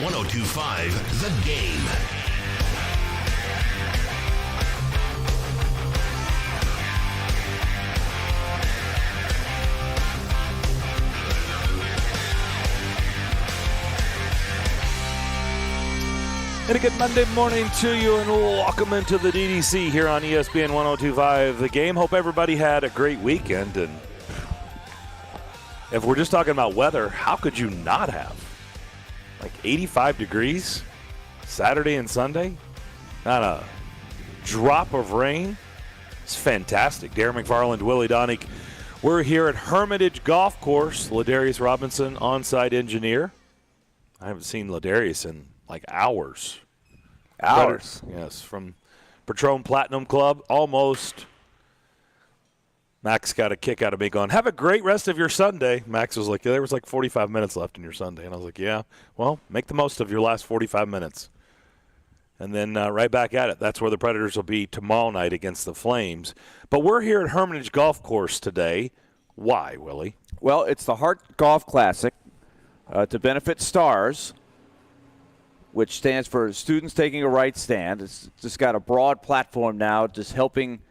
102.5 The Game. And a good Monday morning to you, and welcome into the DDC here on ESPN 102.5 The Game. Hope everybody had a great weekend. And if we're just talking about weather, how could you not have? Like 85 degrees Saturday and Sunday? Not a drop of rain. It's fantastic. Darren McFarland, Willie Donick. We're here at Hermitage Golf Course. Ladarius Robinson, on-site engineer. I haven't seen Ladarius in like hours. Yes, from Patron Platinum Club, almost. Max got a kick out of me going, have a great rest of your Sunday. Max was like, there was like 45 minutes left in your Sunday. And I was like, yeah, well, make the most of your last 45 minutes. And then right back at it. That's where the Predators will be tomorrow night against the Flames. But we're here at Hermitage Golf Course today. Why, Willie? Well, it's the Hart Golf Classic to benefit STARS, which stands for Students Taking a Right Stand. It's just got a broad platform now, just helping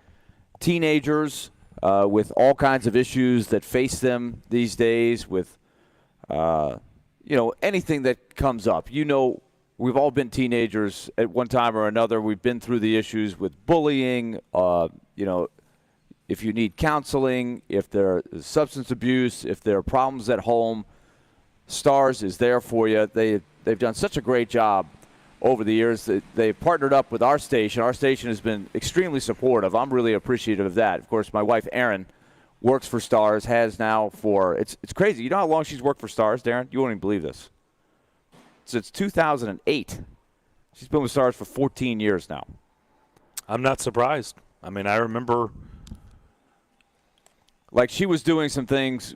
teenagers with all kinds of issues that face them these days with, anything that comes up. We've all been teenagers at one time or another. We've been through the issues with bullying, if you need counseling, if there is substance abuse, if there are problems at home, STARS is there for you. They've done such a great job over the years. They've partnered up with our station. Our station has been extremely supportive. I'm really appreciative of that. Of course, my wife, Erin, works for STARS, has now for – it's crazy. You know how long she's worked for STARS, Darren? You won't even believe this. Since 2008. She's been with STARS for 14 years now. I'm not surprised. I mean, I remember – like she was doing some things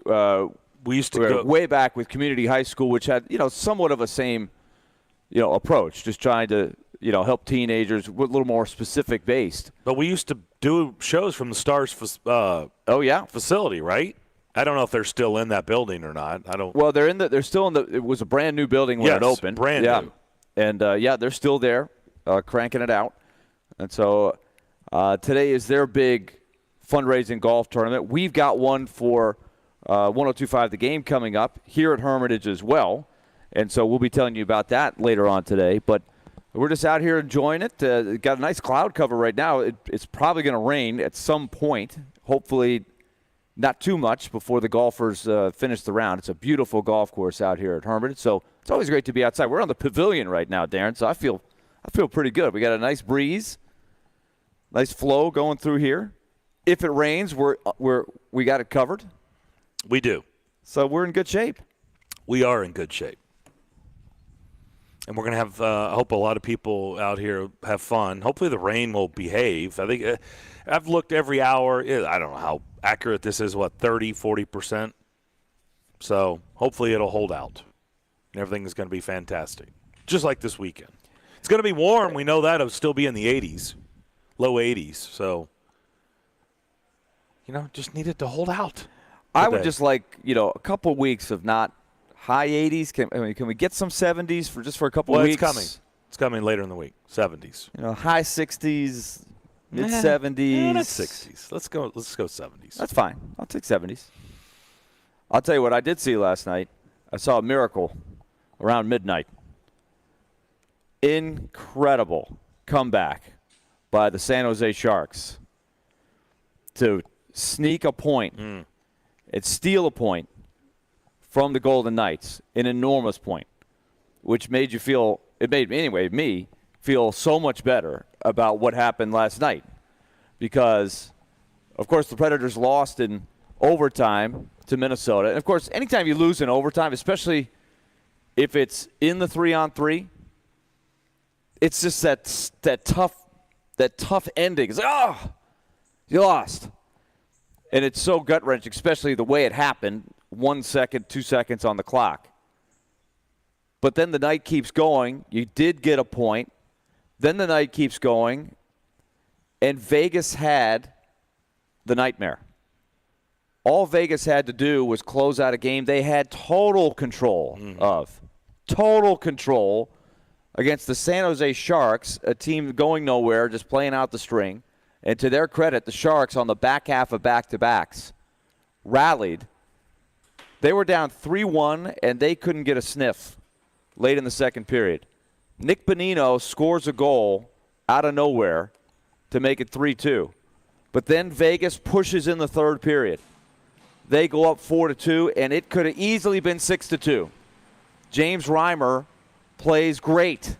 we used to go way back with community high school, which had, somewhat of a same, approach, just trying to, help teenagers with a little more specific based. But we used to do shows from the STARS facility, right? I don't know if they're still in that building or not. I don't. Well, they're still in the. It was a brand new building when it opened. Brand new. And they're still there, cranking it out. And so today is their big fundraising golf tournament. We've got one for 102.5 The Game coming up here at Hermitage as well. And so we'll be telling you about that later on today. But we're just out here enjoying it. Got a nice cloud cover right now. It's probably going to rain at some point. Hopefully not too much before the golfers finish the round. It's a beautiful golf course out here at Hermitage. So it's always great to be outside. We're on the pavilion right now, Darren, so I feel pretty good. We got a nice breeze, nice flow going through here. If it rains, we got it covered. We do. So we're in good shape. We are in good shape. And we're going to have, I hope a lot of people out here have fun. Hopefully the rain will behave. I think I've looked every hour. I don't know how accurate this is, 30, 40%. So hopefully it'll hold out. And everything is going to be fantastic. Just like this weekend. It's going to be warm. We know that. It'll still be in the 80s, low 80s. So, just need it to hold out. I would just like, a couple of weeks of not high 80s. Can we get some 70s for a couple of weeks? It's coming later in the week. 70s. High 60s, mid 70s. Not 60s. Let's go 70s. That's fine. I'll take 70s. I'll tell you what I did see last night. I saw a miracle around midnight. Incredible comeback by the San Jose Sharks to sneak a point and steal a point from the Golden Knights, an enormous point, which made me feel so much better about what happened last night. Because, of course, the Predators lost in overtime to Minnesota. And, of course, anytime you lose in overtime, especially if it's in the 3-on-3, it's just that tough ending. It's like, you lost. And it's so gut-wrenching, especially the way it happened, 1 second, 2 seconds on the clock. But then the night keeps going. You did get a point. Then the night keeps going. And Vegas had the nightmare. All Vegas had to do was close out a game they had total control of. total control against the San Jose Sharks, a team going nowhere, just playing out the string. And to their credit, the Sharks on the back half of back-to-backs rallied. They were down 3-1, and they couldn't get a sniff late in the second period. Nick Bonino scores a goal out of nowhere to make it 3-2. But then Vegas pushes in the third period. They go up 4-2, and it could have easily been 6-2. James Reimer plays great.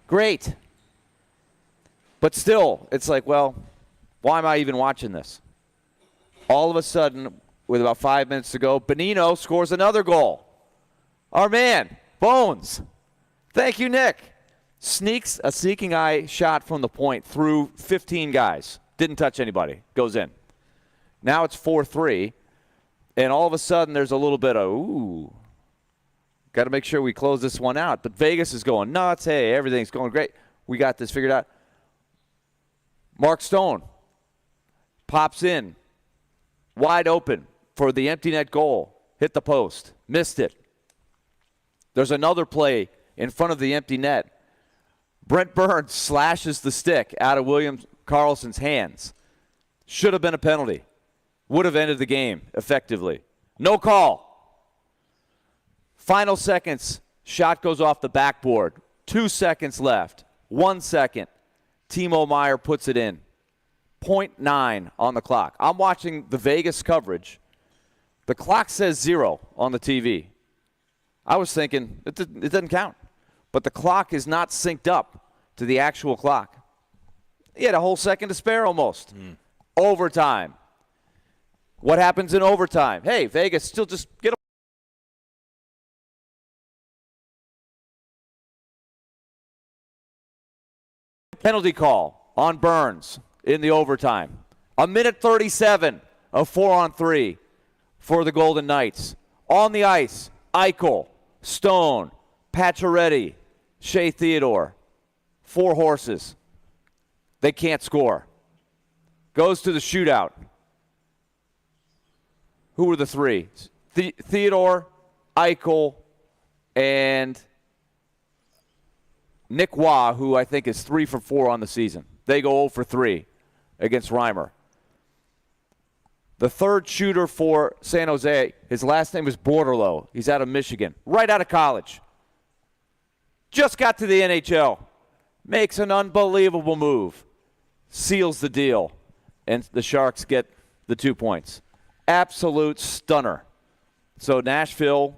Great. But still, it's like, well, why am I even watching this? All of a sudden, with about 5 minutes to go, Bonino scores another goal. Our man, Bones. Thank you, Nick. Sneaks a sneaking eye shot from the point through 15 guys. Didn't touch anybody. Goes in. Now it's 4-3. And all of a sudden, there's a little bit of, ooh, got to make sure we close this one out. But Vegas is going nuts. Hey, everything's going great. We got this figured out. Mark Stone pops in, wide open for the empty net goal. Hit the post. Missed it. There's another play in front of the empty net. Brent Burns slashes the stick out of William Karlsson's hands. Should have been a penalty. Would have ended the game effectively. No call. Final seconds. Shot goes off the backboard. 2 seconds left. 1 second. Timo Meier puts it in. 0.9 on the clock. I'm watching the Vegas coverage. The clock says 0 on the TV. I was thinking, it doesn't count. But the clock is not synced up to the actual clock. He had a whole second to spare almost. Overtime. What happens in overtime? Hey, Vegas, still just get a penalty call on Burns in the overtime. 1:37 of 4-on-3 for the Golden Knights. On the ice, Eichel, Stone, Pacioretty, Shea Theodore. 4 horses. They can't score. Goes to the shootout. Who were the 3? Theodore, Eichel, and Nick Waugh, who I think is 3 for 4 on the season. They go 0 for 3 against Reimer. The third shooter for San Jose, his last name is Borderlow. He's out of Michigan, right out of college. Just got to the NHL. Makes an unbelievable move. Seals the deal. And the Sharks get the 2 points. Absolute stunner. So Nashville,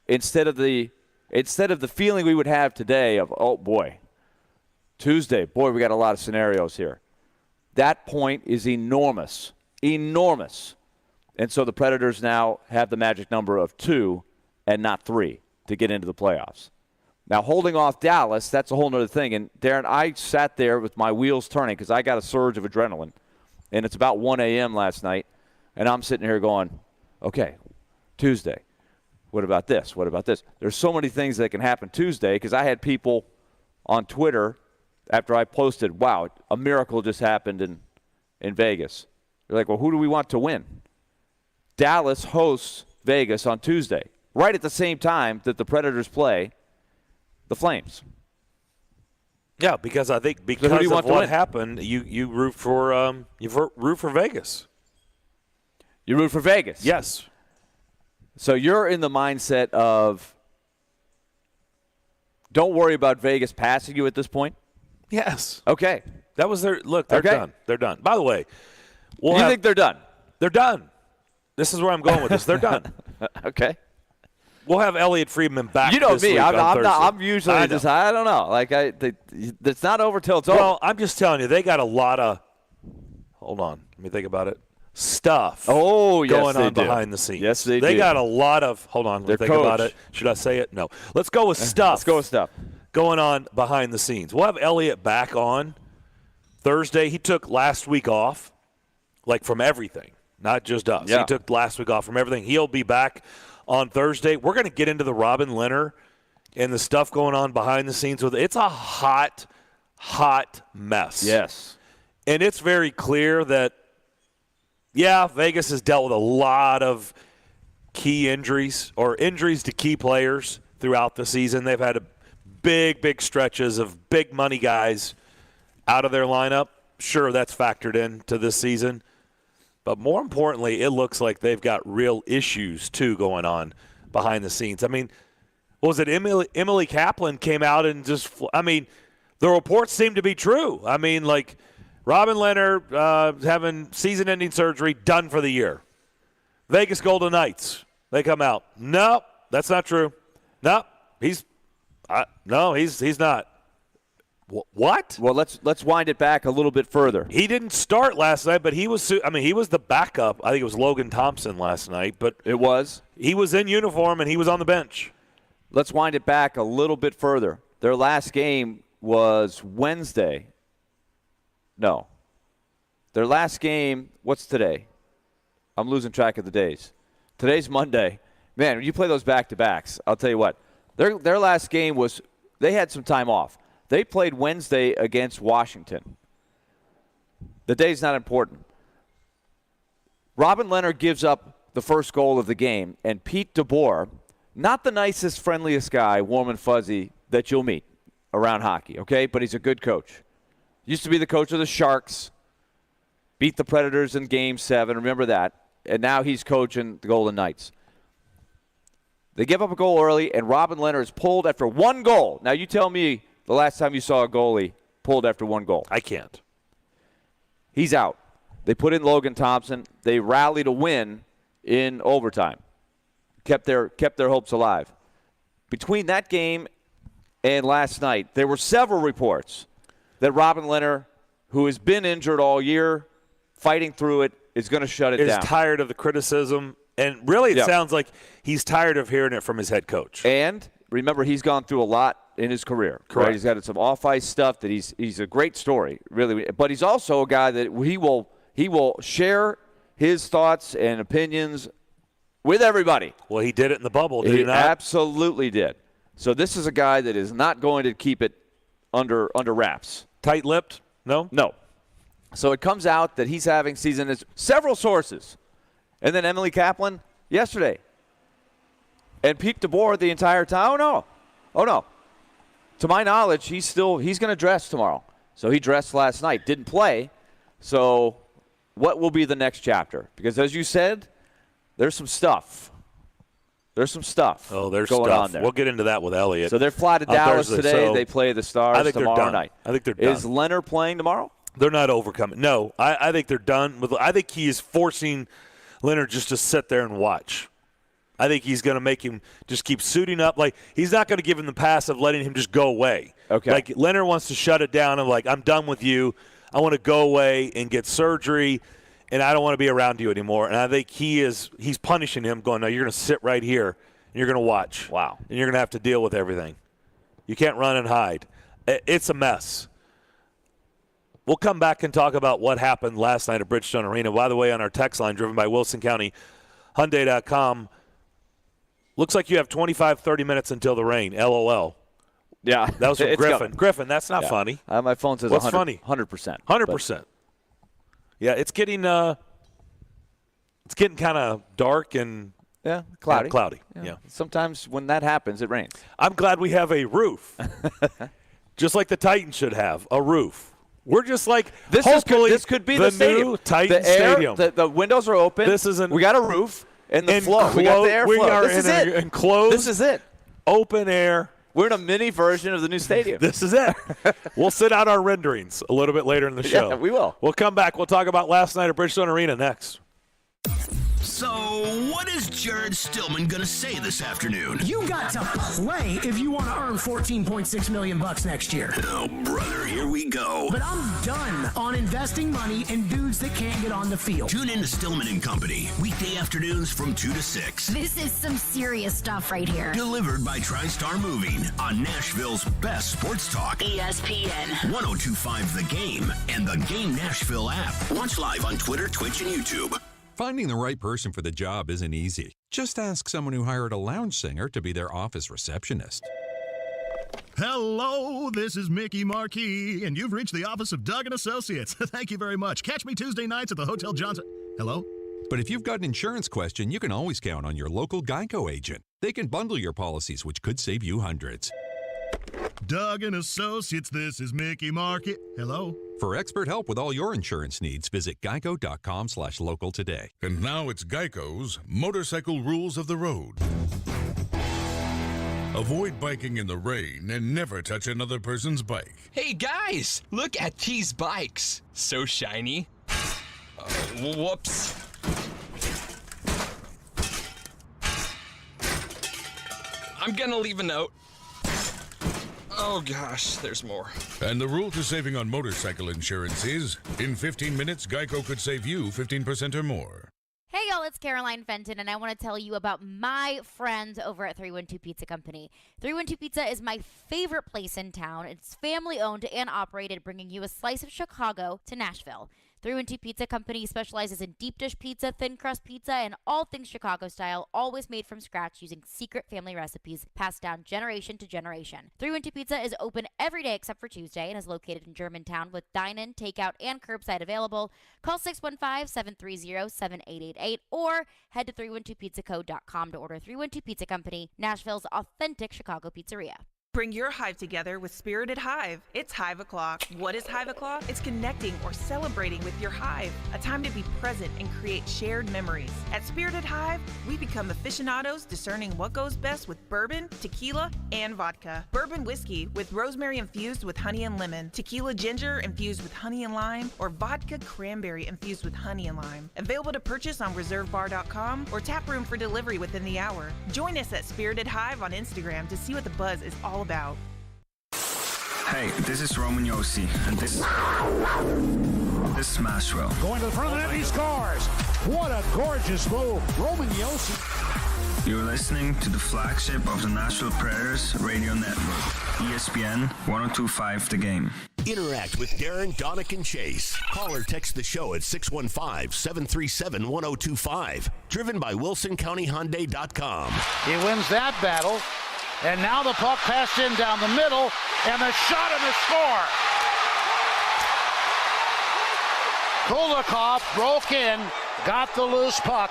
instead of the feeling we would have today of, oh boy, Tuesday, boy, we got a lot of scenarios here. That point is enormous. Enormous. And so the Predators now have the magic number of 2 and not 3 to get into the playoffs. Now, holding off Dallas, that's a whole other thing. And, Darren, I sat there with my wheels turning because I got a surge of adrenaline. And it's about 1 a.m. last night. And I'm sitting here going, okay, Tuesday. What about this? What about this? There's so many things that can happen Tuesday because I had people on Twitter after I posted, wow, a miracle just happened in Vegas. They're like, well, who do we want to win? Dallas hosts Vegas on Tuesday, right at the same time that the Predators play the Flames. Yeah, because I think because of what happened, you root for Vegas. You root for Vegas? Yes. So you're in the mindset of don't worry about Vegas passing you at this point? Yes. Okay. That was their look. They're done. They're done. By the way, you think they're done? They're done. This is where I'm going with this. They're done. Okay. We'll have Elliot Friedman back. You know this me. Week I'm usually I don't know. Like it's not over till it's over. Well, I'm just telling you, they got a lot of. Hold on. Let me think about it. Stuff. Oh, yes, going on behind the scenes. Yes, they do. They got a lot of. Hold on. Let me think about it. Should I say it? No. Let's go with stuff. Let's go with stuff going on behind the scenes. We'll have Elliot back on Thursday. He took last week off, like from everything, not just us. Yeah. He took last week off from everything. He'll be back on Thursday. We're going to get into the Robin Leonard and the stuff going on behind the scenes with it. It's a hot mess. Yes. And it's very clear that, yeah, Vegas has dealt with a lot of key injuries or injuries to key players throughout the season. They've had big stretches of big money guys out of their lineup. Sure, that's factored into this season. But more importantly, it looks like they've got real issues, too, going on behind the scenes. I mean, what was it? Emily Kaplan came out and the reports seem to be true. I mean, like, Robin Leonard having season-ending surgery, done for the year. Vegas Golden Knights, they come out. No, that's not true. No, he's not. What? Well, let's wind it back a little bit further. He didn't start last night, but he was the backup. I think it was Logan Thompson last night, but it was. He was in uniform and he was on the bench. Let's wind it back a little bit further. Their last game was Wednesday. No. Their last game, what's today? I'm losing track of the days. Today's Monday. Man, when you play those back-to-backs, I'll tell you what. Their last game was, they had some time off. They played Wednesday against Washington. The day's not important. Robin Leonard gives up the first goal of the game, and Pete DeBoer, not the nicest, friendliest guy, warm and fuzzy, that you'll meet around hockey, okay? But he's a good coach. Used to be the coach of the Sharks, beat the Predators in Game 7, remember that, and now he's coaching the Golden Knights. They give up a goal early, and Robin Leonard is pulled after one goal. Now, you tell me the last time you saw a goalie pulled after one goal. I can't. He's out. They put in Logan Thompson. They rallied a win in overtime. Kept their hopes alive. Between that game and last night, there were several reports that Robin Leonard, who has been injured all year, fighting through it, is going to shut it down. Is tired of the criticism, and really it sounds like he's tired of hearing it from his head coach. And remember, he's gone through a lot in his career. Correct. Right? He's got some off-ice stuff that he's a great story, really. But he's also a guy that he will share his thoughts and opinions with everybody. Well, he did it in the bubble, did he not? Absolutely did. So this is a guy that is not going to keep it under wraps. Tight-lipped? No? No. So it comes out that he's having season several sources. And then Emily Kaplan yesterday. And Pete DeBoer the entire time. Oh, no. To my knowledge, he's going to dress tomorrow. So he dressed last night, didn't play. So what will be the next chapter? Because as you said, there's some stuff. There's some stuff there's going stuff on there. We'll get into that with Elliott. So they're fly to Dallas Thursday, today. so They play the Stars tomorrow night. I think they're done. Is Leonard playing tomorrow? They're not overcoming. No, I think they're done. I think he is forcing Leonard just to sit there and watch. I think he's going to make him just keep suiting up. Like, he's not going to give him the pass of letting him just go away. Okay. Like, Leonard wants to shut it down and, like, I'm done with you. I want to go away and get surgery, and I don't want to be around you anymore. And I think he's punishing him, going, no, you're going to sit right here, and you're going to watch. Wow. And you're going to have to deal with everything. You can't run and hide. It's a mess. We'll come back and talk about what happened last night at Bridgestone Arena. By the way, on our text line, driven by Wilson County, Hyundai.com, looks like you have 25, 30 minutes until the rain. LOL. Yeah. That was from Griffin. Going. Griffin, that's not funny. My phone says What's 100, funny? 100%. 100%. Yeah, it's getting kind of dark and cloudy. Cloudy. Yeah. Sometimes when that happens, it rains. I'm glad we have a roof. Just like the Titans should have, a roof. We're just like, this could be the stadium. New Titan Stadium. The windows are open. We got a roof and the flow. We got the airflow. We are this is in it. an enclosed, this is it. Open air. We're in a mini version of the new stadium. This is it. We'll send out our renderings a little bit later in the show. Yeah, we will. We'll come back. We'll talk about last night at Bridgestone Arena next. So, what is Jared Stillman going to say this afternoon? You got to play if you want to earn $14.6 million next year. Oh, brother, here we go. But I'm done on investing money in dudes that can't get on the field. Tune in to Stillman and Company, weekday afternoons from 2 to 6. This is some serious stuff right here. Delivered by TriStar Moving on Nashville's best sports talk. ESPN. 102.5 The Game and the Game Nashville app. Watch live on Twitter, Twitch, and YouTube. Finding the right person for the job isn't easy. Just ask someone who hired a lounge singer to be their office receptionist. Hello, this is Mickey Marquis, and you've reached the office of Doug & Associates. Thank you very much. Catch me Tuesday nights at the Hotel Johnson. Hello? But if you've got an insurance question, you can always count on your local Geico agent. They can bundle your policies, which could save you hundreds. Doug and Associates, this is Mickey Market. Hello? For expert help with all your insurance needs, visit geico.com/local today. And now it's Geico's Motorcycle Rules of the Road. Avoid biking in the rain and never touch another person's bike. Hey guys, look at these bikes. So shiny. Whoops. I'm gonna leave a note. Oh gosh, there's more. And the rule to saving on motorcycle insurance is, in 15 minutes, Geico could save you 15% or more. Hey y'all, it's Caroline Fenton, and I want to tell you about my friends over at 312 Pizza Company. 312 Pizza is my favorite place in town. It's family owned and operated, bringing you a slice of Chicago to Nashville. 312 Pizza Company specializes in deep dish pizza, thin crust pizza, and all things Chicago style, always made from scratch using secret family recipes passed down generation to generation. 312 Pizza is open every day except for Tuesday and is located in Germantown with dine-in, takeout, and curbside available. Call 615-730-7888 or head to 312pizzaco.com to order. 312 Pizza Company, Nashville's authentic Chicago pizzeria. Bring your hive together with Spirited Hive. It's Hive O'Clock. What is Hive O'Clock? It's connecting or celebrating with your hive. A time to be present and create shared memories. At Spirited Hive, we become aficionados discerning what goes best with bourbon, tequila, and vodka. Bourbon whiskey with rosemary infused with honey and lemon, tequila ginger infused with honey and lime, or vodka cranberry infused with honey and lime. Available to purchase on reservebar.com or tap room for delivery within the hour. Join us at Spirited Hive on Instagram to see what the buzz is all about. Hey, this is Roman Yossi, and this is Smashville. Going to the front of the net, he scores. What a gorgeous move. Roman Yossi. You're listening to the flagship of the Nashville Predators radio network, ESPN 102.5 The Game. Interact with Darren, Donick, and Chase. Call or text the show at 615-737-1025. Driven by WilsonCountyHyundai.com. He wins that battle. And now the puck passed in down the middle, and the shot and the score. Kulikov broke in, got the loose puck,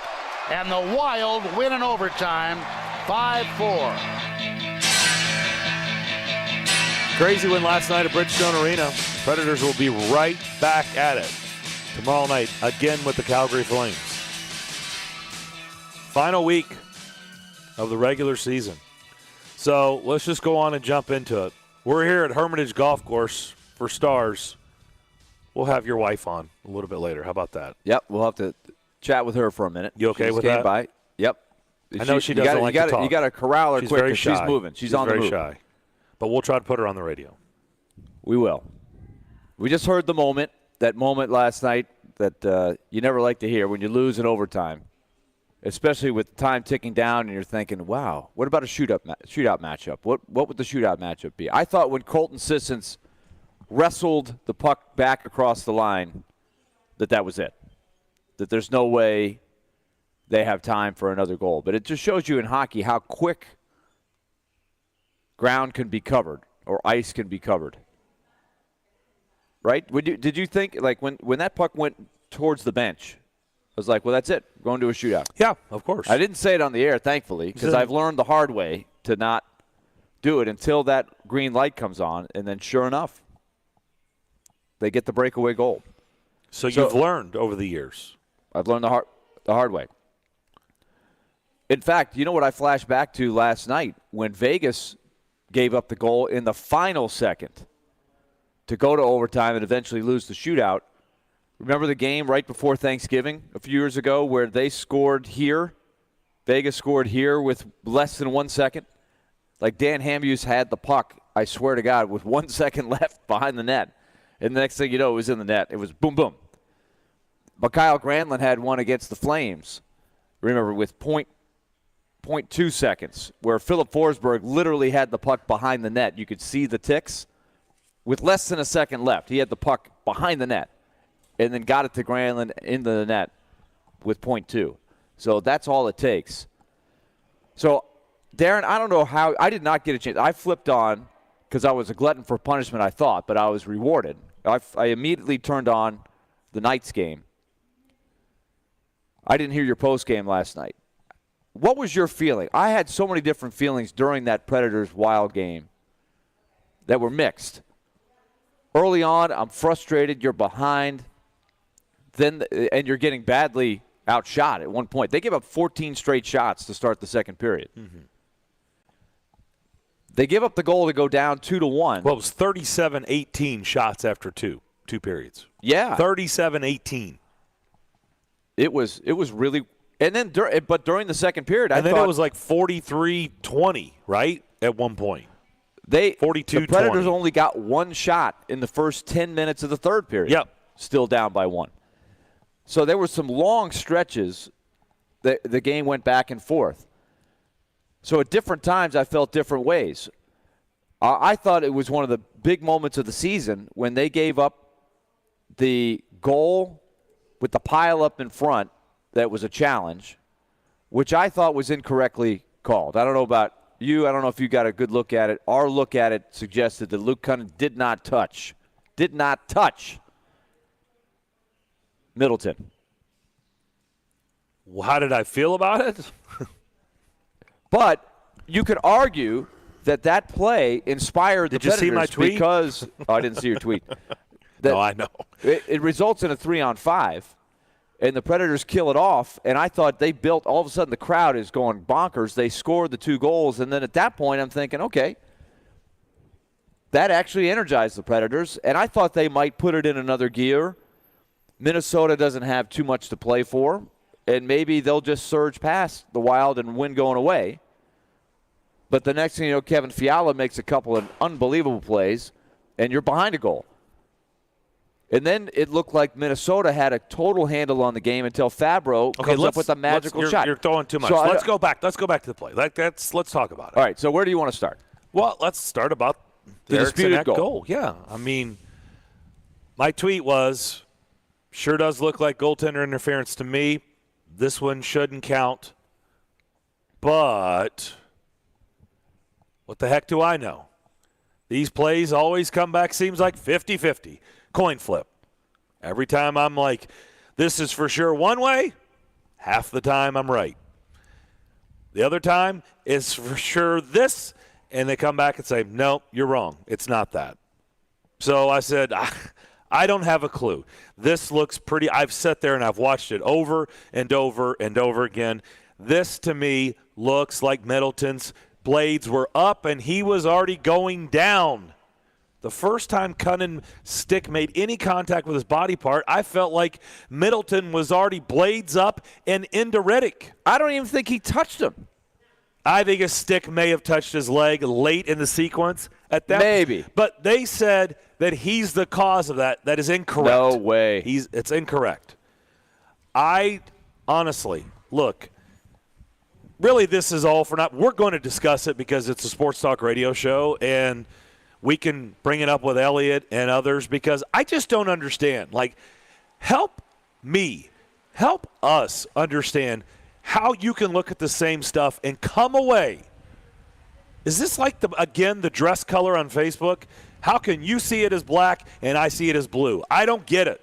and the Wild win in overtime, 5-4. Crazy win last night at Bridgestone Arena. Predators will be right back at it tomorrow night, again with the Calgary Flames. Final week of the regular season. So let's just go on and jump into it. We're here at Hermitage Golf Course for Stars. We'll have your wife on a little bit later. How about that? Yep, we'll have to chat with her for a minute. You okay with that? By. Yep. I know she doesn't like to talk. You got to corral her quick because she's moving. She's on the move. She's very shy. But we'll try to put her on the radio. We will. We just heard that moment last night that you never like to hear when you lose in overtime. Especially with time ticking down, and you're thinking, "Wow, what about a shootout matchup? What would the shootout matchup be?" I thought when Colton Sissons wrestled the puck back across the line, that was it. That there's no way they have time for another goal. But it just shows you in hockey how quick ground can be covered or ice can be covered. Right? Did you think like when that puck went towards the bench? I was like, well, that's it. We're going to a shootout. Yeah, of course. I didn't say it on the air, thankfully, because I've learned the hard way to not do it until that green light comes on, and then sure enough, they get the breakaway goal. So you've learned over the years. I've learned the hard way. In fact, you know what I flashed back to last night when Vegas gave up the goal in the final second to go to overtime and eventually lose the shootout. Remember the game right before Thanksgiving a few years ago where they scored here? Vegas scored here with less than 1 second? Like Dan Hamhuis had the puck, I swear to God, with 1 second left behind the net. And the next thing you know, it was in the net. It was boom, boom. But Kyle Granlund had one against the Flames, remember, with 0.2 seconds, where Philip Forsberg literally had the puck behind the net. You could see the ticks. With less than a second left, he had the puck behind the net. And then got it to Granlund into the net with 0.2. So that's all it takes. So, Darren, I don't know how – I did not get a chance. I flipped on because I was a glutton for punishment, I thought, but I was rewarded. I immediately turned on the Knights game. I didn't hear your post game last night. what was your feeling? I had so many different feelings during that Predators-Wild game that were mixed. Early on, I'm frustrated. You're behind. And you're getting badly outshot at one point. They give up 14 straight shots to start the second period. Mm-hmm. They give up the goal to go down 2-1. Well, it was 37-18 shots after two periods. Yeah. 37-18. It was really – and then but during the second period, I thought – And then it was like 43-20, right, at one point. 42-20. The Predators only got one shot in the first 10 minutes of the third period. Yep. Still down by one. So there were some long stretches that the game went back and forth. So at different times I felt different ways. I thought it was one of the big moments of the season when they gave up the goal with the pile up in front that was a challenge, which I thought was incorrectly called. I don't know about you. I don't know if you got a good look at it. Our look at it suggested that Luke Kunin did not touch Middleton. Well, how did I feel about it? But you could argue that play inspired the Predators. Did you see my tweet? Because I didn't see your tweet. No, I know. It results in a 3-on-5, and the Predators kill it off, and I thought they built – all of a sudden the crowd is going bonkers. They scored the 2 goals, and then at that point I'm thinking, okay, that actually energized the Predators, and I thought they might put it in another gear. Minnesota doesn't have too much to play for, and maybe they'll just surge past the Wild and win going away. But the next thing you know, Kevin Fiala makes a couple of unbelievable plays, and you're behind a goal. And then it looked like Minnesota had a total handle on the game until Fabro comes up with a magical shot. You're throwing too much. So let's go back. Let's go back to the play. Let's talk about it. All right, so where do you want to start? Well, let's start about the disputed goal. Yeah, I mean, my tweet was, sure does look like goaltender interference to me. This one shouldn't count. But what the heck do I know? These plays always come back, seems like 50-50. Coin flip. Every time I'm like, this is for sure one way, half the time I'm right. The other time is for sure this, and they come back and say, no, you're wrong. It's not that. So I said, I don't have a clue. This looks pretty. I've sat there and I've watched it over and over and over again. This, to me, looks like Middleton's blades were up and he was already going down. The first time Kunin's stick made any contact with his body part, I felt like Middleton was already blades up and into Riddick. I don't even think he touched him. I think his stick may have touched his leg late in the sequence. At that Maybe. But they said that he's the cause of that. That is incorrect. No way. It's incorrect. I honestly, look, really this is all for naught. We're going to discuss it because it's a sports talk radio show, and we can bring it up with Elliot and others because I just don't understand. Like, help us understand how you can look at the same stuff and come away. Is this like, the dress color on Facebook? How can you see it as black and I see it as blue? I don't get it.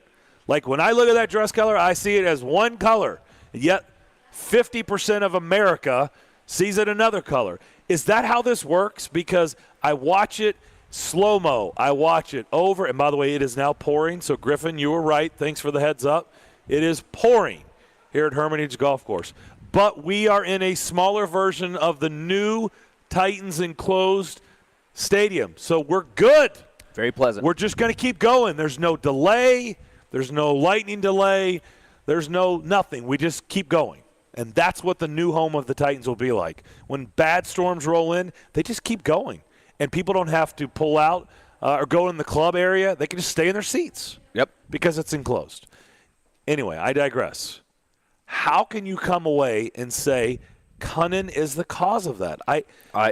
Like, when I look at that dress color, I see it as one color, yet 50% of America sees it another color. Is that how this works? Because I watch it slow-mo. I watch it over. And by the way, it is now pouring. So, Griffin, you were right. Thanks for the heads up. It is pouring here at Hermitage Golf Course. But we are in a smaller version of the new Titans enclosed stadium. So we're good. Very pleasant. We're just going to keep going. There's no delay. There's no lightning delay. There's no nothing. We just keep going. And that's what the new home of the Titans will be like. When bad storms roll in, they just keep going. And people don't have to pull out or go in the club area. They can just stay in their seats. Yep. Because it's enclosed. Anyway, I digress. How can you come away and say Kunin is the cause of that?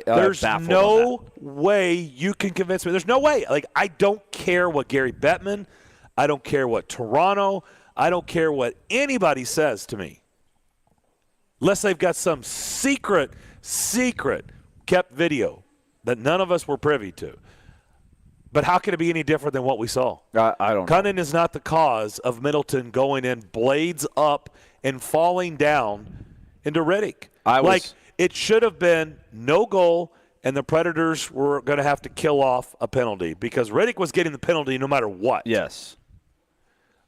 There's no way you can convince me. There's no way. Like, I don't care what Gary Bettman, I don't care what Toronto, I don't care what anybody says to me. Unless they've got some secret kept video that none of us were privy to. But how can it be any different than what we saw? I don't know. Kunin is not the cause of Middleton going in blades up and falling down into Riddick. It should have been no goal, and the Predators were going to have to kill off a penalty because Riddick was getting the penalty no matter what. Yes.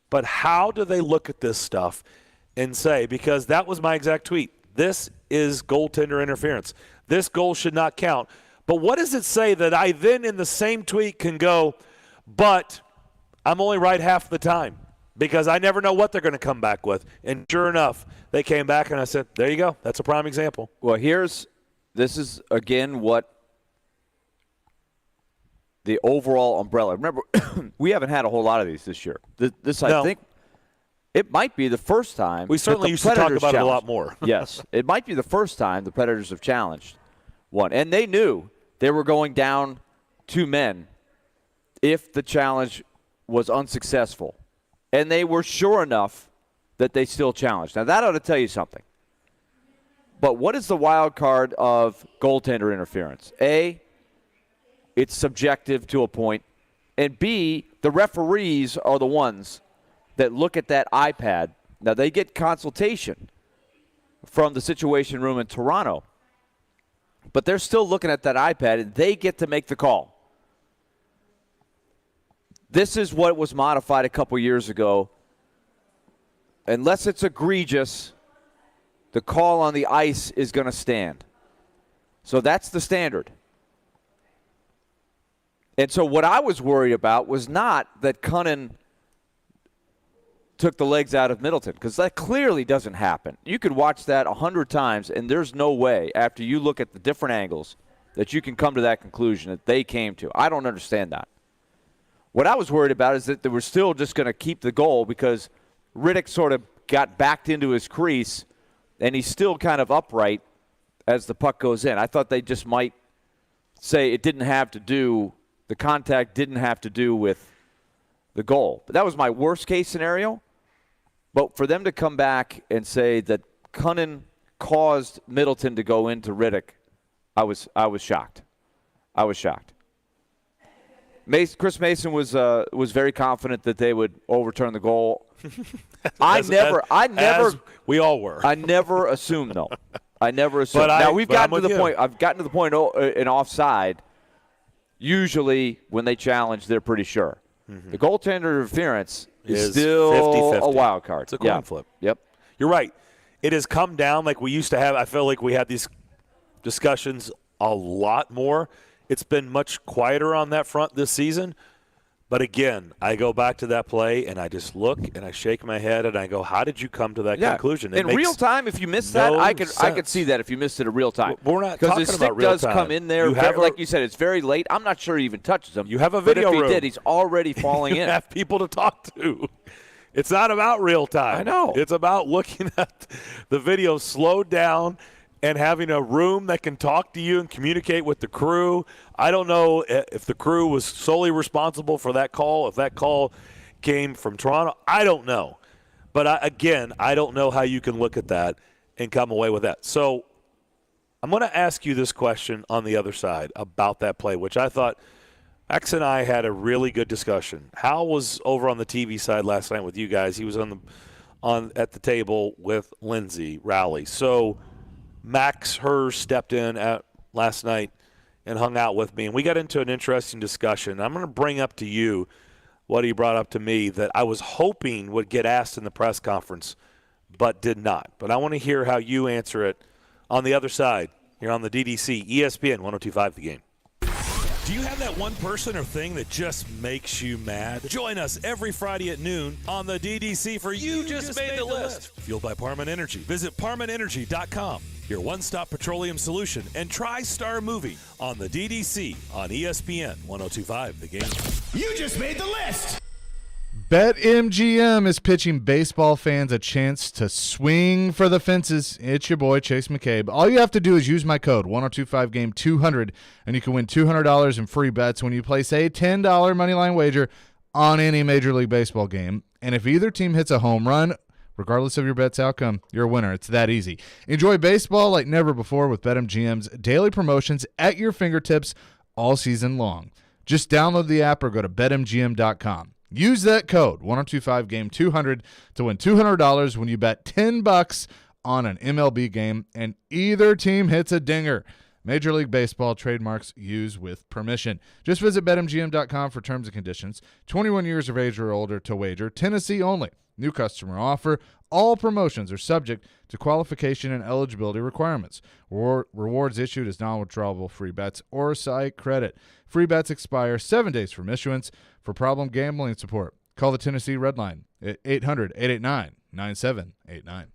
But how do they look at this stuff and say, because that was my exact tweet, this is goaltender interference. This goal should not count. But what does it say that I then in the same tweet can go, but I'm only right half the time because I never know what they're going to come back with. And sure enough, they came back and I said, there you go. That's a prime example. Well, this is, again, what the overall umbrella. Remember, we haven't had a whole lot of these this year. I think it might be the first time. We certainly used to talk about it a lot more. Yes. It might be the first time the Predators have challenged one. And they knew they were going down 2 men if the challenge was unsuccessful. And they were sure enough that they still challenged. Now, that ought to tell you something. But what is the wild card of goaltender interference? A, it's subjective to a point. And B, the referees are the ones that look at that iPad. Now, they get consultation from the Situation Room in Toronto. But they're still looking at that iPad, and they get to make the call. This is what was modified a couple years ago. Unless it's egregious, the call on the ice is going to stand. So that's the standard. And so what I was worried about was not that Cunnin took the legs out of Middleton, because that clearly doesn't happen. You could watch that 100 times, and there's no way, after you look at the different angles, that you can come to that conclusion that they came to. I don't understand that. What I was worried about is that they were still just going to keep the goal because Riddick sort of got backed into his crease, and he's still kind of upright as the puck goes in. I thought they just might say the contact didn't have to do with the goal. But that was my worst-case scenario. But for them to come back and say that Cunnin caused Middleton to go into Riddick, I was shocked. I was shocked. Chris Mason was very confident that they would overturn the goal. We all were. I never assumed, though. I never assumed. I've gotten to the point in offside. Usually, when they challenge, they're pretty sure. Mm-hmm. The goaltender interference is still 50-50. a wild card. It's a coin flip. Yep. You're right. It has come down like we used to have. I feel like we had these discussions a lot more. It's been much quieter on that front this season. But again, I go back to that play, and I just look, and I shake my head, and I go, how did you come to that conclusion? In real time, if you missed that, I could see that if you missed it in real time. We're not talking about real time. Because the stick does come in there, like you said, it's very late. I'm not sure he even touches him. You have a video room. But if he did, he's already falling in. You have people to talk to. It's not about real time. I know. It's about looking at the video slowed down and having a room that can talk to you and communicate with the crew. I don't know if the crew was solely responsible for that call, if that call came from Toronto. I don't know. But, I don't know how you can look at that and come away with that. So I'm going to ask you this question on the other side about that play, which I thought X and I had a really good discussion. Hal was over on the TV side last night with you guys. He was at the table with Lindsay Rowley. So Max Hers stepped in last night and hung out with me, and we got into an interesting discussion. I'm going to bring up to you what he brought up to me that I was hoping would get asked in the press conference, but did not. But I want to hear how you answer it on the other side here on the DDC, ESPN 102.5 The Game. Do you have that one person or thing that just makes you mad? Join us every Friday at noon on the DDC for You Just Made the List. Fueled by Parman Energy. Visit ParmanEnergy.com, your one-stop petroleum solution, and try Star Movie on the DDC on ESPN 102.5 The Game. You just made the list. BetMGM is pitching baseball fans a chance to swing for the fences. It's your boy, Chase McCabe. All you have to do is use my code, 1025GAME200, and you can win $200 in free bets when you place a $10 moneyline wager on any Major League Baseball game. And if either team hits a home run, regardless of your bet's outcome, you're a winner. It's that easy. Enjoy baseball like never before with BetMGM's daily promotions at your fingertips all season long. Just download the app or go to BetMGM.com. Use that code, 1025GAME200, to win $200 when you bet $10 on an MLB game and either team hits a dinger. Major League Baseball trademarks used with permission. Just visit BetMGM.com for terms and conditions. 21 years of age or older to wager. Tennessee only. New customer offer. All promotions are subject to qualification and eligibility requirements. Rewards issued as non-withdrawable free bets or site credit. Free bets expire 7 days from issuance. For problem gambling support, call the Tennessee Red Line at 800-889-9789.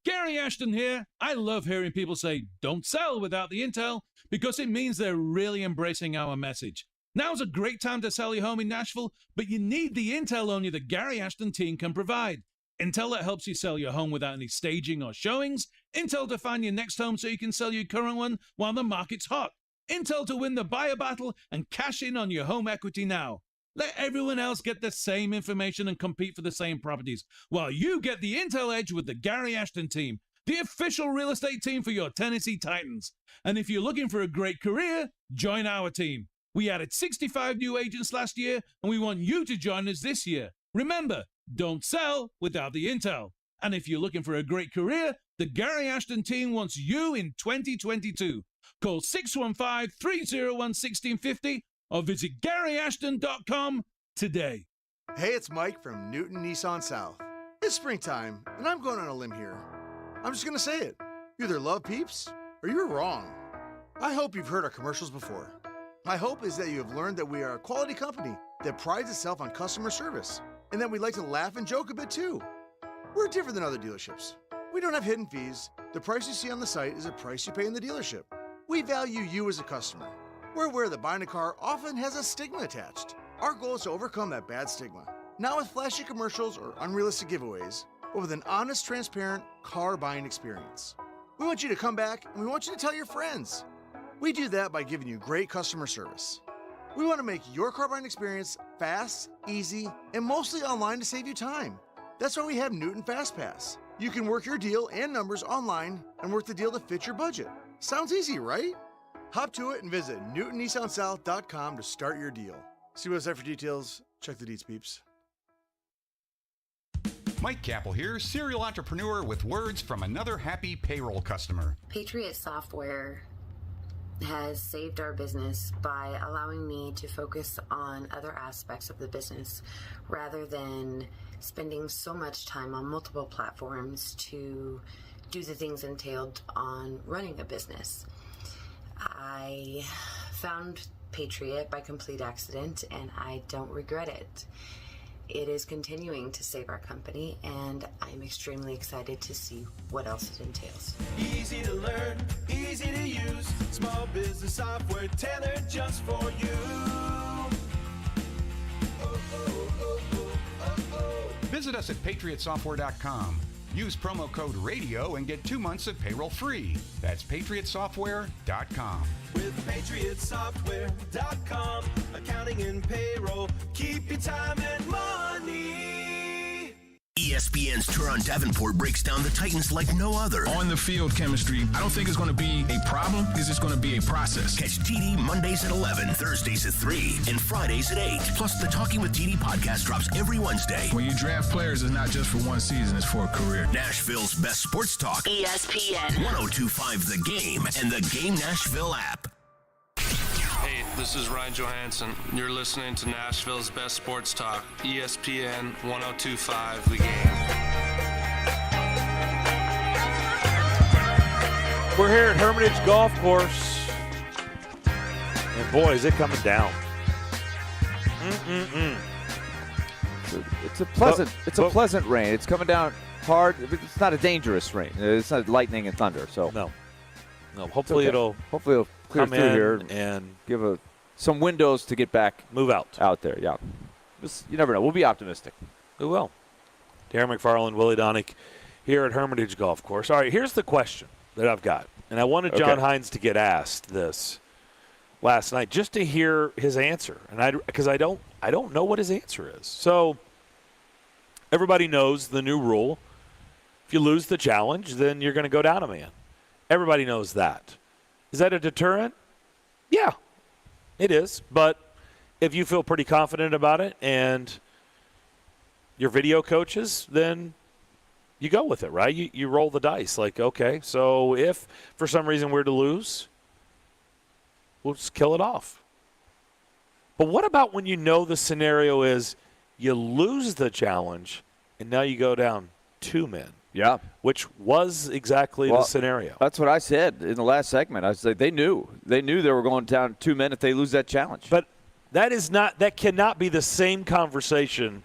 Gary Ashton here. I love hearing people say, don't sell without the intel, because it means they're really embracing our message. Now's a great time to sell your home in Nashville, but you need the intel only the Gary Ashton team can provide. Intel that helps you sell your home without any staging or showings. Intel to find your next home so you can sell your current one while the market's hot. Intel to win the buyer battle and cash in on your home equity now. Let everyone else get the same information and compete for the same properties, while you get the intel edge with the Gary Ashton team, the official real estate team for your Tennessee Titans. And if you're looking for a great career, join our team. We added 65 new agents last year, and we want you to join us this year. Remember, don't sell without the intel. And if you're looking for a great career, the Gary Ashton team wants you in 2022. Call 615-301-1650 or visit GaryAshton.com today. Hey, it's Mike from Newton Nissan South. It's springtime, and I'm going on a limb here. I'm just going to say it. You either love Peeps or you're wrong. I hope you've heard our commercials before. My hope is that you have learned that we are a quality company that prides itself on customer service, and that we like to laugh and joke a bit too. We're different than other dealerships. We don't have hidden fees. The price you see on the site is the price you pay in the dealership. We value you as a customer. We're aware that buying a car often has a stigma attached. Our goal is to overcome that bad stigma, not with flashy commercials or unrealistic giveaways, but with an honest, transparent car buying experience. We want you to come back, and we want you to tell your friends. We do that by giving you great customer service. We want to make your car buying experience fast, easy, and mostly online to save you time. That's why we have Newton FastPass. You can work your deal and numbers online and work the deal to fit your budget. Sounds easy, right? Hop to it and visit NewtonNissanSouth.com to start your deal. See website for details. Check the deets, peeps. Mike Capel here, serial entrepreneur with words from another happy payroll customer. Patriot Software has saved our business by allowing me to focus on other aspects of the business rather than spending so much time on multiple platforms to do the things entailed on running a business. I found Patriot by complete accident, and I don't regret it. It is continuing to save our company, and I'm extremely excited to see what else it entails. Easy to learn, easy to use, small business software tailored just for you. Visit us at patriotsoftware.com. Use promo code RADIO and get 2 months of payroll free. That's patriotsoftware.com. With patriotsoftware.com, accounting and payroll, keep your time and money. ESPN's Turon Davenport breaks down the Titans like no other. On the field chemistry, I don't think it's going to be a problem. It's just going to be a process. Catch TD Mondays at 11, Thursdays at 3, and Fridays at 8. Plus, the Talking with TD podcast drops every Wednesday. When you draft players, it's not just for one season, it's for a career. Nashville's best sports talk. ESPN. 1025 The Game and the Game Nashville app. Hey, this is Ryan Johansson. You're listening to Nashville's best sports talk, ESPN 1025 The Game. We're here at Hermitage Golf Course. And boy, is it coming down. It's a pleasant rain. It's coming down hard. It's not a dangerous rain. It's not lightning and thunder. So no. Hopefully it'll clear come through here and give some windows to get back. Move out there. Yeah. You never know. We'll be optimistic. We will. Darren McFarland, Willie Donick here at Hermitage Golf Course. All right, here's the question that I've got, and I wanted John Hines to get asked this last night just to hear his answer, and because I don't know what his answer is. So everybody knows the new rule: if you lose the challenge, then you're going to go down a man. Everybody knows that. Is that a deterrent? Yeah, it is. But if you feel pretty confident about it and your video coaches, then you go with it, right? You roll the dice. Like, okay, so if for some reason we're to lose, we'll just kill it off. But what about when you know the scenario is you lose the challenge and now you go down 2 men? Yeah. Which was exactly the scenario. That's what I said in the last segment. I said they knew. They knew they were going down 2 men if they lose that challenge. But that cannot be the same conversation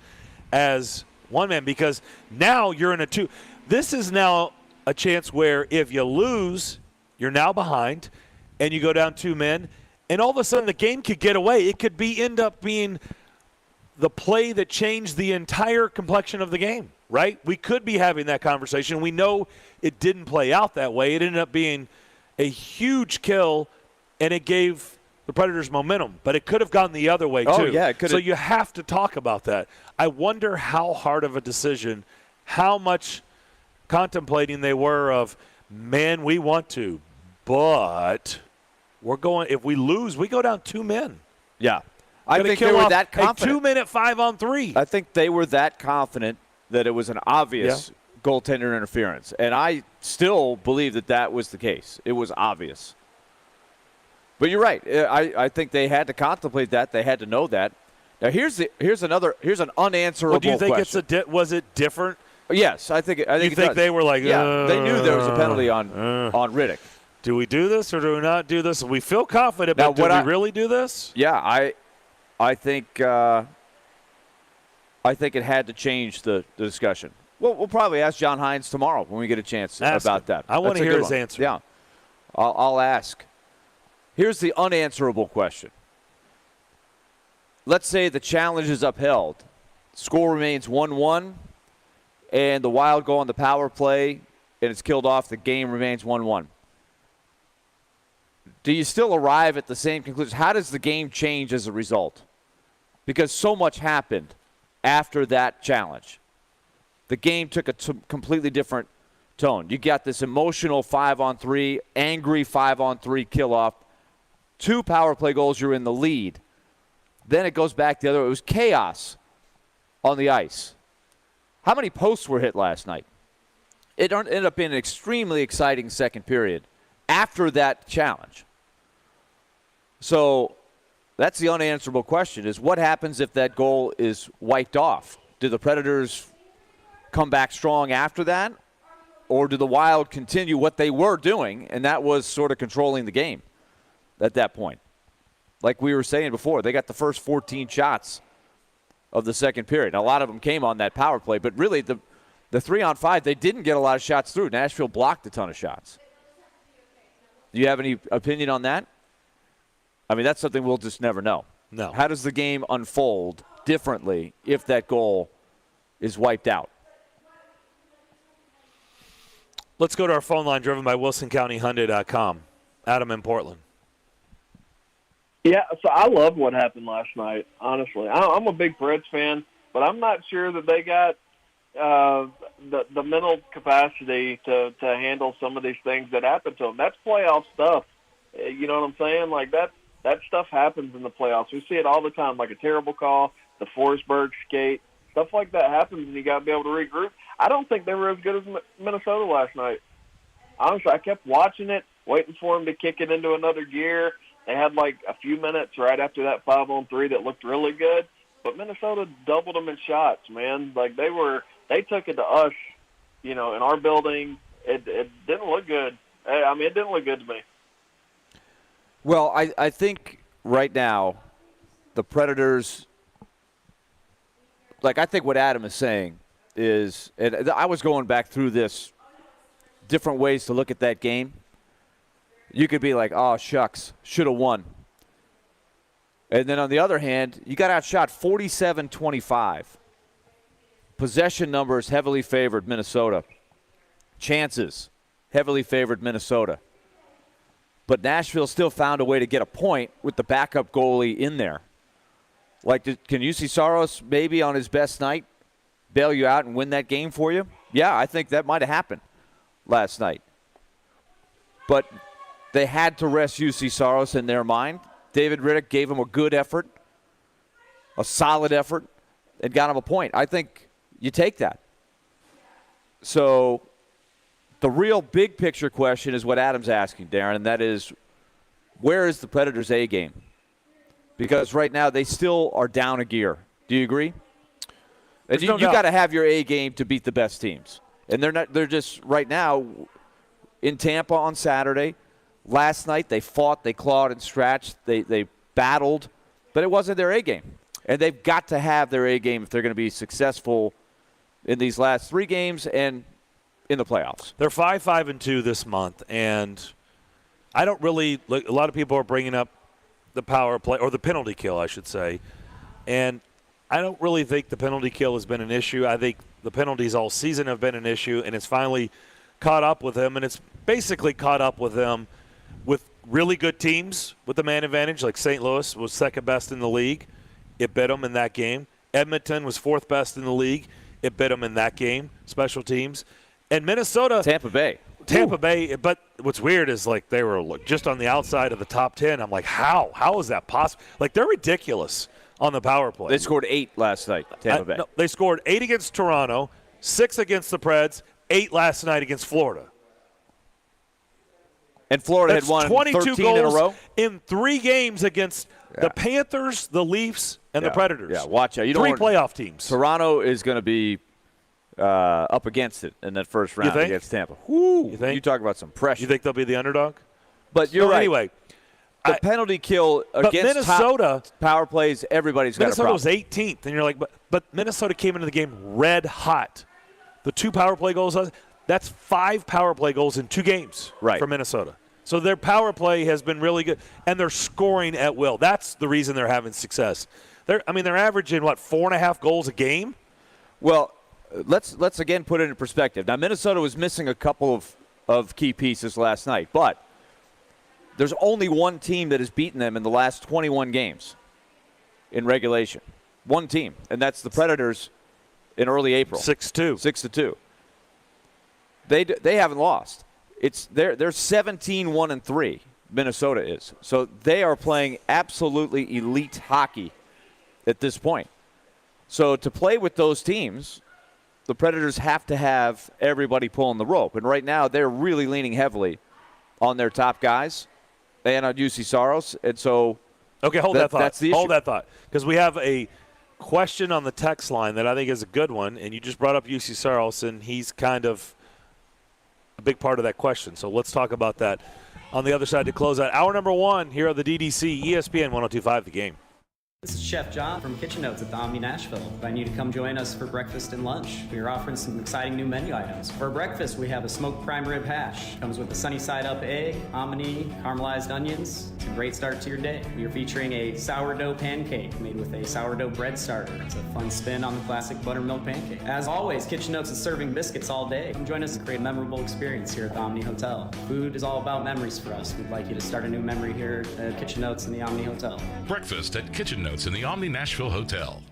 as 1 man, because now you're in a 2. This is now a chance where if you lose, you're now behind and you go down 2 men, and all of a sudden the game could get away. It could end up being the play that changed the entire complexion of the game, right? We could be having that conversation. We know it didn't play out that way. It ended up being a huge kill, and it gave the Predators momentum. But it could have gone the other way, too. Oh, yeah, it could have. So you have to talk about that. I wonder how hard of a decision, how much contemplating they were of, man, we want to, but we're going – if we lose, we go down 2 men. Yeah. I think they were that confident. A 2-minute 5-on-3. I think they were that confident that it was an obvious goaltender interference. And I still believe that was the case. It was obvious. But you're right. I think they had to contemplate that. They had to know that. Now here's an unanswerable do you think question. Was it different? Yes, I think. You think they were like? Yeah, they knew there was a penalty on Riddick. Do we do this or do we not do this? We feel confident, but do we really do this? Yeah, I think it had to change the discussion. Well, we'll probably ask John Hines tomorrow when we get a chance about that. I want to hear his answer. Yeah, I'll ask. Here's the unanswerable question. Let's say the challenge is upheld. Score remains 1-1, and the Wild go on the power play, and it's killed off. The game remains 1-1. Do you still arrive at the same conclusion? How does the game change as a result? Because so much happened after that challenge. The game took a completely different tone. You got this emotional 5-on-3, angry 5-on-3 kill-off. 2 power play goals, you're in the lead. Then it goes back the other way. It was chaos on the ice. How many posts were hit last night? It ended up being an extremely exciting second period after that challenge. So that's the unanswerable question, is what happens if that goal is wiped off? Do the Predators come back strong after that? Or do the Wild continue what they were doing, and that was sort of controlling the game at that point? Like we were saying before, they got the first 14 shots of the second period. Now, a lot of them came on that power play, but really the 3-on-5, they didn't get a lot of shots through. Nashville blocked a ton of shots. Do you have any opinion on that? I mean, that's something we'll just never know. No. How does the game unfold differently if that goal is wiped out? Let's go to our phone line driven by WilsonCountyHyundai.com. Adam in Portland. Yeah, so I love what happened last night, honestly. I'm a big Preds fan, but I'm not sure that they got the mental capacity to handle some of these things that happen to them. That's playoff stuff. You know what I'm saying? Like, that stuff happens in the playoffs. We see it all the time, like a terrible call, the Forsberg skate. Stuff like that happens, and you got to be able to regroup. I don't think they were as good as Minnesota last night. Honestly, I kept watching it, waiting for them to kick it into another gear. They had like a few minutes right after that 5-on-3 that looked really good, but Minnesota doubled them in shots, man. Like they took it to us, in our building. It didn't look good. I mean, it didn't look good to me. Well, I think right now the Predators, I think what Adam is saying is, and I was going back through this, different ways to look at that game. You could be like, oh, shucks, should have won. And then on the other hand, you got outshot 47-25. Possession numbers heavily favored Minnesota. Chances heavily favored Minnesota. But Nashville still found a way to get a point with the backup goalie in there. Can UC Saros maybe on his best night bail you out and win that game for you? Yeah, I think that might have happened last night. But they had to rest UC Saros in their mind. David Riddick gave him a good effort, a solid effort, and got him a point. I think you take that. So the real big picture question is what Adam's asking, Darren, and that is, where is the Predators' A game? Because right now they still are down a gear. Do you agree? And you got to have your A game to beat the best teams. And they're not. They're just right now in Tampa on Saturday. Last night they fought, they clawed and scratched, they battled, but it wasn't their A game. And they've got to have their A game if they're going to be successful in these last 3 games and in the playoffs. They're 5-5-2 this month, and I don't really – a lot of people are bringing up the power play – or the penalty kill, I should say. And I don't really think the penalty kill has been an issue. I think the penalties all season have been an issue, and it's finally caught up with them, and it's basically caught up with them with really good teams with the man advantage, like St. Louis was second best in the league. It bit them in that game. Edmonton was 4th best in the league. It bit them in that game, special teams. And Minnesota. Tampa Bay. But what's weird is, like, they were just on the outside of the top 10. I'm like, how? How is that possible? Like, they're ridiculous on the power play. They scored 8 last night, Tampa Bay. No, they scored 8 against Toronto, 6 against the Preds, 8 last night against Florida. And Florida had won 22 13 goals in a row in 3 games against the Panthers, the Leafs, and the Predators. Yeah, watch out. 3 playoff teams. Toronto is going to be up against it in that first round against Tampa. You think? You talk about some pressure. You think they'll be the underdog? But you're right. Anyway, the penalty kill against Minnesota power plays, everybody's got a problem. Minnesota was 18th, and you're like, but Minnesota came into the game red hot. The 2 power play goals, that's 5 power play goals in 2 games for Minnesota. So their power play has been really good, and they're scoring at will. That's the reason they're having success. They're averaging, 4.5 goals a game? Well, let's again put it in perspective. Now, Minnesota was missing a couple of key pieces last night, but there's only one team that has beaten them in the last 21 games in regulation. One team, and that's the Predators in early April. 6-2. 6-2. They haven't lost. They're 17-1-3. Minnesota is. So they are playing absolutely elite hockey at this point. So to play with those teams, the Predators have to have everybody pulling the rope. And right now they're really leaning heavily on their top guys and on UC Saros. And so hold that thought. That's the issue. Hold that thought. Because we have a question on the text line that I think is a good one, and you just brought up UC Saros, and he's kind of a big part of that question. So let's talk about that on the other side to close out hour number 1 here on the DDC ESPN 102.5 The Game. This is Chef John from Kitchen Notes at the Omni Nashville. Invite you to come join us for breakfast and lunch. We are offering some exciting new menu items. For breakfast, we have a smoked prime rib hash. Comes with a sunny side up egg, hominy, caramelized onions. It's a great start to your day. We are featuring a sourdough pancake made with a sourdough bread starter. It's a fun spin on the classic buttermilk pancake. As always, Kitchen Notes is serving biscuits all day. Come join us and create a memorable experience here at the Omni Hotel. Food is all about memories for us. We'd like you to start a new memory here at Kitchen Notes in the Omni Hotel. Breakfast at Kitchen Notes in the Omni Nashville Hotel.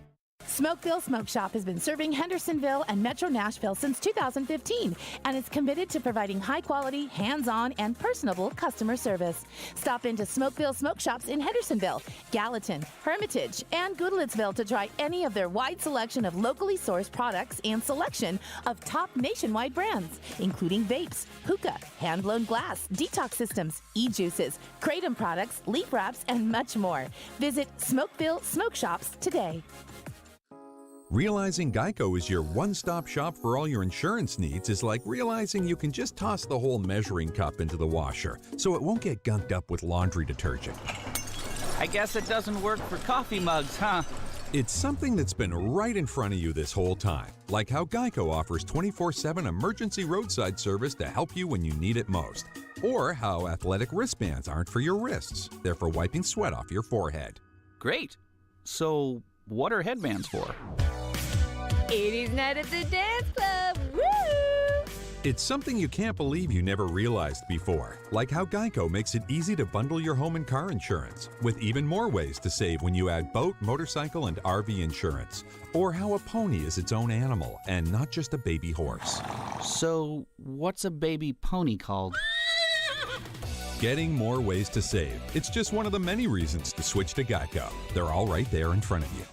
Smokeville Smoke Shop has been serving Hendersonville and Metro Nashville since 2015 and is committed to providing high-quality, hands-on, and personable customer service. Stop into Smokeville Smoke Shops in Hendersonville, Gallatin, Hermitage, and Goodlettsville to try any of their wide selection of locally sourced products and selection of top nationwide brands, including vapes, hookah, hand-blown glass, detox systems, e-juices, kratom products, leaf wraps, and much more. Visit Smokeville Smoke Shops today. Realizing Geico is your one-stop shop for all your insurance needs is like realizing you can just toss the whole measuring cup into the washer, so it won't get gunked up with laundry detergent. I guess it doesn't work for coffee mugs, huh? It's something that's been right in front of you this whole time, like how Geico offers 24/7 emergency roadside service to help you when you need it most. Or how athletic wristbands aren't for your wrists, they're for wiping sweat off your forehead. Great. So, what are headbands for? 80s night at the dance club. Woo! It's something you can't believe you never realized before, like how Geico makes it easy to bundle your home and car insurance, with even more ways to save when you add boat, motorcycle, and RV insurance, or how a pony is its own animal and not just a baby horse. So, what's a baby pony called? Getting more ways to save. It's just one of the many reasons to switch to Geico. They're all right there in front of you.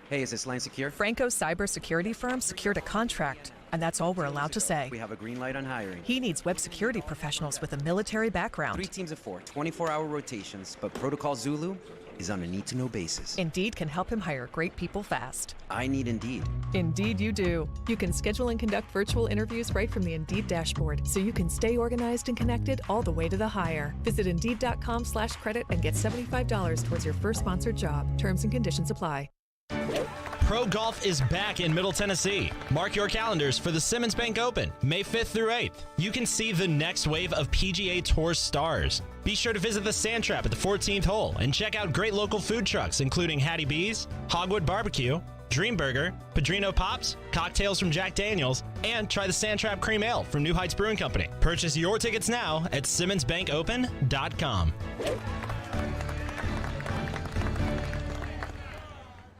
Hey, is this line secure? Franco's cybersecurity firm secured a contract. And that's all we're allowed to say. We have a green light on hiring. He needs web security professionals with a military background. 3 teams of 4, 24-hour rotations, but Protocol Zulu is on a need-to-know basis. Indeed can help him hire great people fast. I need Indeed. Indeed you do. You can schedule and conduct virtual interviews right from the Indeed dashboard, so you can stay organized and connected all the way to the hire. Visit Indeed.com/credit and get $75 towards your first sponsored job. Terms and conditions apply. Pro Golf is back in Middle Tennessee. Mark your calendars for the Simmons Bank Open, May 5th through 8th. You can see the next wave of PGA Tour stars. Be sure to visit the Sand Trap at the 14th hole and check out great local food trucks, including Hattie B's, Hogwood Barbecue, Dream Burger, Padrino Pops, cocktails from Jack Daniels, and try the Sand Trap Cream Ale from New Heights Brewing Company. Purchase your tickets now at SimmonsBankOpen.com.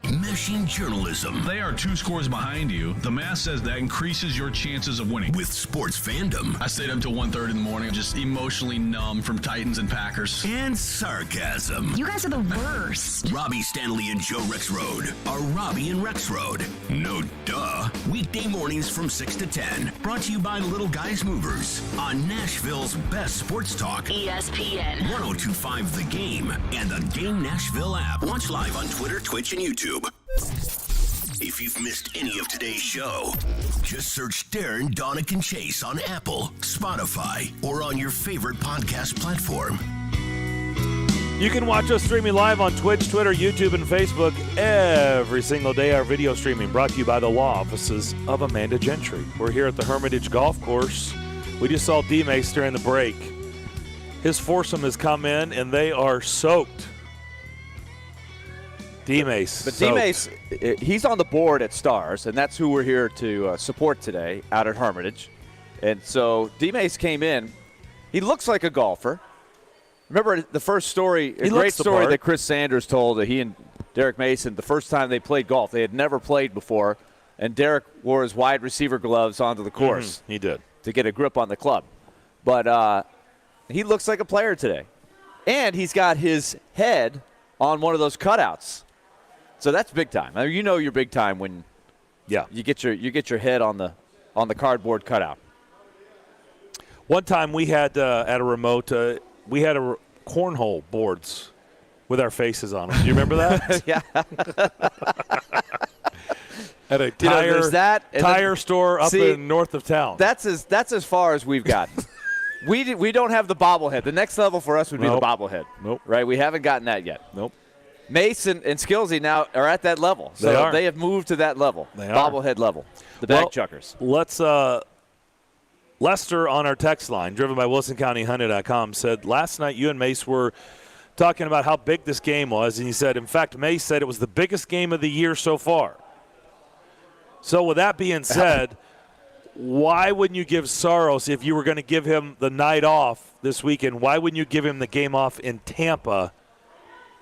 Meshing journalism. They are 2 scores behind you. The math says that increases your chances of winning. With sports fandom. I stayed up till 1:30 in the morning, just emotionally numb from Titans and Packers. And sarcasm. You guys are the worst. Robby Stanley and Joe Rexrode are Robby and Rexrode. No duh. Weekday mornings from 6 to 10. Brought to you by Little Guys Movers on Nashville's best sports talk. ESPN. 102.5 The Game and the Game Nashville app. Watch live on Twitter, Twitch, and YouTube. If you've missed any of today's show, just search Darren, Donick, and Chase on Apple, Spotify, or on your favorite podcast platform. You can watch us streaming live on Twitch, Twitter, YouTube, and Facebook every single day. Our video streaming brought to you by the law offices of Amanda Gentry. We're here at the Hermitage Golf Course. We just saw D-Mace during the break. His foursome has come in, and they are soaked. D-Mace. But D-Mace, he's on the board at Stars, and that's who we're here to support today out at Hermitage. And so D-Mace came in. He looks like a golfer. Remember the first story, a great story that Chris Sanders told that he and Derek Mason, the first time they played golf, they had never played before, and Derek wore his wide receiver gloves onto the course. He did. To get a grip on the club. But he looks like a player today. And he's got his head on one of those cutouts. So that's big time. I mean, you know you're big time when you get your head on the cardboard cutout. One time we had at a remote, we had a cornhole boards with our faces on them. Do you remember that? Yeah. At a tire store up in north of town. That's as far as we've gotten. we don't have the bobblehead. The next level for us would be the bobblehead. Nope. Right? We haven't gotten that yet. Nope. Mason and Skillsy now are at that level. So they have moved to that level. They bobblehead level. The bag chuckers. Let's Lester on our text line, driven by WilsonCountyHunter.com, said last night you and Mace were talking about how big this game was, and he said, in fact, Mace said it was the biggest game of the year so far. So with that being said, why wouldn't you give Saros, if you were going to give him the night off this weekend, why wouldn't you give him the game off in Tampa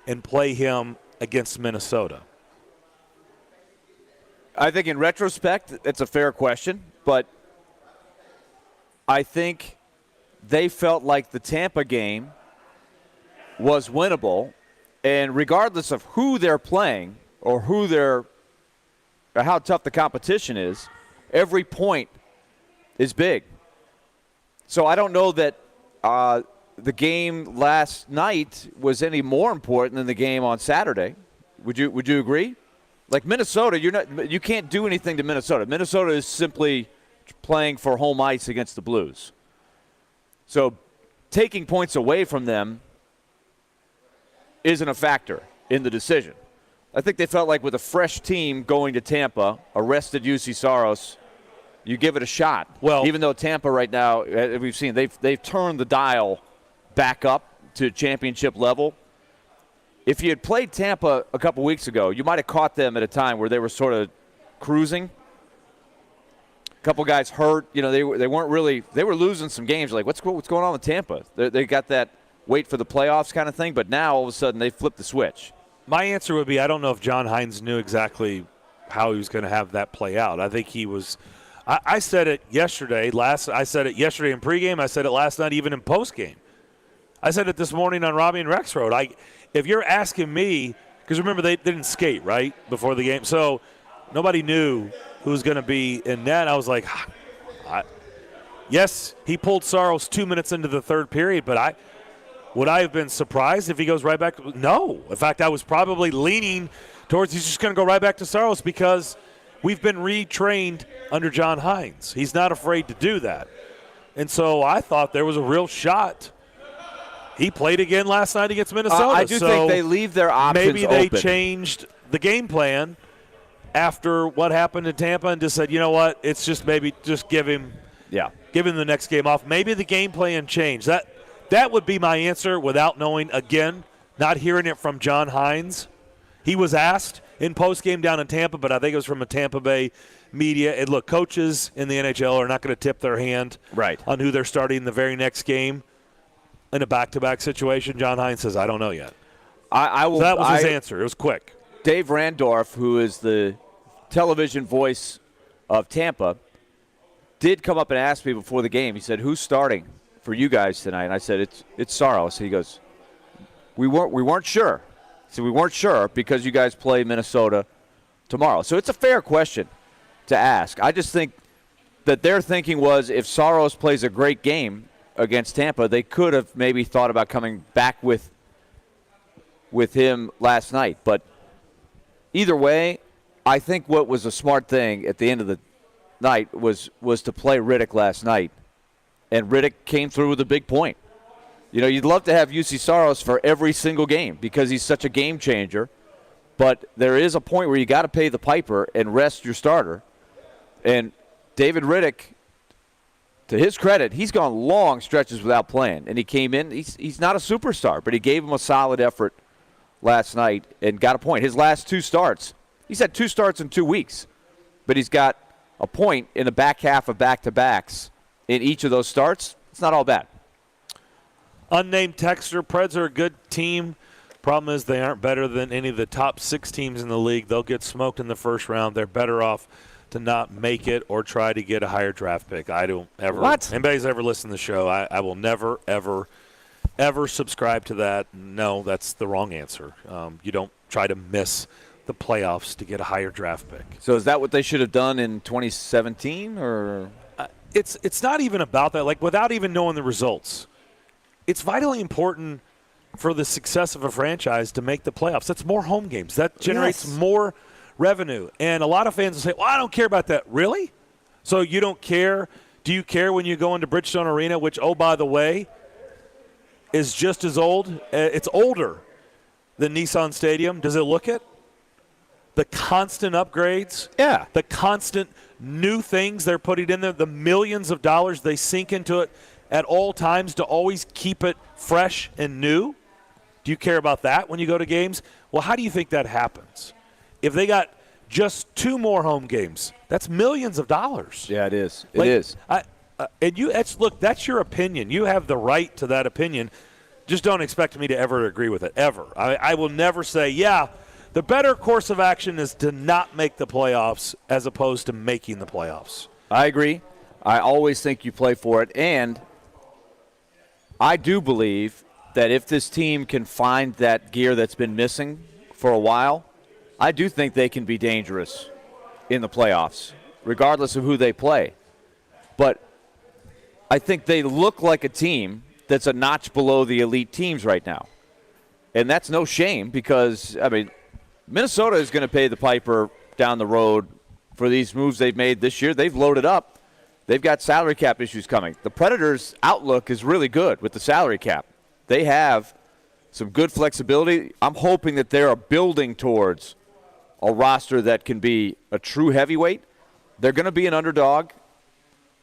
and play him against Minnesota? I think in retrospect, it's a fair question, but I think they felt like the Tampa game was winnable, and regardless of who they're playing or or how tough the competition is, every point is big. So I don't know that the game last night was any more important than the game on Saturday. Would you agree? Like Minnesota, you can't do anything to Minnesota. Minnesota is simply playing for home ice against the Blues. So taking points away from them isn't a factor in the decision. I think they felt like with a fresh team going to Tampa, arrested UC Saros, you give it a shot. Well, even though Tampa right now, we've seen, they've turned the dial back up to championship level. If you had played Tampa a couple weeks ago, you might have caught them at a time where they were sort of cruising. A couple guys hurt. You know, they weren't really – they were losing some games. Like, what's going on with Tampa? They got that wait for the playoffs kind of thing, but now all of a sudden they flipped the switch. My answer would be I don't know if John Hines knew exactly how he was going to have that play out. I think he was – I said it yesterday. I said it yesterday in pregame. I said it last night even in postgame. I said it this morning on Robby and Rexrode. If you're asking me, because remember they didn't skate, right, before the game. So nobody knew who was going to be in net. I was like, yes, he pulled Saros 2 minutes into the third period, but would I have been surprised if he goes right back? No. In fact, I was probably leaning towards he's just going to go right back to Saros because we've been retrained under John Hines. He's not afraid to do that. And so I thought there was a real shot. He played again last night against Minnesota. I do think they leave their options maybe they open. Changed the game plan after what happened in Tampa and just said, you know what, it's just maybe just give him the next game off. Maybe the game plan changed. That would be my answer without knowing, again, not hearing it from John Hines. He was asked in postgame down in Tampa, but I think it was from a Tampa Bay media. And look, coaches in the NHL are not going to tip their hand on who they're starting the very next game in a back-to-back situation. John Hines says, I don't know yet. So that was his answer. It was quick. Dave Randorf, who is the television voice of Tampa, did come up and ask me before the game. He said, who's starting for you guys tonight? And I said, it's Saros. He goes, we weren't sure. So we weren't sure because you guys play Minnesota tomorrow. So it's a fair question to ask. I just think that their thinking was if Saros plays a great game against Tampa, they could have maybe thought about coming back with him last night. But either way, I think what was a smart thing at the end of the night was to play Riddick last night. And Riddick came through with a big point. You know, you'd love to have UC Saros for every single game because he's such a game changer. But there is a point where you got to pay the piper and rest your starter. And David Riddick, to his credit, he's gone long stretches without playing. And he came in. He's not a superstar, but he gave him a solid effort last night and got a point. His last two starts, he's had 2 starts in 2 weeks. But he's got a point in the back half of back-to-backs in each of those starts. It's not all bad. Unnamed texter, Preds are a good team. Problem is they aren't better than any of the top 6 teams in the league. They'll get smoked in the first round. They're better off to not make it or try to get a higher draft pick. I don't ever. What? Anybody's ever listened to the show, I will never, ever subscribe to that. No, that's the wrong answer. You don't try to miss the playoffs to get a higher draft pick. So is that what they should have done in 2017? Or It's not even about that. Like, without even knowing the results, it's vitally important for the success of a franchise to make the playoffs. That's more home games. That generates more revenue. And a lot of fans will say, well, I don't care about that. Really? So you don't care? Do you care when you go into Bridgestone Arena, which, oh, by the way, is just as old? It's older than Nissan Stadium. Does it look it? The constant upgrades. Yeah. The constant new things they're putting in there. The millions of dollars they sink into it at all times to always keep it fresh and new. Do you care about that when you go to games? Well, how do you think that happens? If they got just 2 more home games, that's millions of dollars. Yeah, it is. It is. Look, that's your opinion. You have the right to that opinion. Just don't expect me to ever agree with it, ever. I will never say, yeah, the better course of action is to not make the playoffs as opposed to making the playoffs. I agree. I always think you play for it. And I do believe that if this team can find that gear that's been missing for a while, I do think they can be dangerous in the playoffs, regardless of who they play. But I think they look like a team that's a notch below the elite teams right now. And that's no shame because, I mean, Minnesota is going to pay the piper down the road for these moves they've made this year. They've loaded up. They've got salary cap issues coming. The Predators' outlook is really good with the salary cap. They have some good flexibility. I'm hoping that they're building towards a roster that can be a true heavyweight. They're going to be an underdog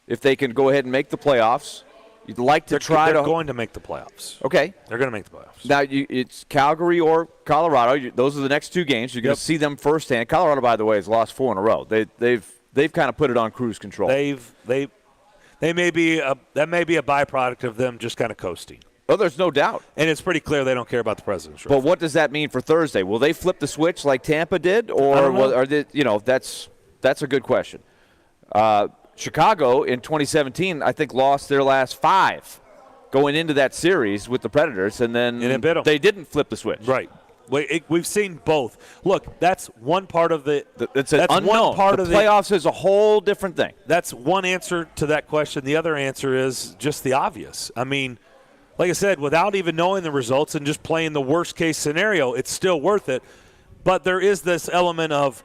if they can go ahead and make the playoffs. You'd like to try to. They're going to make the playoffs. Okay. They're going to make the playoffs. Now, it's Calgary or Colorado. Those are the next 2 games. You're going to see them firsthand. Colorado, by the way, has lost 4 in a row. They've kind of put it on cruise control. They may be that may be a byproduct of them just kind of coasting. Oh, there's no doubt. And it's pretty clear they don't care about the President's Trophy. But what does that mean for Thursday? Will they flip the switch like Tampa did, or they, that's a good question. Chicago in 2017, I think, lost their last 5 going into that series with the Predators, and then it bit 'em. They didn't flip the switch. Right. We've seen both. Look, that's one part of the. It's an unknown. One part of playoffs is a whole different thing. That's one answer to that question. The other answer is just the obvious. I mean, like I said, without even knowing the results and just playing the worst case scenario, it's still worth it. But there is this element of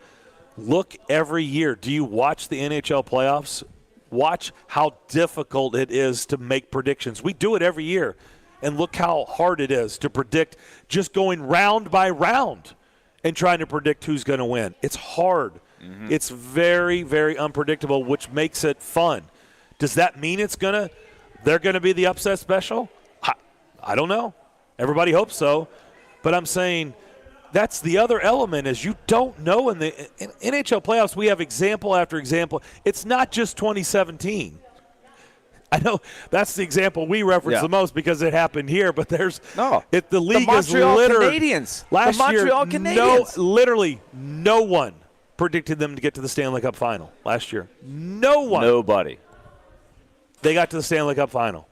look every year. Do you watch the NHL playoffs? Watch how difficult it is to make predictions. We do it every year. And look how hard it is to predict just going round by round and trying to predict who's going to win. It's hard. Mm-hmm. It's very, very unpredictable, which makes it fun. Does that mean they're going to be the upset special? I don't know. Everybody hopes so. But I'm saying that's the other element is you don't know. In NHL playoffs, we have example after example. It's not just 2017. I know that's the example we reference the most because it happened here, but the league is littered. Canadiens. Last the Montreal year, Canadiens. Literally no one predicted them to get to the Stanley Cup final last year. No one. Nobody. They got to the Stanley Cup final.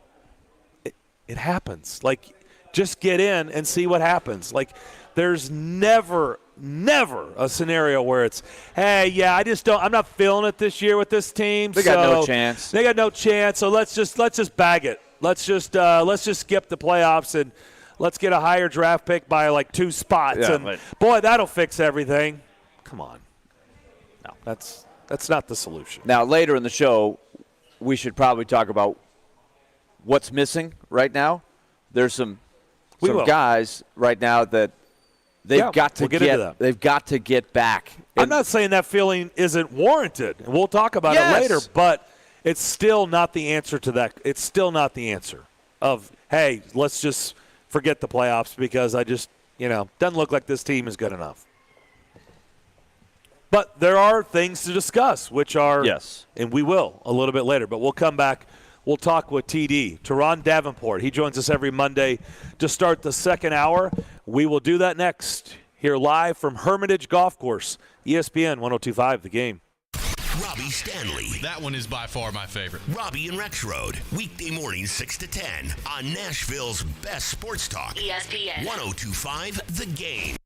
It happens. Like, just get in and see what happens. Like, there's never a scenario where it's, hey, I'm not feeling it this year with this team. They got no chance. They got no chance. So let's just bag it. Let's just skip the playoffs and let's get a higher draft pick by like 2 spots. Yeah, and boy, that'll fix everything. Come on. No, that's not the solution. Now, later in the show, we should probably talk about what's missing right now. There's some guys right now that they've got to get back. I'm not saying that feeling isn't warranted, and we'll talk about it later, but it's still not the answer to that. It's still not the answer of, hey, let's just forget the playoffs because doesn't look like this team is good enough. But there are things to discuss, which are, and we will a little bit later, but we'll come back. We'll talk with TD, Teron Davenport. He joins us every Monday to start the second hour. We will do that next here live from Hermitage Golf Course, ESPN 102.5 The Game. Robby Stanley. That one is by far my favorite. Robby and Rexrode. Weekday mornings 6 to 10 on Nashville's best sports talk. ESPN 102.5 The Game.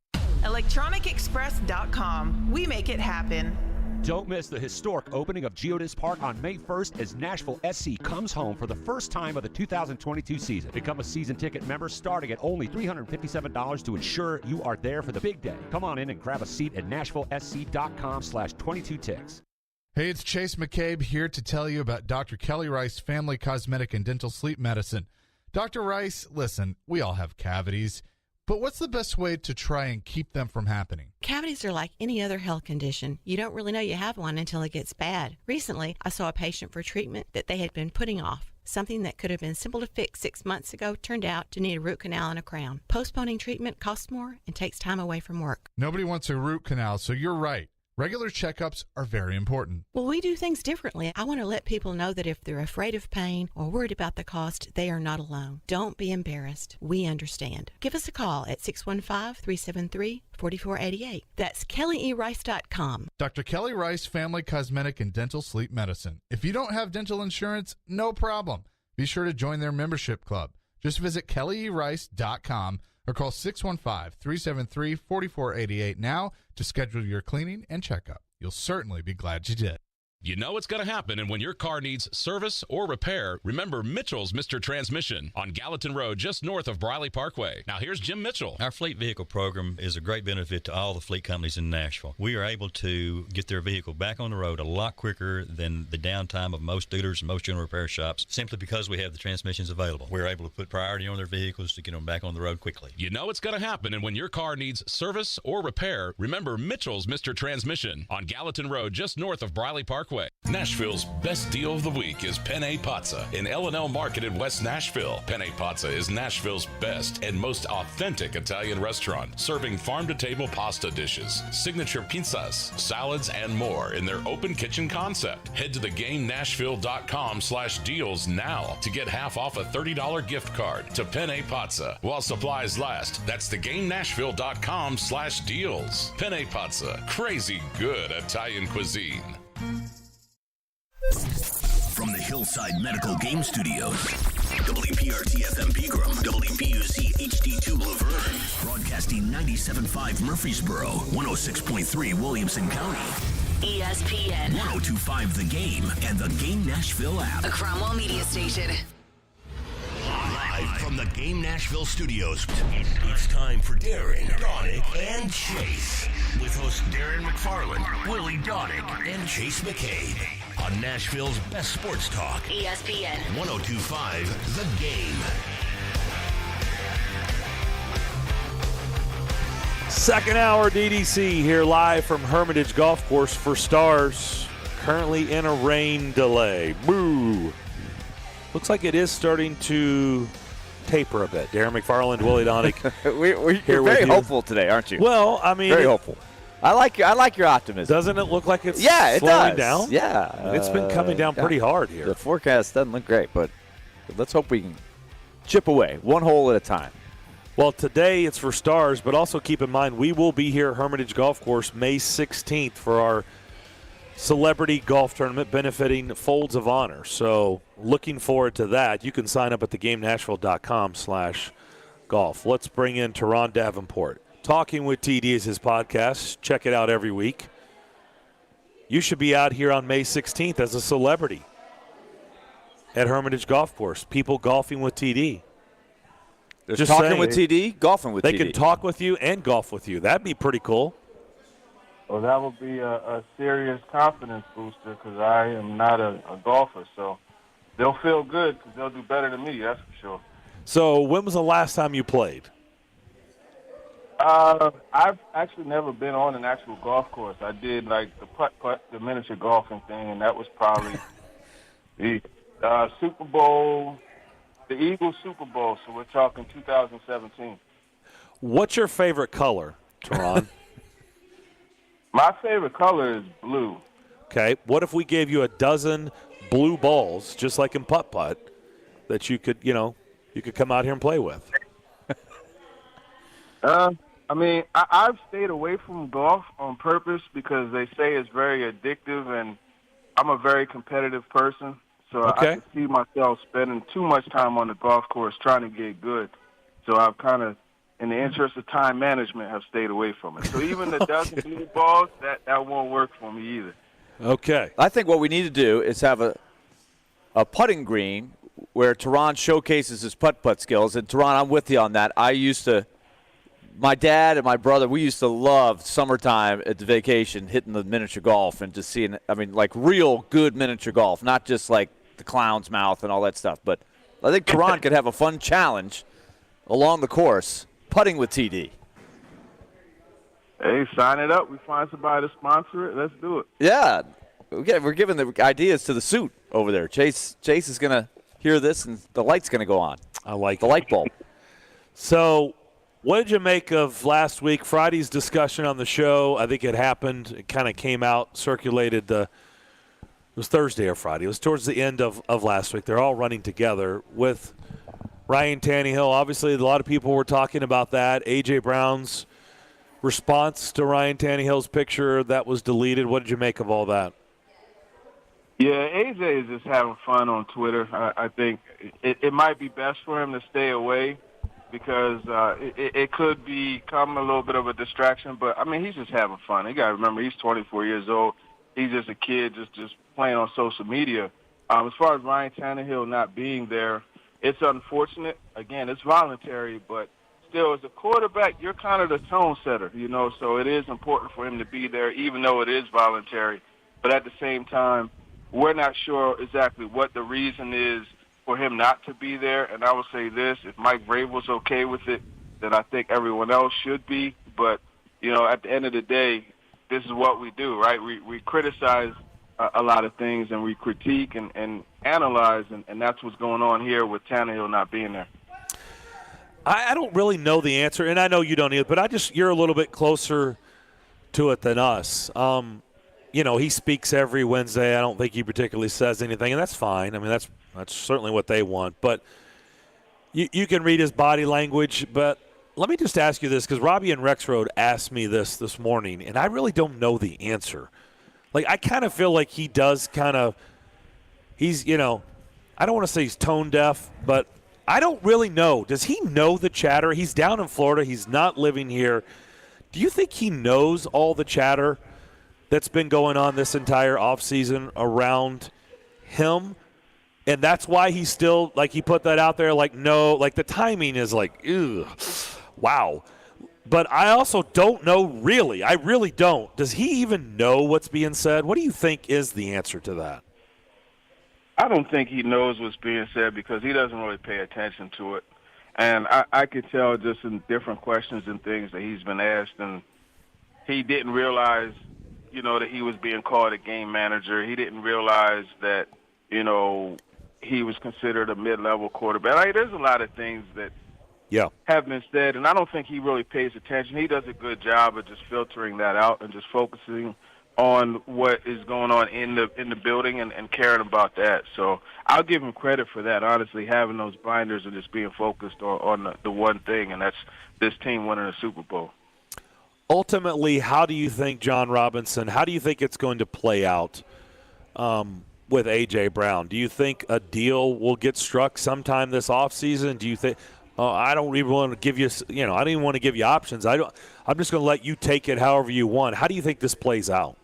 ElectronicExpress.com. We make it happen. Don't miss the historic opening of Geodis Park on May 1st as Nashville SC comes home for the first time of the 2022 season. Become a season ticket member starting at only $357 to ensure you are there for the big day. Come on in and grab a seat at NashvilleSC.com/22ticks. Hey, it's Chase McCabe here to tell you about Dr. Kelly Rice Family Cosmetic and Dental Sleep Medicine. Dr. Rice, listen, we all have cavities. But what's the best way to try and keep them from happening? Cavities are like any other health condition. You don't really know you have one until it gets bad. Recently, I saw a patient for treatment that they had been putting off. Something that could have been simple to fix 6 months ago turned out to need a root canal and a crown. Postponing treatment costs more and takes time away from work. Nobody wants a root canal, so you're right. Regular checkups are very important. Well, we do things differently. I want to let people know that if they're afraid of pain or worried about the cost, they are not alone. Don't be embarrassed. We understand. Give us a call at 615-373-4488. That's KellyERice.com. Dr. Kelly Rice Family Cosmetic and Dental Sleep Medicine. If you don't have dental insurance, no problem. Be sure to join their membership club. Just visit KellyERice.com or call 615-373-4488 now to schedule your cleaning and checkup. You'll certainly be glad you did. You know what's going to happen, and when your car needs service or repair, remember Mitchell's Mr. Transmission on Gallatin Road, just north of Briley Parkway. Now, here's Jim Mitchell. Our fleet vehicle program is a great benefit to all the fleet companies in Nashville. We are able to get their vehicle back on the road a lot quicker than the downtime of most dealers and most general repair shops, simply because we have the transmissions available. We're able to put priority on their vehicles to get them back on the road quickly. You know what's going to happen, and when your car needs service or repair, remember Mitchell's Mr. Transmission on Gallatin Road, just north of Briley Parkway. Nashville's best deal of the week is Penne Pazza in L&L Market in West Nashville. Penne Pazza is Nashville's best and most authentic Italian restaurant, serving farm-to-table pasta dishes, signature pizzas, salads, and more in their open kitchen concept. Head to theGameNashville.com/deals now to get half off a $30 gift card to Penne Pazza while supplies last. That's theGameNashville.com/deals. Penne Pazza, crazy good Italian cuisine. From the Hillside Medical Game Studios, WPRT-FM Pegram, WPUC HD2 Laverne, broadcasting 97.5 Murfreesboro, 106.3 Williamson County. ESPN 102.5 The Game and the Game Nashville app. A Cromwell media station. Live from the Game Nashville studios, it's time for Darren, Donick, and Chase. With hosts Darren McFarland, Willie Donick, and Chase McCabe. On Nashville's best sports talk. ESPN 102.5 The Game. Second hour DDC here live from Hermitage Golf Course for Stars. Currently in a rain delay. Boo! Looks like it is starting to taper a bit. Darren McFarland, Willie Donick. You're very hopeful today, aren't you? Well, I mean, very hopeful. I like your optimism. Doesn't it look like it's it slowing does. down? Yeah. It's been coming down pretty hard here. The forecast doesn't look great, but let's hope we can chip away one hole at a time. Well, today it's for Stars, but also keep in mind we will be here at Hermitage Golf Course May 16th for our celebrity golf tournament benefiting Folds of Honor. So looking forward to that. You can sign up at thegamenashville.com/golf. Let's bring in Teron Davenport. Talking with TD is his podcast. Check it out every week. You should be out here on May 16th as a celebrity at Hermitage Golf Course. People golfing with TD. Just talking with TD, golfing with TD. They can talk with you and golf with you. That'd be pretty cool. Well, that would be a serious confidence booster because I am not a golfer. So they'll feel good because they'll do better than me, that's for sure. So when was the last time you played? I've actually never been on an actual golf course. I did like the putt-putt, the miniature golfing thing, and that was probably the Super Bowl, the Eagles Super Bowl. So we're talking 2017. What's your favorite color, Teron? My favorite color is blue. Okay. What if we gave you a dozen blue balls, just like in putt-putt, that you could come out here and play with? I mean, I've stayed away from golf on purpose because they say it's very addictive, and I'm a very competitive person. So I can see myself spending too much time on the golf course trying to get good. So I've kind of, in the interest of time management, have stayed away from it. So even the dozen blue balls, that won't work for me either. Okay. I think what we need to do is have a putting green where Teron showcases his putt-putt skills. And, Teron, I'm with you on that. My dad and my brother, we used to love summertime at the vacation hitting the miniature golf and just seeing, like real good miniature golf, not just like the clown's mouth and all that stuff. But I think Teron could have a fun challenge along the course, putting with TD. Hey, sign it up. We find somebody to sponsor it. Let's do it. Yeah. We're giving the ideas to the suit over there. Chase is going to hear this, and the light's going to go on. I like the light bulb. So what did you make of last week, Friday's discussion on the show? I think it happened. It kind of came out, circulated. It was Thursday or Friday. It was towards the end of last week. They're all running together with Ryan Tannehill. Obviously, a lot of people were talking about that. A.J. Brown's response to Ryan Tannehill's picture that was deleted. What did you make of all that? Yeah, A.J. is just having fun on Twitter. I think it might be best for him to stay away, because it could become a little bit of a distraction. But, I mean, he's just having fun. You got to remember, he's 24 years old. He's just a kid just playing on social media. As far as Ryan Tannehill not being there, it's unfortunate. Again, it's voluntary, but still, as a quarterback, you're kind of the tone setter, so it is important for him to be there, even though it is voluntary. But at the same time, we're not sure exactly what the reason is for him not to be there. And I will say this, if Mike Vrabel's okay with it, then I think everyone else should be. But, at the end of the day, this is what we do, right? We criticize a lot of things, and we critique and analyze, and that's what's going on here with Tannehill not being there. I don't really know the answer, and I know you don't either, but you're a little bit closer to it than us. He speaks every Wednesday. I don't think he particularly says anything, and that's fine. I mean, that's certainly what they want. But you can read his body language. But let me just ask you this, because Robby and Rexrode asked me this morning, and I really don't know the answer. Like, I kind of feel like he does he's I don't want to say he's tone deaf, but I don't really know. Does he know the chatter? He's down in Florida. He's not living here. Do you think he knows all the chatter that's been going on this entire offseason around him? And that's why he's still, like, he put that out there, like, no, like, the timing is like, ew, wow. But I also don't know, really. I really don't. Does he even know what's being said? What do you think is the answer to that? I don't think he knows what's being said because he doesn't really pay attention to it. And I could tell just in different questions and things that he's been asked, and he didn't realize, that he was being called a game manager. He didn't realize that, he was considered a mid-level quarterback. Like, there's a lot of things that have been said, and I don't think he really pays attention. He does a good job of just filtering that out and just focusing on what is going on in the building and caring about that. So I'll give him credit for that, honestly, having those blinders and just being focused on the one thing, and that's this team winning a Super Bowl. Ultimately, how do you think, John Robinson, how do you think it's going to play out with A.J. Brown? Do you think a deal will get struck sometime this offseason? Do you think I don't even want to give you, I don't even want to give you options. I'm just going to let you take it however you want. How do you think this plays out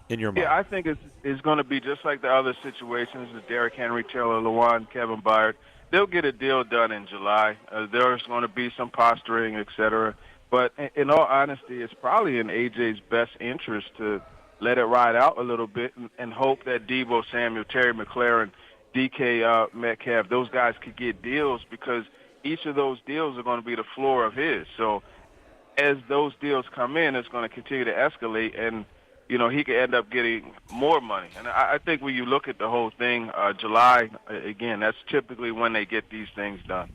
in your mind? Yeah, I think it's going to be just like the other situations with Derrick Henry, Taylor Lewan, Kevin Byard. They'll get a deal done in July. There's going to be some posturing, et cetera. But in all honesty, it's probably in A.J.'s best interest to let it ride out a little bit and hope that Deebo Samuel, Terry McLaurin, DK Metcalf, those guys could get deals because each of those deals are going to be the floor of his. So as those deals come in, it's going to continue to escalate, and, he could end up getting more money. And I think when you look at the whole thing, July, again, that's typically when they get these things done.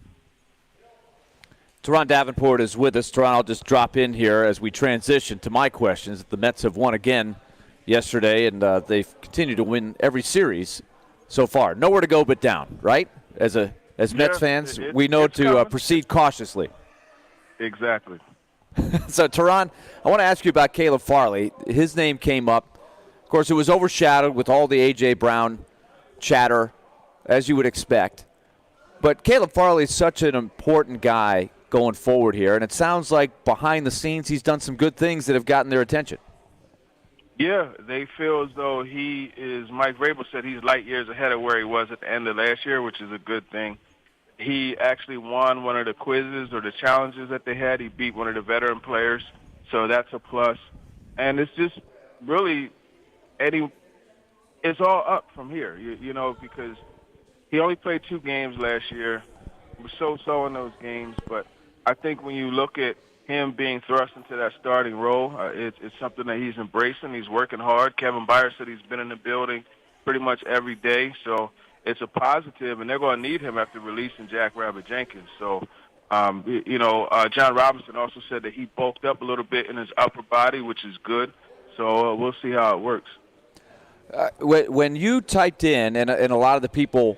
Teron Davenport is with us. Teron, I'll just drop in here as we transition to my questions. The Mets have won again yesterday, and they've continued to win every series so far. Nowhere to go but down, right? As Mets fans, we know to proceed cautiously. Exactly. So, Teron, I want to ask you about Caleb Farley. His name came up. Of course, it was overshadowed with all the A.J. Brown chatter, as you would expect. But Caleb Farley is such an important guy going forward here, and it sounds like behind the scenes he's done some good things that have gotten their attention. Yeah, they feel as though he is, Mike Vrabel said he's light years ahead of where he was at the end of last year, which is a good thing. He actually won one of the quizzes or the challenges that they had. He beat one of the veteran players, so that's a plus. And it's just really, it's all up from here, because he only played 2 games last year. He was so-so in those games, but I think when you look at him being thrust into that starting role, it's something that he's embracing. He's working hard. Kevin Byard said he's been in the building pretty much every day, so it's a positive, and they're going to need him after releasing Jack Rabbit Jenkins. So, John Robinson also said that he bulked up a little bit in his upper body, which is good. So we'll see how it works. When you typed in, and a lot of the people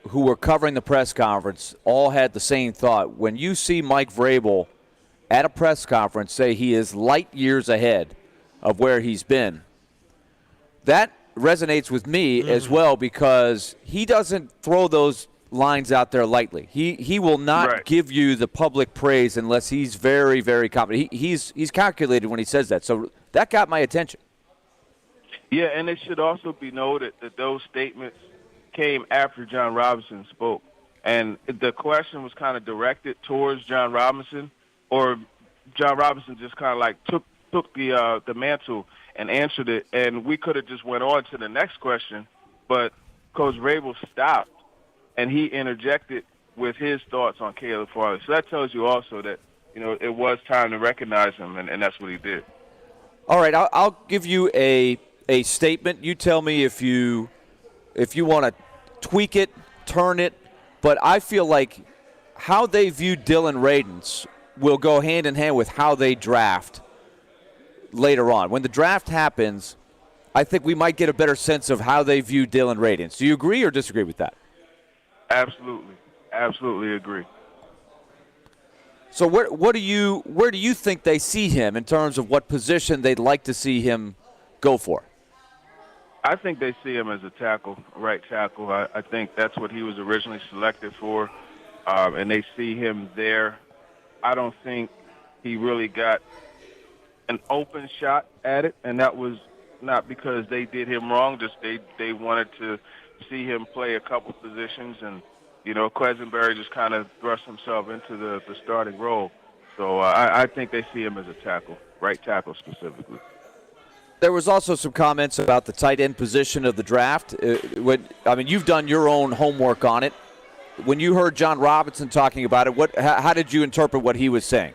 who were covering the press conference all had the same thought, when you see Mike Vrabel at a press conference say he is light years ahead of where he's been, that resonates with me as well, because he doesn't throw those lines out there lightly. He will not give you the public praise unless he's very, very confident. He's calculated when he says that. So that got my attention. Yeah, and it should also be noted that those statements came after John Robinson spoke. And the question was kind of directed towards John Robinson, or John Robinson just kind of like took the mantle and answered it, and we could have just went on to the next question, but Coach Vrabel stopped, and he interjected with his thoughts on Caleb Farley. So that tells you also that, it was time to recognize him, and that's what he did. All right, I'll give you a statement. You tell me if you want to tweak it, turn it, but I feel like how they view Dylan Radins will go hand in hand with how they draft later on. When the draft happens, I think we might get a better sense of how they view Dylan Radins. Do you agree or disagree with that? Absolutely agree. So where do you think they see him in terms of what position they'd like to see him go for? I think they see him as a tackle, right tackle. I think that's what he was originally selected for, and they see him there. I don't think he really got an open shot at it, and that was not because they did him wrong. Just they wanted to see him play a couple positions, and Quesenberry just kind of thrust himself into the starting role. So I think they see him as a tackle, right tackle specifically. There was also some comments about the tight end position of the draft. You've done your own homework on it. When you heard John Robinson talking about it, how did you interpret what he was saying?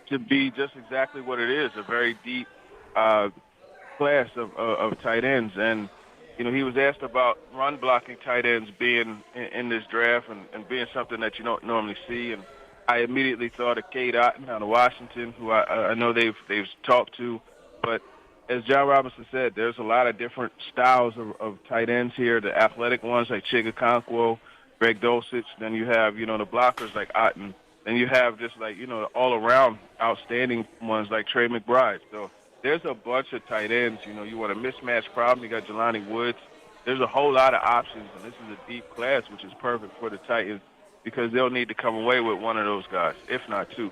To be just exactly what it is, a very deep class of tight ends. And, he was asked about run-blocking tight ends being in this draft and being something that you don't normally see. And I immediately thought of Cade Otton out of Washington, who I know they've talked to. But as John Robinson said, there's a lot of different styles of tight ends here. The athletic ones like Chigakonkwo, Greg Dulcich. Then you have, the blockers like Otton. Then you have just like, the all-around outstanding ones like Trey McBride. So there's a bunch of tight ends. You want a mismatch problem. You got Jelani Woods. There's a whole lot of options, and this is a deep class, which is perfect for the Titans, because they'll need to come away with one of those guys, if not two.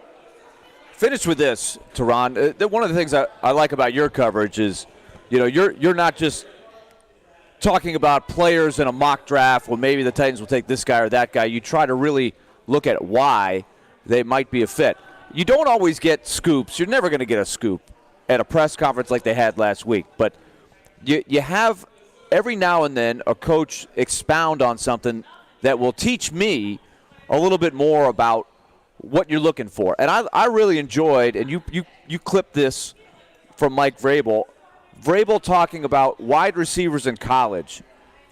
Finish with this, Teron. One of the things I like about your coverage is, you're not just talking about players in a mock draft. Well, maybe the Titans will take this guy or that guy. You try to really look at why they might be a fit. You don't always get scoops. You're never going to get a scoop at a press conference like they had last week. But you have every now and then a coach expound on something that will teach me a little bit more about what you're looking for. And I really enjoyed, and you clipped this from Mike Vrabel talking about wide receivers in college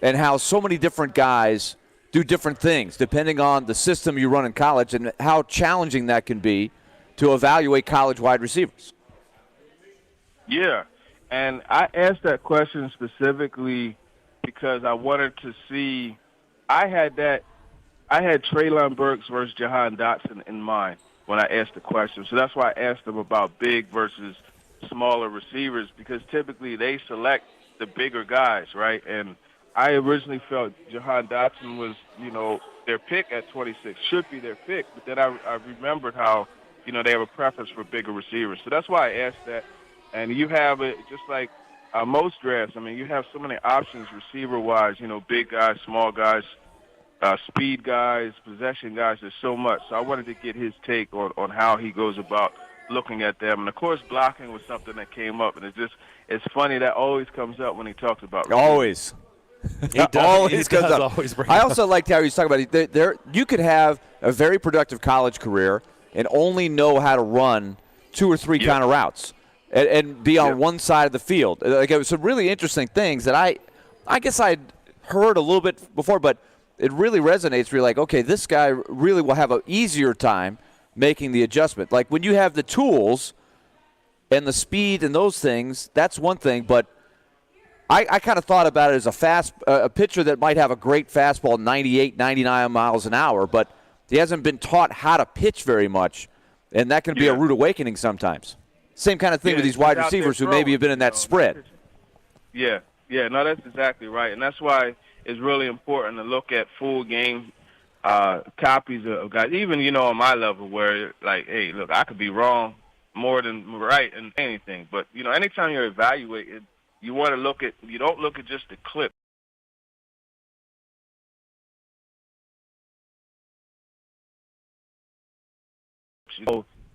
and how so many different guys do different things depending on the system you run in college and how challenging that can be to evaluate college wide receivers. Yeah, and I asked that question specifically because I wanted to see – I had Treylon Burks versus Jahan Dotson in mind when I asked the question. So that's why I asked them about big versus smaller receivers, because typically they select the bigger guys, right? And I originally felt Jahan Dotson was, their pick at 26, should be their pick. But then I remembered how, they have a preference for bigger receivers. So that's why I asked that. And you have it just like most drafts. You have so many options receiver-wise, big guys, small guys, speed guys, possession guys. There's so much. So I wanted to get his take on how he goes about looking at them. And, of course, blocking was something that came up. And it's funny that always comes up when he talks about receivers. Always. Always comes up. I also liked how he was talking about it. You could have a very productive college career and only know how to run 2 or 3 kind of routes and be on one side of the field. Like, it was some really interesting things that I guess I'd heard a little bit before, but it really resonates. You're like, okay, this guy really will have an easier time making the adjustment. Like when you have the tools and the speed and those things, that's one thing. But I kind of thought about it as a pitcher that might have a great fastball, 98, 99 miles an hour, but he hasn't been taught how to pitch very much, and that can be a rude awakening sometimes. Same kind of thing with these wide receivers who maybe have been in that spread. Yeah, no, that's exactly right. And that's why it's really important to look at full game copies of guys, even, on my level where, like, hey, look, I could be wrong more than right in anything. But, anytime you're evaluated, you want to you don't look at just the clip.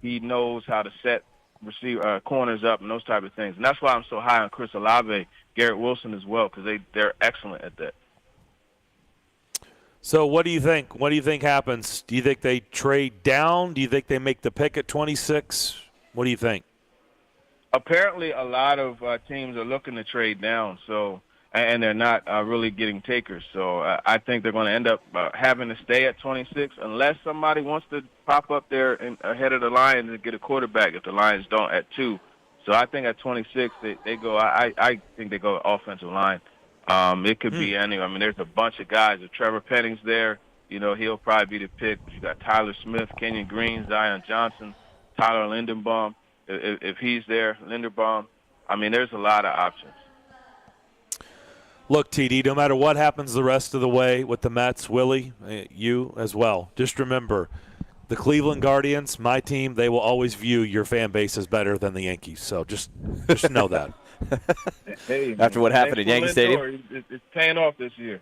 He knows how to set corners up and those type of things. And that's why I'm so high on Chris Olave, Garrett Wilson as well, because they're excellent at that. So what do you think? What do you think happens? Do you think they trade down? Do you think they make the pick at 26? What do you think? Apparently a lot of teams are looking to trade down, and they're not really getting takers. So I think they're going to end up having to stay at 26 unless somebody wants to pop up there ahead of the Lions and get a quarterback if the Lions don't at 2. So I think at 26 they go. I think they go offensive line. It could be any. There's a bunch of guys. If Trevor Penning's there, he'll probably be the pick. You got Tyler Smith, Kenyon Green, Zion Johnson, Tyler Linderbaum. If he's there, Linderbaum. There's a lot of options. Look, TD, no matter what happens the rest of the way with the Mets, Willie, you as well, just remember, the Cleveland Guardians, my team, they will always view your fan base as better than the Yankees. So just know that. Hey, After what happened at Yankee Stadium? It's paying off this year.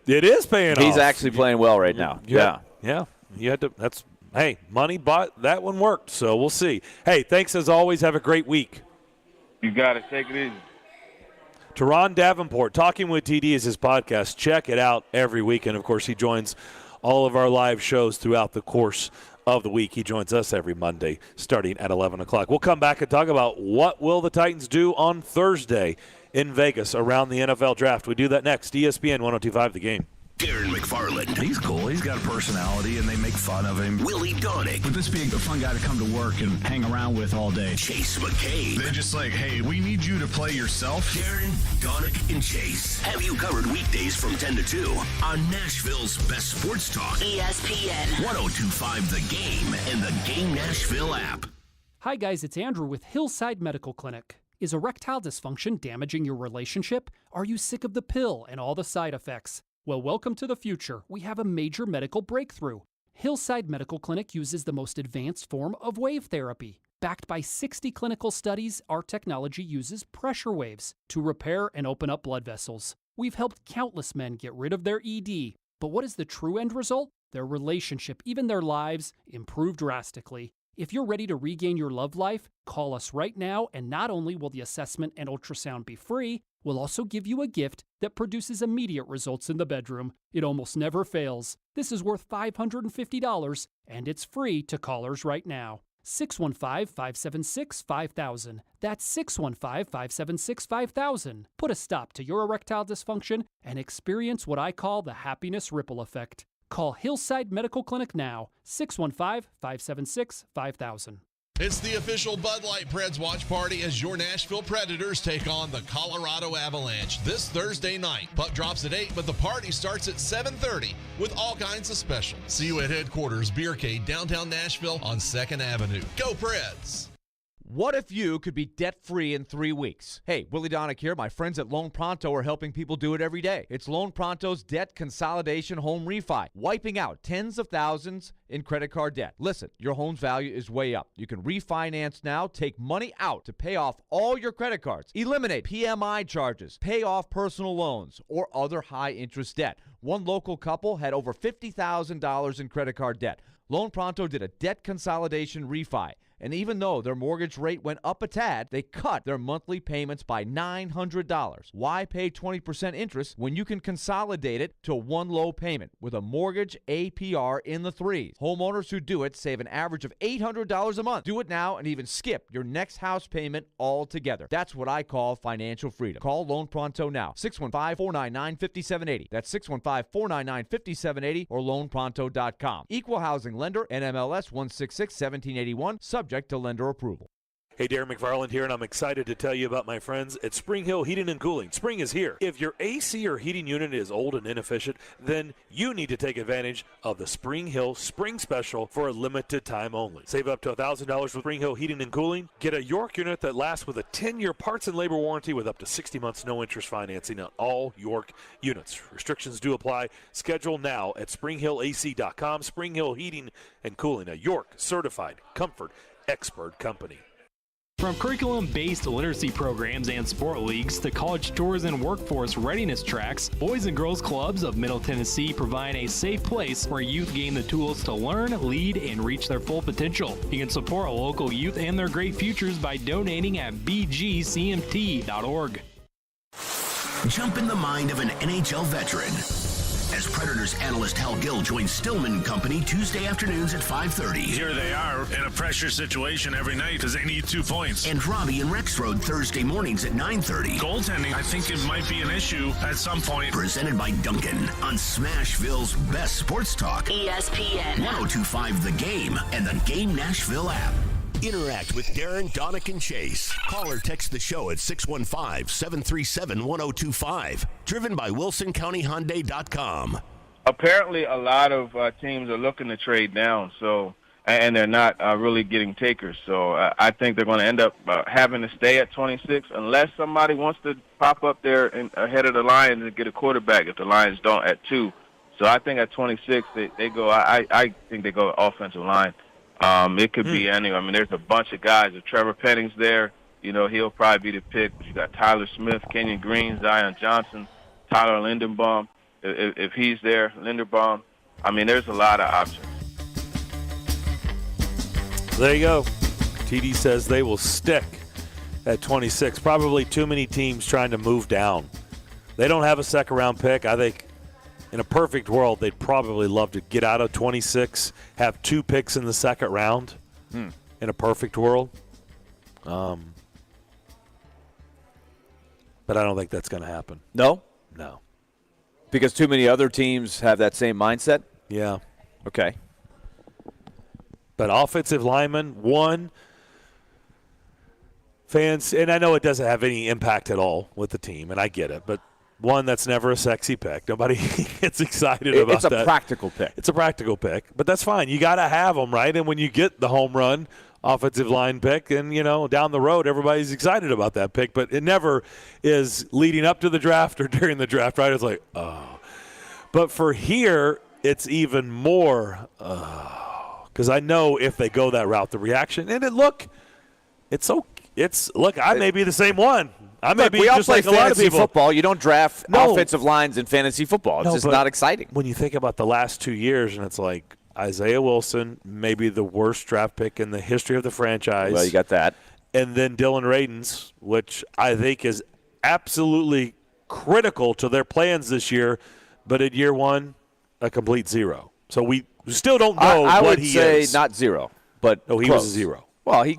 It is paying off. He's actually playing well right now. Yeah. You had to. Hey, money bought that one worked. So we'll see. Hey, thanks as always. Have a great week. You got it. Take it easy. Teron Davenport, Talking with TD is his podcast. Check it out every week. And, of course, he joins all of our live shows throughout the course of the week. He joins us every Monday starting at 11 o'clock. We'll come back and talk about what will the Titans do on Thursday in Vegas around the NFL draft. We do that next. ESPN 102.5 The Game. Darren McFarland. He's cool. He's got a personality, and they make fun of him. Willie Donick. Would this be a fun guy to come to work and hang around with all day? Chase McCabe. They're just like, hey, we need you to play yourself. Darren, Donick, and Chase have you covered weekdays from 10 to 2 on Nashville's best sports talk. ESPN 102.5 The Game and the Game Nashville app. Hi, guys. It's Andrew with Hillside Medical Clinic. Is erectile dysfunction damaging your relationship? Are you sick of the pill and all the side effects? Well, welcome to the future. We have a major medical breakthrough. Hillside Medical Clinic uses the most advanced form of wave therapy. Backed by 60 clinical studies, our technology uses pressure waves to repair and open up blood vessels. We've helped countless men get rid of their ED. But what is the true end result? Their relationship, even their lives, improve drastically. If you're ready to regain your love life, call us right now, and not only will the assessment and ultrasound be free, we'll also give you a gift that produces immediate results in the bedroom. It almost never fails. This is worth $550, and it's free to callers right now. 615-576-5000. That's 615-576-5000. Put a stop to your erectile dysfunction and experience what I call the happiness ripple effect. Call Hillside Medical Clinic now, 615-576-5000. It's the official Bud Light Preds watch party as your Nashville Predators take on the Colorado Avalanche this Thursday night. Puck drops at 8, but the party starts at 7:30 with all kinds of specials. See you at headquarters, Beercade, downtown Nashville on 2nd Avenue. Go Preds! What if you could be debt-free in 3 weeks? Hey, Willie Donick here. My friends at Loan Pronto are helping people do it every day. It's Loan Pronto's debt consolidation home refi, wiping out tens of thousands in credit card debt. Listen, your home's value is way up. You can refinance now, take money out to pay off all your credit cards, eliminate PMI charges, pay off personal loans, or other high-interest debt. One local couple had over $50,000 in credit card debt. Loan Pronto did a debt consolidation refi. And even though their mortgage rate went up a tad, they cut their monthly payments by $900. Why pay 20% interest when you can consolidate it to one low payment with a mortgage APR in the 3s? Homeowners who do it save an average of $800 a month. Do it now and even skip your next house payment altogether. That's what I call financial freedom. Call Loan Pronto now, 615-499-5780. That's 615-499-5780 or loanpronto.com. Equal housing lender, NMLS 166-1781, subject to lender approval. Hey, Darren McFarland here, and I'm excited to tell you about my friends at Spring Hill Heating and Cooling. Spring is here. If your AC or heating unit is old and inefficient, then you need to take advantage of the Spring Hill Spring Special for a limited time only. Save up to $1,000 with Spring Hill Heating and Cooling. Get a York unit that lasts with a 10-year parts and labor warranty with up to 60 months no-interest financing on all York units. Restrictions do apply. Schedule now at springhillac.com. Spring Hill Heating and Cooling, a York certified comfort expert company. From curriculum-based literacy programs and sport leagues to college tours and workforce readiness tracks, Boys and Girls Clubs of Middle Tennessee provide a safe place where youth gain the tools to learn, lead, and reach their full potential. You can support local youth and their great futures by donating at bgcmt.org. Jump in the mind of an NHL veteran as Predators analyst Hal Gill joins Stillman Company Tuesday afternoons at 5:30. Here they are in a pressure situation every night because they need 2 points. And Robby and Rexrode Thursday mornings at 9:30. Goaltending, I think it might be an issue at some point. Presented by Duncan on Smashville's best sports talk. ESPN 102.5 The Game and the Game Nashville app. Interact with Darren, Donick, and Chase. Call or text the show at 615-737-1025. Driven by WilsonCountyHyundai.com. Apparently, a lot of teams are looking to trade down. So and they're not really getting takers. So I think they're going to end up having to stay at 26 unless somebody wants to pop up there and ahead of the Lions and get a quarterback if the Lions don't at 2. So I think at 26 they go. I think they go offensive line. It could be any. I mean, there's a bunch of guys. If Trevor Penning's there, he'll probably be the pick. But you got Tyler Smith, Kenyon Green, Zion Johnson, Tyler Linderbaum. If he's there, Linderbaum. I mean, there's a lot of options. There you go. TD says they will stick at 26. Probably too many teams trying to move down. They don't have a second-round pick. I think in a perfect world, they'd probably love to get out of 26, have 2 picks in the second round in a perfect world. But I don't think that's going to happen. No? No. Because too many other teams have that same mindset? Yeah. Okay. But offensive lineman, one, fans, and I know it doesn't have any impact at all with the team, and I get it, but one, that's never a sexy pick. Nobody gets excited about that. It's a practical pick. It's a practical pick, but that's fine. You got to have them, right? And when you get the home run offensive line pick, and, down the road, everybody's excited about that pick, but it never is leading up to the draft or during the draft, right? It's like, oh. But for here, it's even more, because I know if they go that route, the reaction, and I may be the same one. I may be just like a lot of people. Football. You don't draft offensive lines in fantasy football. It's just not exciting. When you think about the last 2 years, and it's like Isaiah Wilson, maybe the worst draft pick in the history of the franchise. Well, you got that. And then Dylan Radins, which I think is absolutely critical to their plans this year, but in year one, a complete zero. So we still don't know what he is. I would say not zero, but he close. was a zero. Well, he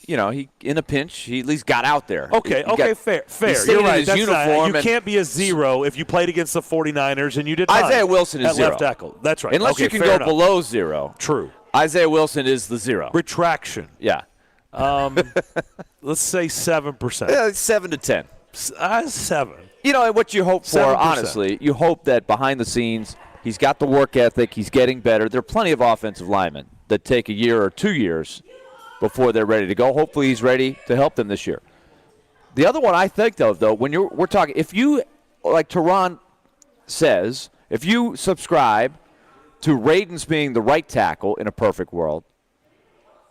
in a pinch, he at least got out there. Okay, fair. You're right. You can't be a zero if you played against the 49ers and you did not. Isaiah Wilson is at zero. Left tackle. That's right. Unless you can go below zero. True. Isaiah Wilson is the zero. Retraction. Yeah. Let's say 7%. Yeah, 7 to 10. 7. And what you hope for, 7%. honestly, you hope that behind the scenes, he's got the work ethic, he's getting better. There are plenty of offensive linemen that take a year or 2 years before they're ready to go. Hopefully he's ready to help them this year. The other one I think of, though, when we're talking, if you, like Teron says, if you subscribe to Radins being the right tackle in a perfect world,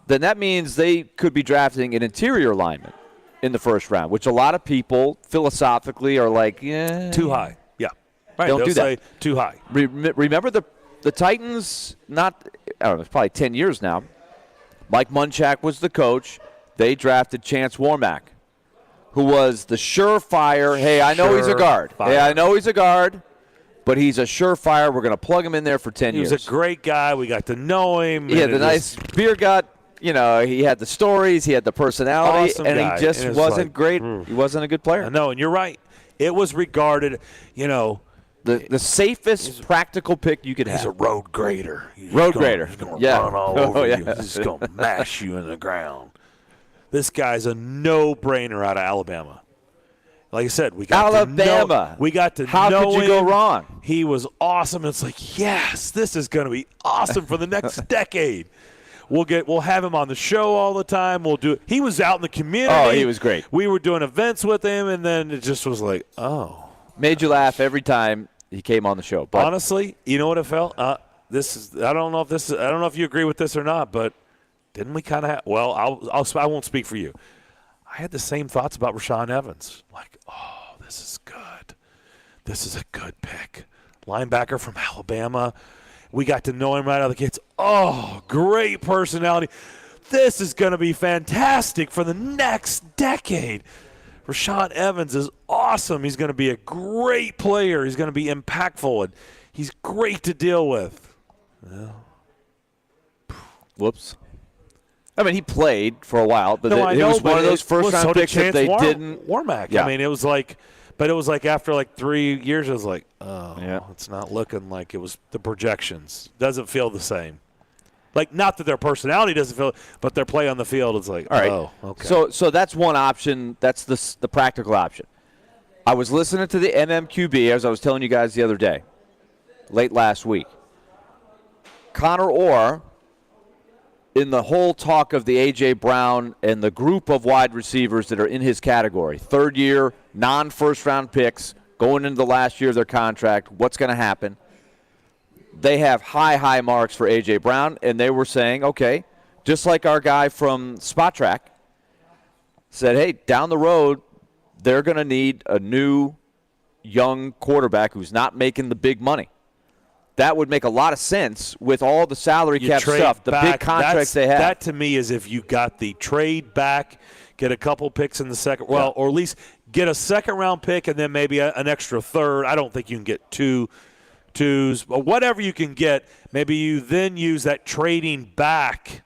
then that means they could be drafting an interior lineman in the first round, which a lot of people philosophically are like, yeah. Too high. Yeah. Right. Don't do that. Too high. Remember the Titans, I don't know, it's probably 10 years now. Mike Munchak was the coach. They drafted Chance Warmack, who was the surefire, hey, I know he's a guard. Hey, I know he's a guard, but he's a surefire. We're going to plug him in there for 10 years. He was a great guy. We got to know him. He had the nice beer gut. He had the stories. He had the personality. Awesome and guy. He just wasn't great. He wasn't a good player. I know, and you're right. It was regarded, the safest practical pick you could have. He's a road grader. He's going to run all over you. He's just going to mash you in the ground. This guy's a no-brainer out of Alabama. Like I said, we got Alabama. How could you go wrong? He was awesome. It's like, yes, this is going to be awesome for the next decade. We'll have him on the show all the time. We'll do it. He was out in the community. Oh, he was great. We were doing events with him, and then it just was like, oh. Made you laugh every time he came on the show. But honestly, you know what it felt? I don't know if you agree with this or not, but didn't we kind of have? Well, I won't speak for you. I had the same thoughts about Rashaan Evans. Like, oh, this is good. This is a good pick. Linebacker from Alabama. We got to know him right out of the gates. Oh, great personality. This is going to be fantastic for the next decade. Rashaan Evans is awesome. He's going to be a great player. He's going to be impactful, and he's great to deal with. Well, whoops. I mean, he played for a while, but it was one of those first-round picks that they didn't. Warmack. Yeah. I mean, it was like after 3 years, it was like, oh, yeah. It's not looking like it was the projections. Doesn't feel the same. Like, not that their personality doesn't feel, but their play on the field is like, all right. Oh, okay. So that's one option. That's the practical option. I was listening to the MMQB, as I was telling you guys the other day, late last week. Connor Orr in the whole talk of the A.J. Brown and the group of wide receivers that are in his category, third-year, non-first-round picks, going into the last year of their contract, what's going to happen? They have high marks for A.J. Brown, and they were saying, okay, just like our guy from Spot Track said, hey, down the road, they're going to need a new young quarterback who's not making the big money. That would make a lot of sense with all the salary cap stuff, the big contracts they have. That, to me, is if you got the trade back, get a couple picks in the second, or at least get a second-round pick and then maybe an extra third. I don't think you can get twos, but whatever you can get, maybe you then use that trading back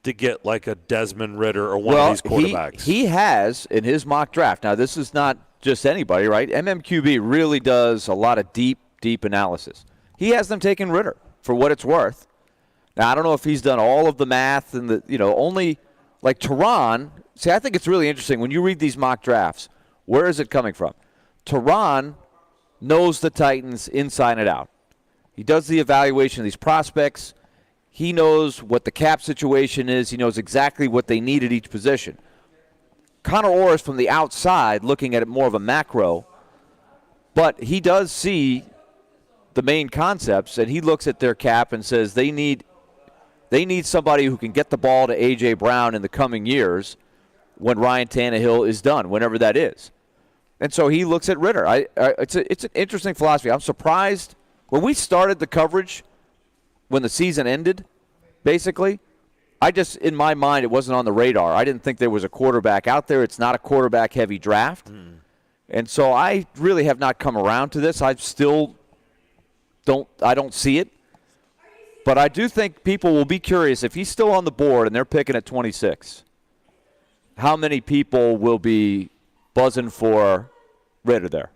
to get like a Desmond Ridder or one of these quarterbacks. He has in his mock draft. Now, this is not just anybody, right? MMQB really does a lot of deep analysis. He has them taking Ridder for what it's worth. Now, I don't know if he's done all of the math and only like Tehran. See, I think it's really interesting when you read these mock drafts. Where is it coming from? Tehran knows the Titans inside and out. He does the evaluation of these prospects. He knows what the cap situation is. He knows exactly what they need at each position. Connor Orr is from the outside looking at it more of a macro, but he does see the main concepts, and he looks at their cap and says they need somebody who can get the ball to A.J. Brown in the coming years when Ryan Tannehill is done, whenever that is. And so he looks at Ridder. It's an interesting philosophy. I'm surprised. When we started the coverage, when the season ended, basically, in my mind, it wasn't on the radar. I didn't think there was a quarterback out there. It's not a quarterback-heavy draft. And so I really have not come around to this. I don't see it. But I do think people will be curious. If he's still on the board and they're picking at 26, how many people will be buzzing for Ridder there?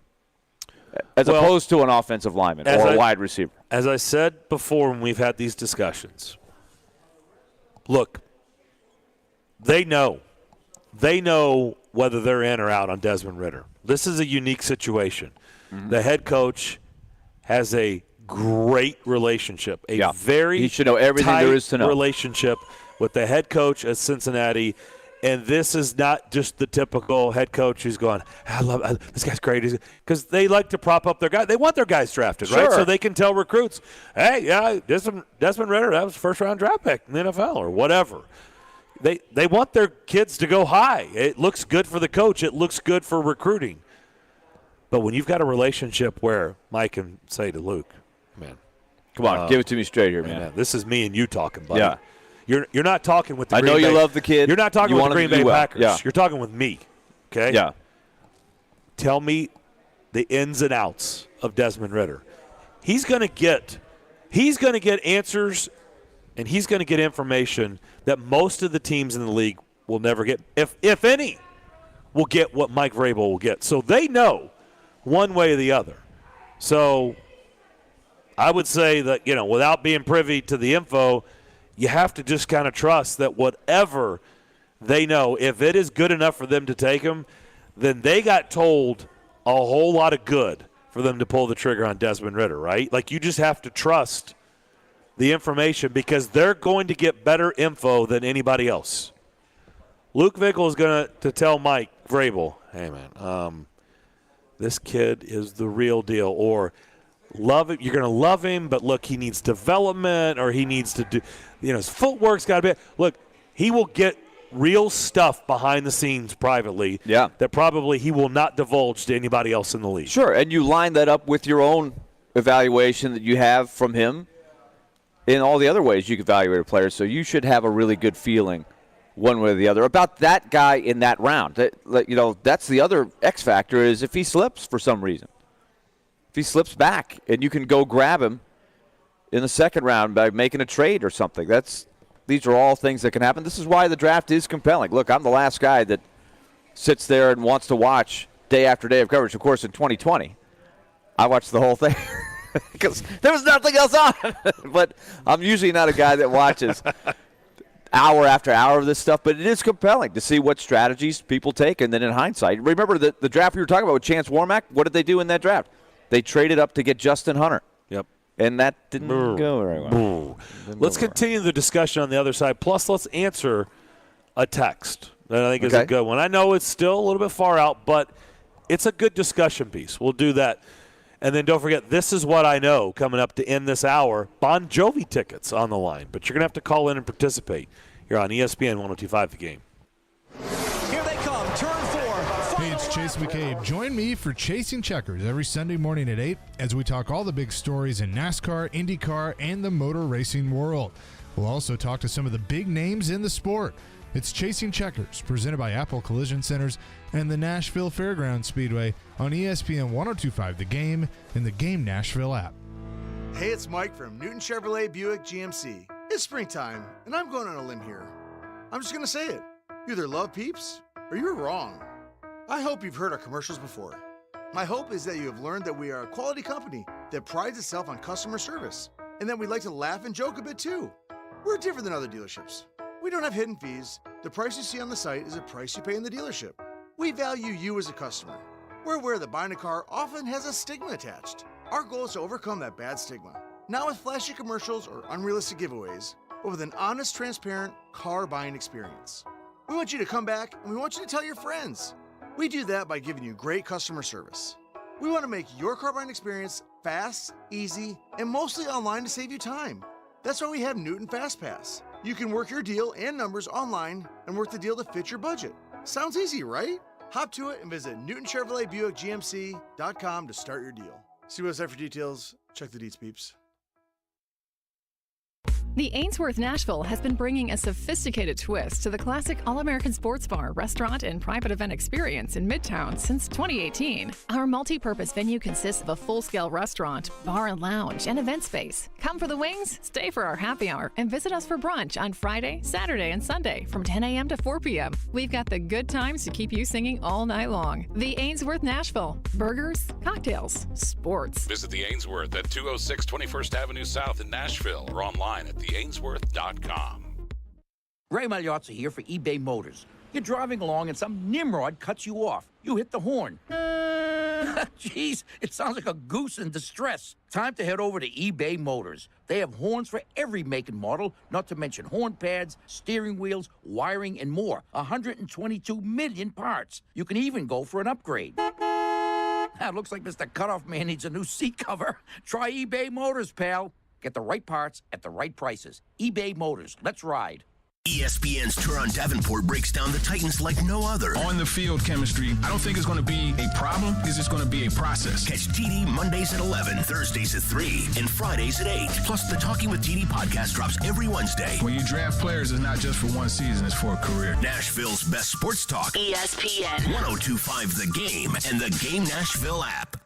As opposed to an offensive lineman or a wide receiver. As I said before when we've had these discussions, look, they know whether they're in or out on Desmond Ridder. This is a unique situation. Mm-hmm. The head coach has a great relationship, very he should know everything tight there is to know. Relationship with the head coach at Cincinnati. And this is not just the typical head coach who's going, I love this guy's great. Because they like to prop up their guy. They want their guys drafted, right? So they can tell recruits, hey, Desmond Ridder, that was first-round draft pick in the NFL or whatever. They want their kids to go high. It looks good for the coach. It looks good for recruiting. But when you've got a relationship where Mike can say to Luke, man, come on, give it to me straight here, man. This is me and you talking, buddy. Yeah. You're not talking with the Green Bay. I know you love the kid. You're not talking with the Green Bay Packers. Yeah. You're talking with me, okay? Yeah. Tell me the ins and outs of Desmond Ridder. He's going to get answers, and he's going to get information that most of the teams in the league will never get, if any, will get what Mike Vrabel will get. So they know one way or the other. So I would say that, without being privy to the info, you have to just kind of trust that whatever they know, if it is good enough for them to take him, then they got told a whole lot of good for them to pull the trigger on Desmond Ridder, right? Like, you just have to trust the information because they're going to get better info than anybody else. Luke Fickell is going to tell Mike Vrabel, hey, man, this kid is the real deal, or love it. You're going to love him, but look, he needs development, or he needs to do, his footwork's got to be. Look, he will get real stuff behind the scenes privately that probably he will not divulge to anybody else in the league. Sure, and you line that up with your own evaluation that you have from him in all the other ways you can evaluate a player. So you should have a really good feeling one way or the other about that guy in that round. That's the other X factor is if he slips for some reason. If he slips back and you can go grab him in the second round by making a trade or something, these are all things that can happen. This is why the draft is compelling. Look, I'm the last guy that sits there and wants to watch day after day of coverage. Of course, in 2020, I watched the whole thing because there was nothing else on. But I'm usually not a guy that watches hour after hour of this stuff. But it is compelling to see what strategies people take. And then in hindsight, remember the draft we were talking about with Chance Warmack? What did they do in that draft? They traded up to get Justin Hunter. Yep. And that didn't go very well. Let's continue the discussion on the other side. Plus, let's answer a text that I think is a good one. I know it's still a little bit far out, but it's a good discussion piece. We'll do that. And then don't forget, This Is What I Know coming up to end this hour. Bon Jovi tickets on the line. But you're going to have to call in and participate here on ESPN 102.5 The Game. Here they come, turn 4. Hey, it's Chase McCabe. Join me for Chasing Checkers every Sunday morning at 8 as we talk all the big stories in NASCAR, IndyCar, and the motor racing world. We'll also talk to some of the big names in the sport. It's Chasing Checkers, presented by Apple Collision Centers and the Nashville Fairgrounds Speedway on ESPN 102.5 The Game and the Game Nashville app. Hey, it's Mike from Newton Chevrolet Buick GMC. It's springtime, and I'm going on a limb here. I'm just going to say it. You either love Peeps or you're wrong. I hope you've heard our commercials before. My hope is that you have learned that we are a quality company that prides itself on customer service and that we like to laugh and joke a bit too. We're different than other dealerships. We don't have hidden fees. The price you see on the site is a price you pay in the dealership. We value you as a customer. We're aware that buying a car often has a stigma attached. Our goal is to overcome that bad stigma, not with flashy commercials or unrealistic giveaways, but with an honest, transparent car buying experience. We want you to come back and we want you to tell your friends. We do that by giving you great customer service. We want to make your car buying experience fast, easy, and mostly online to save you time. That's why we have Newton FastPass. You can work your deal and numbers online and work the deal to fit your budget. Sounds easy, right? Hop to it and visit NewtonChevroletBuickGMC.com to start your deal. See website for details. Check the deets, peeps. The Ainsworth Nashville has been bringing a sophisticated twist to the classic all-American sports bar, restaurant, and private event experience in Midtown since 2018. Our multi-purpose venue consists of a full-scale restaurant, bar and lounge, and event space. Come for the wings, stay for our happy hour, and visit us for brunch on Friday, Saturday, and Sunday from 10 a.m. to 4 p.m. We've got the good times to keep you singing all night long. The Ainsworth Nashville. Burgers, cocktails, sports. Visit the Ainsworth at 206 21st Avenue South in Nashville or online at theainsworth.com. Ray Magliozzi here for eBay Motors. You're driving along and some nimrod cuts you off. You hit the horn. Jeez, it sounds like a goose in distress. Time to head over to eBay Motors. They have horns for every make and model, not to mention horn pads, steering wheels, wiring, and more. 122 million parts. You can even go for an upgrade. Looks like Mr. Cutoff Man needs a new seat cover. Try eBay Motors, pal. Get the right parts at the right prices. eBay Motors. Let's ride. ESPN's Turon Davenport breaks down the Titans like no other. On the field chemistry, I don't think it's going to be a problem. It's just going to be a process. Catch TD Mondays at 11, Thursdays at 3, and Fridays at 8. Plus, the Talking with TD podcast drops every Wednesday. When you draft players, it's not just for one season, it's for a career. Nashville's best sports talk. ESPN 102.5 The Game and the Game Nashville app.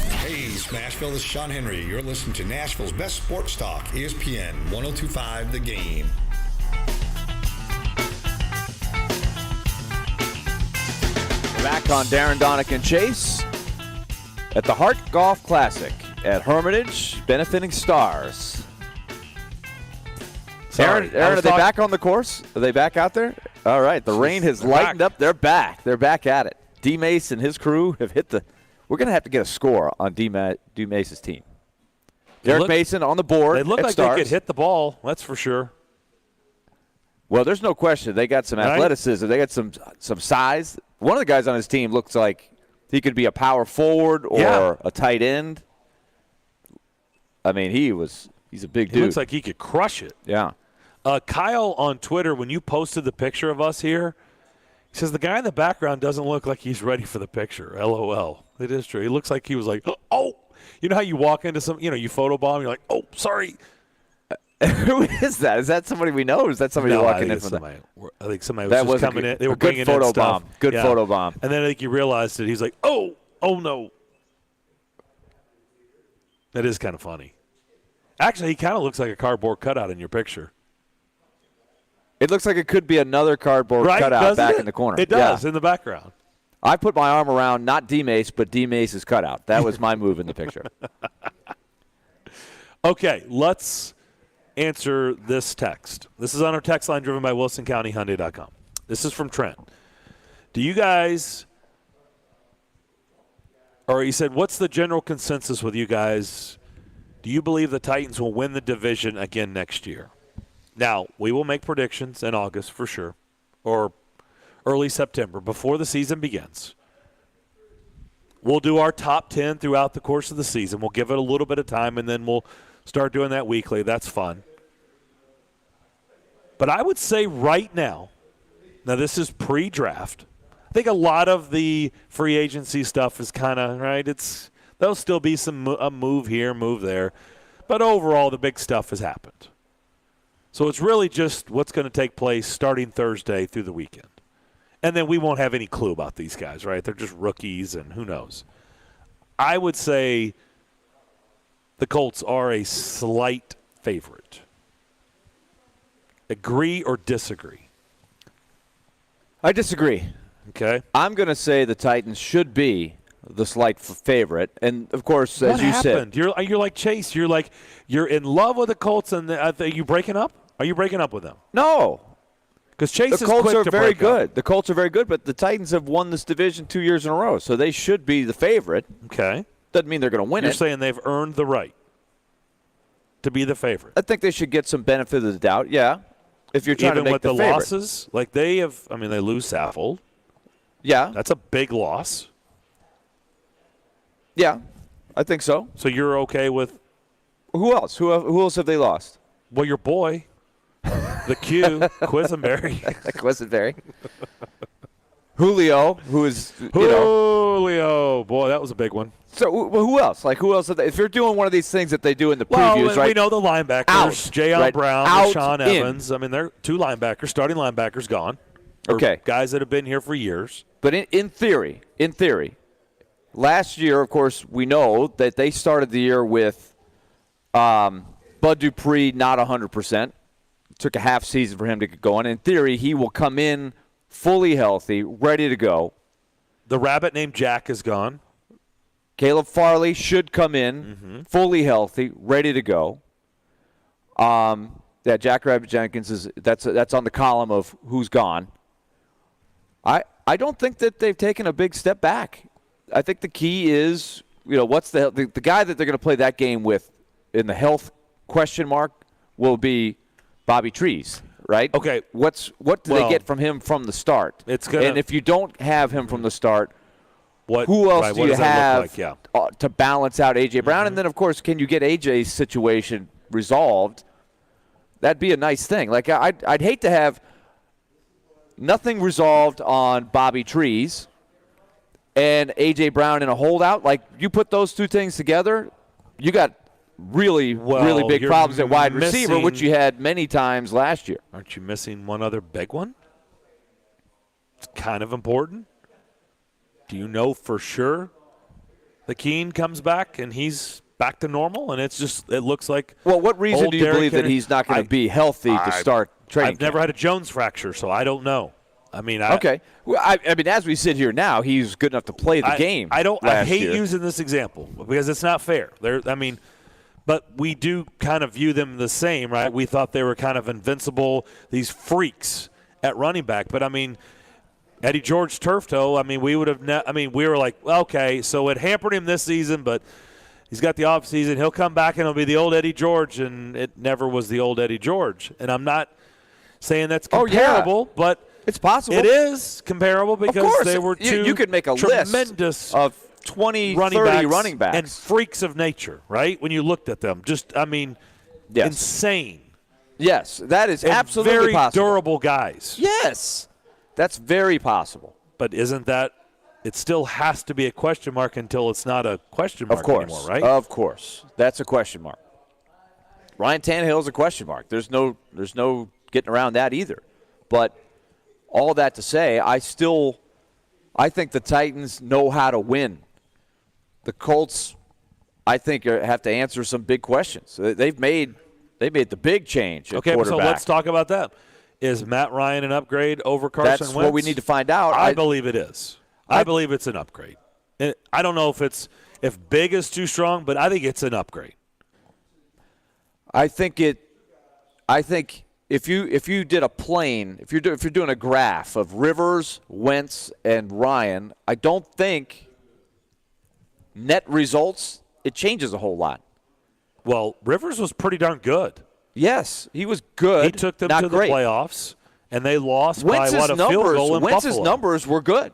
Hey, Smashville, this is Sean Henry. You're listening to Nashville's best sports talk, ESPN 102.5 The Game. Back on Darren, Donick, and Chase at the Hart Golf Classic at Hermitage, benefiting Stars. Aaron, are they back on the course? Are they back out there? All right, the rain has lightened up. They're back. They're back at it. D. Mace and his crew have hit the... We're going to have to get a score on D. Mace's team. Derek Mason on the board. They look like Stars. they could hit the ball, that's for sure. Well, there's no question. They got some athleticism. They got some size. One of the guys on his team looks like he could be a power forward or a tight end. I mean, he's a big dude. He looks like he could crush it. Yeah. Kyle on Twitter, when you posted the picture of us here, he says the guy in the background doesn't look like he's ready for the picture. LOL. It is true. He looks like he was like, oh. You know how you walk into some, you photobomb, you're like, oh, sorry. Who is that? Is that somebody we know, or is that somebody walking in from I think somebody was just coming in. They were bringing photo in stuff. Bomb. Good photo bomb. And then I think you realized it. He's like, oh no. That is kind of funny. Actually, he kind of looks like a cardboard cutout in your picture. It looks like it could be another cardboard cutout back in the corner. It does, in the background. I put my arm around not D. Mace, but D. Mace's cutout. That was my move in the picture. Okay, let's answer this text. This is on our text line driven by WilsonCountyHyundai.com. This is from Trent. Do you guys, or he said, what's the general consensus with you guys? Do Do you believe the Titans will win the division again next year? Now, we will make predictions in August for sure, or early September, before the season begins. We'll do our top 10 throughout the course of the season. We'll give it a little bit of time, and then we'll start doing that weekly. That's fun. But I would say right now this is pre-draft. I think a lot of the free agency stuff is kind of, right, there'll still be a move here, move there. But overall, the big stuff has happened. So it's really just what's going to take place starting Thursday through the weekend. And then we won't have any clue about these guys, right? They're just rookies, and who knows. I would say the Colts are a slight favorite. Agree or disagree? I disagree. Okay. I'm going to say the Titans should be the slight favorite. And, of course, as you said. You're like Chase. You're in love with the Colts, and are you breaking up? Are you breaking up with them? No. Because Chase the is Colts quick are to very break good. up. The Colts are very good, but the Titans have won this division 2 years in a row, so they should be the favorite. Okay. Doesn't mean they're going to win You're it. saying they've earned the right to be the favorite. I think they should get some benefit of the doubt, yeah. If you're trying Even to make with the favorite. losses, like they lose Saffold. Yeah. That's a big loss. Yeah, I think so. So you're okay with who else? Who else have they lost? Well, your boy, the Q, Quisenberry. Quisenberry. Julio, who is Julio. Boy, that was a big one. So who else? Like who else? If you're doing one of these things that they do in the previews, right? We know the linebackers, Jayon Brown, Rashaan Evans. I mean, they're two linebackers, starting linebackers gone. Okay. Guys that have been here for years. But in theory, last year, of course, we know that they started the year with Bud Dupree not 100%. Took a half season for him to get going. In theory, he will come in fully healthy, ready to go. The rabbit named Jack is gone. Caleb Farley should come in fully healthy, ready to go. Jack Rabbit Jenkins that's on the column of who's gone. I don't think that they've taken a big step back. I think the key is, what's the guy that they're going to play that game with in the health question mark will be Bobby Trees, right? Okay. What do they get from him from the start? And if you don't have him from the start, who else do you have to balance out A.J. Brown? And then, of course, can you get A.J.'s situation resolved? That'd be a nice thing. Like, I'd hate to have nothing resolved on Bobby Trees and A.J. Brown in a holdout. Like, you put those two things together, you got really big problems at wide receiver, which you had many times last year. Aren't you missing one other big one? It's kind of important. Do you know for sure the Keene comes back and he's back to normal? And it looks like. Well, what reason do you believe that he's not going to be healthy to start training? I've never had a Jones fracture, so I don't know. I mean, okay. Well, I mean, as we sit here now, he's good enough to play the game. I hate using this example because it's not fair. But we do kind of view them the same, right? We thought they were kind of invincible, these freaks at running back. But I mean, Eddie George turf toe. I mean, we would have. We were like, okay, so it hampered him this season, but he's got the off season. He'll come back and it'll be the old Eddie George, and it never was the old Eddie George. And I'm not saying that's comparable, but it's possible. It is comparable because they were two you could make a tremendous list of 20, 30 running backs. And freaks of nature, right? When you looked at them. Insane. Yes, that is absolutely very possible. Durable guys. Yes, that's very possible. But isn't that – it still has to be a question mark until it's not a question mark anymore, right? Of course. That's a question mark. Ryan Tannehill is a question mark. There's no getting around that either. But all that to say, I think the Titans know how to win. The Colts, I think, have to answer some big questions. They made the big change at quarterback. So let's talk about that. Is Matt Ryan an upgrade over Carson Wentz? That's what we need to find out. I believe it is. I believe it's an upgrade. And I don't know if big is too strong, but I think it's an upgrade. I think if you did a plane, if you're doing a graph of Rivers, Wentz, and Ryan, I don't think net results it changes a whole lot. Well, Rivers was pretty darn good. Yes, he was good. He took them not to great. the playoffs, and they lost Wentz's by, a field goal in Wentz's Buffalo. numbers were good.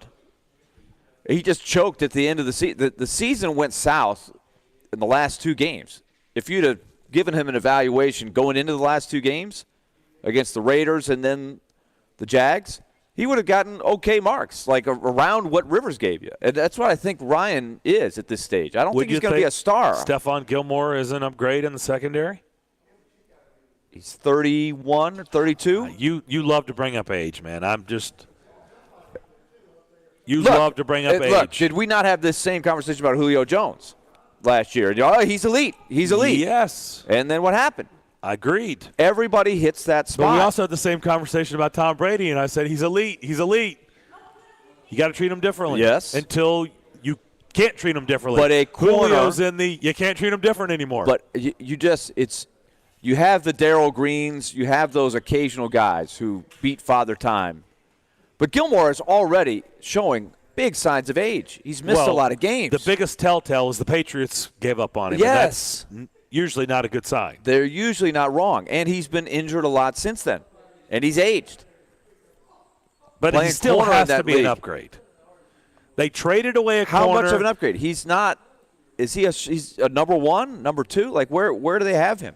He just choked at the end of the season. The season went south in the last 2 games. If you'd have given him an evaluation going into the last 2 games against the Raiders and then the Jags, he would have gotten okay marks, like around what Rivers gave you. And that's what I think Ryan is at this stage. I don't think he's going to be a star. Stephon Gilmore is an upgrade in the secondary? He's 31 or 32. You love to bring up age, man. Love to bring up age. Look, did we not have this same conversation about Julio Jones last year? Oh, he's elite. He's elite. Yes. And then what happened? I agreed. Everybody hits that spot. But we also had the same conversation about Tom Brady, and I said he's elite. He's elite. You got to treat him differently. Yes. Until you can't treat him differently. But a corner, Julio's in the you can't treat him different anymore. But you have the Darrell Greens, you have those occasional guys who beat Father Time. But Gilmore is already showing big signs of age. He's missed a lot of games. The biggest telltale is the Patriots gave up on him. Yes. And that's usually not a good sign. They're usually not wrong. And he's been injured a lot since then. And he's aged. But he still has to be an upgrade. They traded away a corner. How much of an upgrade? He's not – he's a number 1, number 2? Like where do they have him?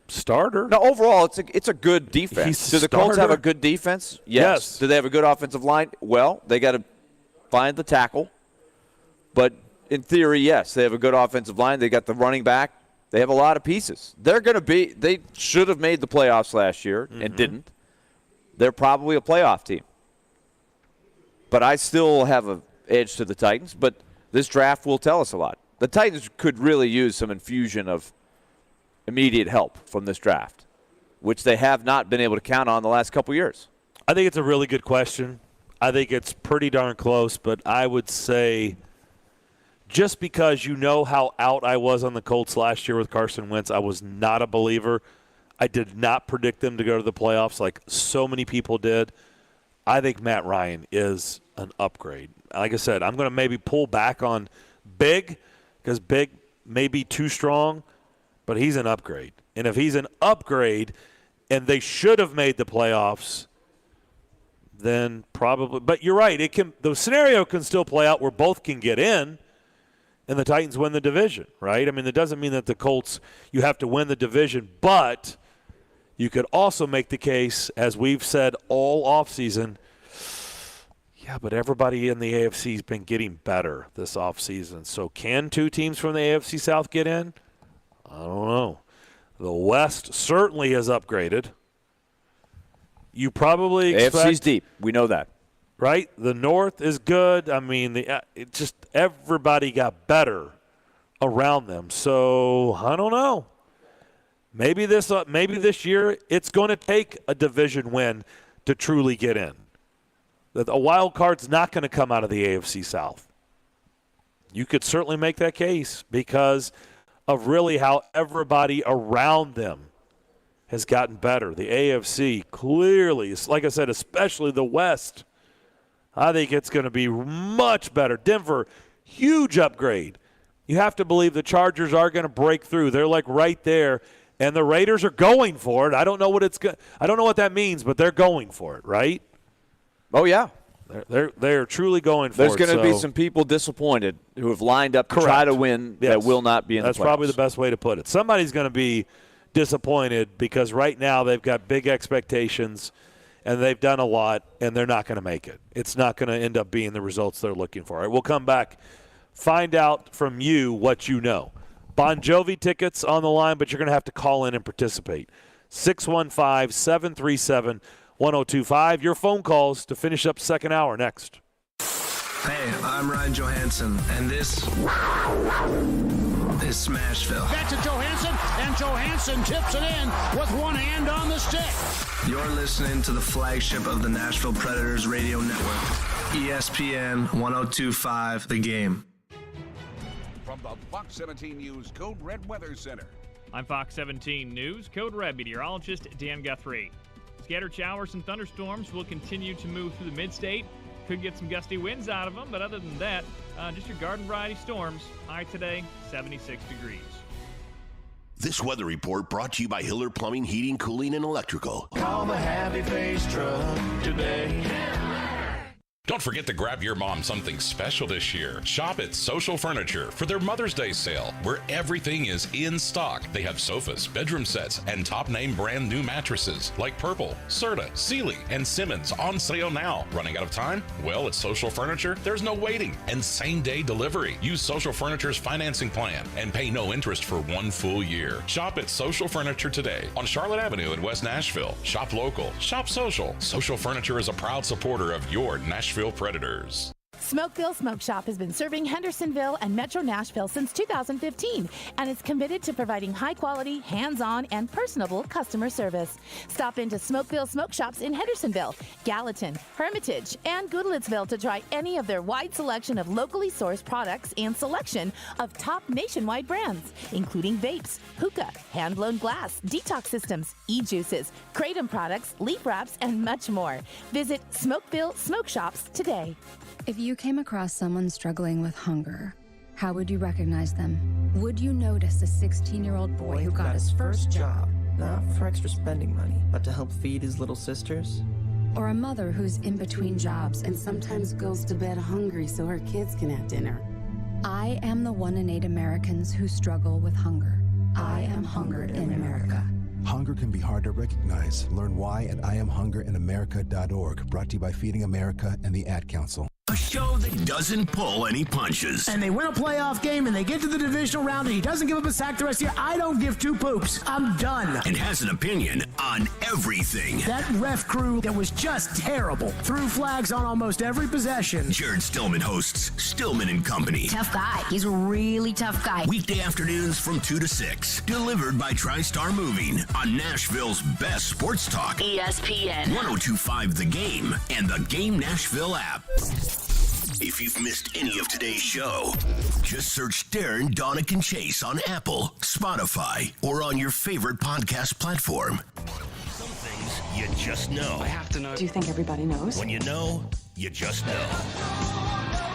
Starter. No, overall, it's a good defense. Do the Colts have a good defense? Yes. Do they have a good offensive line? Well, they got to find the tackle. But in theory, yes, they have a good offensive line. They got the running back. They have a lot of pieces. They should have made the playoffs last year and didn't. They're probably a playoff team. But I still have an edge to the Titans. But this draft will tell us a lot. The Titans could really use some infusion of immediate help from this draft, which they have not been able to count on the last couple years. I think it's a really good question. I think it's pretty darn close, but I would say just because you know how out I was on the Colts last year with Carson Wentz, I was not a believer. I did not predict them to go to the playoffs like so many people did. I think Matt Ryan is an upgrade. Like I said, I'm going to maybe pull back on Big because Big may be too strong, but he's an upgrade. And if he's an upgrade and they should have made the playoffs, then probably. But you're right. The scenario can still play out where both can get in and the Titans win the division, right? I mean, that doesn't mean that the Colts, you have to win the division, but you could also make the case, as we've said all offseason, yeah, but everybody in the AFC has been getting better this offseason. So can 2 teams from the AFC South get in? I don't know. The West certainly has upgraded. You probably expect, AFC's deep. We know that. Right? The North is good. I mean, everybody got better around them. So I don't know. Maybe this year it's going to take a division win to truly get in. A wild card's not going to come out of the AFC South. You could certainly make that case because of really how everybody around them has gotten better. The AFC clearly, like I said, especially the West, I think it's going to be much better. Denver, huge upgrade. You have to believe the Chargers are going to break through. They're like right there, and the Raiders are going for it. I don't know what that means, but they're going for it, right? Oh yeah. They're truly going for it. There's going to be some people disappointed who have lined up to try to win that will not be in the playoffs. That's probably the best way to put it. Somebody's going to be disappointed because right now they've got big expectations and they've done a lot and they're not going to make it. It's not going to end up being the results they're looking for. All right, we'll come back, find out from you what you know. Bon Jovi tickets on the line, but you're going to have to call in and participate. 615-737-1025. Your phone calls to finish up second hour next. Hey, I'm Ryan Johansson, and this is Smashville. Back to Johansson, and Johansson tips it in with one hand on the stick. You're listening to the flagship of the Nashville Predators radio network, ESPN 102.5 The Game. From the Fox 17 News Code Red Weather Center. I'm Fox 17 News Code Red meteorologist Dan Guthrie. Scattered showers and thunderstorms will continue to move through the mid-state. Could get some gusty winds out of them, but other than that, just your garden variety storms. High today, 76 degrees. This weather report brought to you by Hiller Plumbing, Heating, Cooling, and Electrical. Call the Happy Face Truck today. Don't forget to grab your mom something special this year. Shop at Social Furniture for their Mother's Day sale, where everything is in stock. They have sofas, bedroom sets, and top-name brand new mattresses like Purple, Serta, Sealy, and Simmons on sale now. Running out of time? Well, at Social Furniture, there's no waiting and same-day delivery. Use Social Furniture's financing plan and pay no interest for 1 full year. Shop at Social Furniture today on Charlotte Avenue in West Nashville. Shop local. Shop social. Social Furniture is a proud supporter of your Nashville Predators. Smokeville Smoke Shop has been serving Hendersonville and Metro Nashville since 2015 and is committed to providing high-quality, hands-on, and personable customer service. Stop into Smokeville Smoke Shops in Hendersonville, Gallatin, Hermitage, and Goodlettsville to try any of their wide selection of locally sourced products and selection of top nationwide brands, including vapes, hookah, hand-blown glass, detox systems, e-juices, kratom products, leaf wraps, and much more. Visit Smokeville Smoke Shops today. If you came across someone struggling with hunger, how would you recognize them? Would you notice a 16-year-old boy who got his first job? Not for extra spending money, but to help feed his little sisters? Or a mother who's in between jobs and sometimes goes to bed hungry so her kids can have dinner? I am the 1 in 8 Americans who struggle with hunger. I am Hunger in America. Hunger can be hard to recognize. Learn why at IamHungerInAmerica.org. Brought to you by Feeding America and the Ad Council. A show that doesn't pull any punches. And they win a playoff game and they get to the divisional round and he doesn't give up a sack the rest of the year. I don't give two poops. I'm done. And has an opinion on everything. That ref crew that was just terrible. Threw flags on almost every possession. Jared Stillman hosts Stillman and Company. Tough guy. He's a really tough guy. Weekday afternoons from 2 to 6. Delivered by TriStar Moving on Nashville's best sports talk. ESPN 102.5 The Game and the Game Nashville app. If you've missed any of today's show, just search Darren, Donick, and Chase on Apple, Spotify, or on your favorite podcast platform. Some things you just know. I have to know. Do you think everybody knows? When you know, you just know.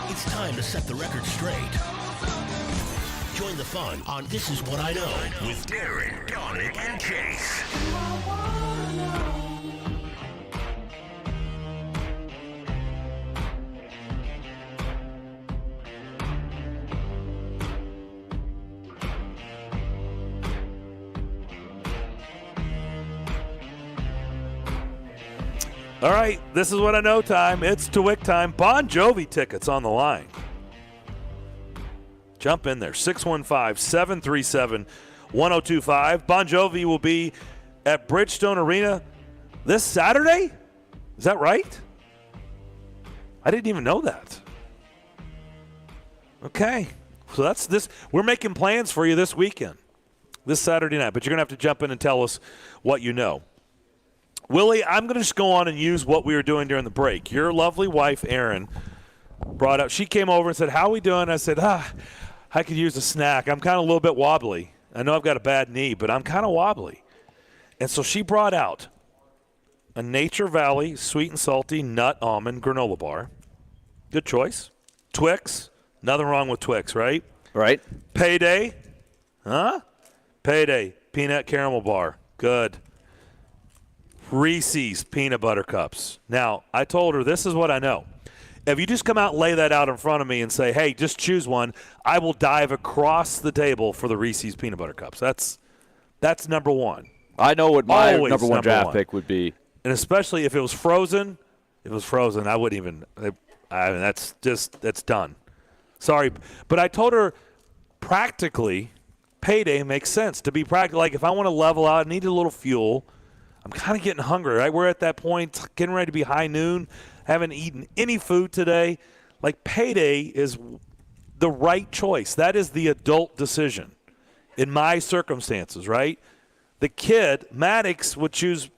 It's time to set the record straight. Join the fun on This Is What I Know with Darren, Donick, and Chase. All right, this is what I know time. It's Twick time. Bon Jovi tickets on the line. Jump in there. 615-737-1025. Bon Jovi will be at Bridgestone Arena this Saturday? Is that right? I didn't even know that. Okay. So that's this. We're making plans for you this weekend, this Saturday night. But you're going to have to jump in and tell us what you know. Willie, I'm going to just go on and use what we were doing during the break. Your lovely wife, Erin, brought up. She came over and said, how are we doing? I said, I could use a snack. I'm kind of a little bit wobbly. I know I've got a bad knee, but I'm kind of wobbly. And so she brought out a Nature Valley sweet and salty nut almond granola bar. Good choice. Twix. Nothing wrong with Twix, right? Right. Payday. Huh? Payday. Peanut caramel bar. Good. Reese's peanut butter cups. Now, I told her this is what I know. If you just come out and lay that out in front of me and say, hey, just choose one, I will dive across the table for the Reese's peanut butter cups. That's number one. I know what my Always number one draft pick would be. And especially if it was frozen, I wouldn't even that's done. Sorry. But I told her practically Payday makes sense. To be practical, like if I want to level out, I need a little fuel. I'm kind of getting hungry, right? We're at that point, getting ready to be high noon. Haven't eaten any food today. Like Payday is the right choice. That is the adult decision in my circumstances, right? The kid, Maddox, would choose,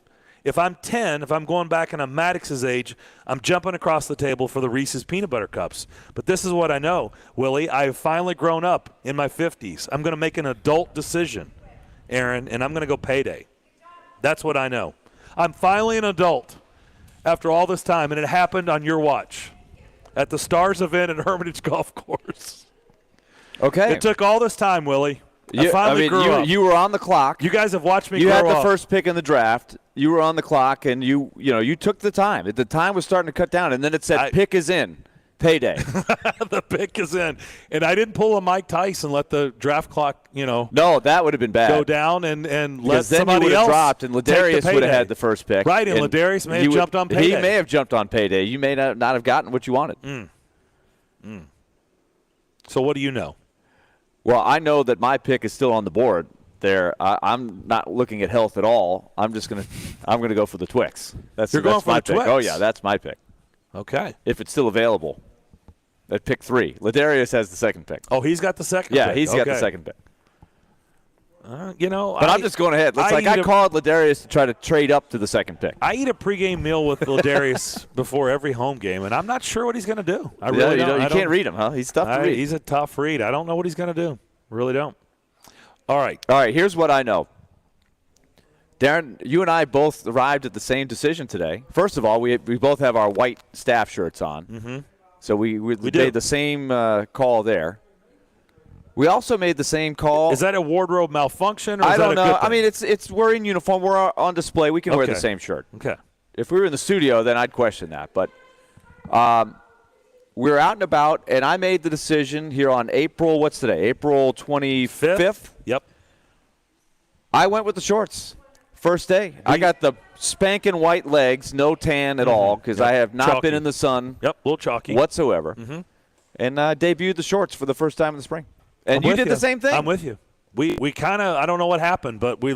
if I'm 10, if I'm going back and I'm Maddox's age, I'm jumping across the table for the Reese's peanut butter cups. But this is what I know, Willie. I've finally grown up in my 50s. I'm going to make an adult decision, Aaron, and I'm going to go Payday. That's what I know. I'm finally an adult after all this time, and it happened on your watch. at the Stars event at Hermitage Golf Course. Okay. It took all this time, Willie. I finally grew up. You were on the clock. You guys have watched me grow up. You had the first pick in the draft. You were on the clock, and you took the time. The time was starting to cut down, and then it said pick is in. Payday. The pick is in. And I didn't pull a Mike Tyson, let the draft clock, No, that would have been bad. Go down and let somebody then you else dropped, and Ladarius would have had the first pick. Right, and Ladarius may have jumped on payday. He may have jumped on payday. You may not have gotten what you wanted. So what do you know? Well, I know that my pick is still on the board there. I'm not looking at health at all. I'm gonna go for the Twix. You're going for my the pick. Twix? Oh, yeah, that's my pick. Okay. If it's still available. At pick 3. Ladarius has the second pick. Oh, he's got the second pick. Yeah, he's got the second pick. But I'm just going ahead. I called Ladarius to try to trade up to the second pick. I eat a pregame meal with Ladarius before every home game, and I'm not sure what he's going to do. I really don't. You can't read him, huh? He's tough to read. He's a tough read. I don't know what he's going to do. Really don't. All right. Here's what I know. Darren, you and I both arrived at the same decision today. First of all, we both have our white staff shirts on. Mm-hmm. So we made the same call there. We also made the same call. Is that a wardrobe malfunction? Or I is don't that a know. good thing? I mean, we're in uniform. We're on display. We can wear the same shirt. Okay. If we were in the studio, then I'd question that. But we're out and about, and I made the decision here on April. What's today? April 25th. Yep. I went with the shorts. First day. I got the spanking white legs, no tan at all, because I have not been in the sun. Yep, a little chalky whatsoever. Mm-hmm. And debuted the shorts for the first time in the spring. And you did the same thing. I'm with you. We kind of, I don't know what happened, but we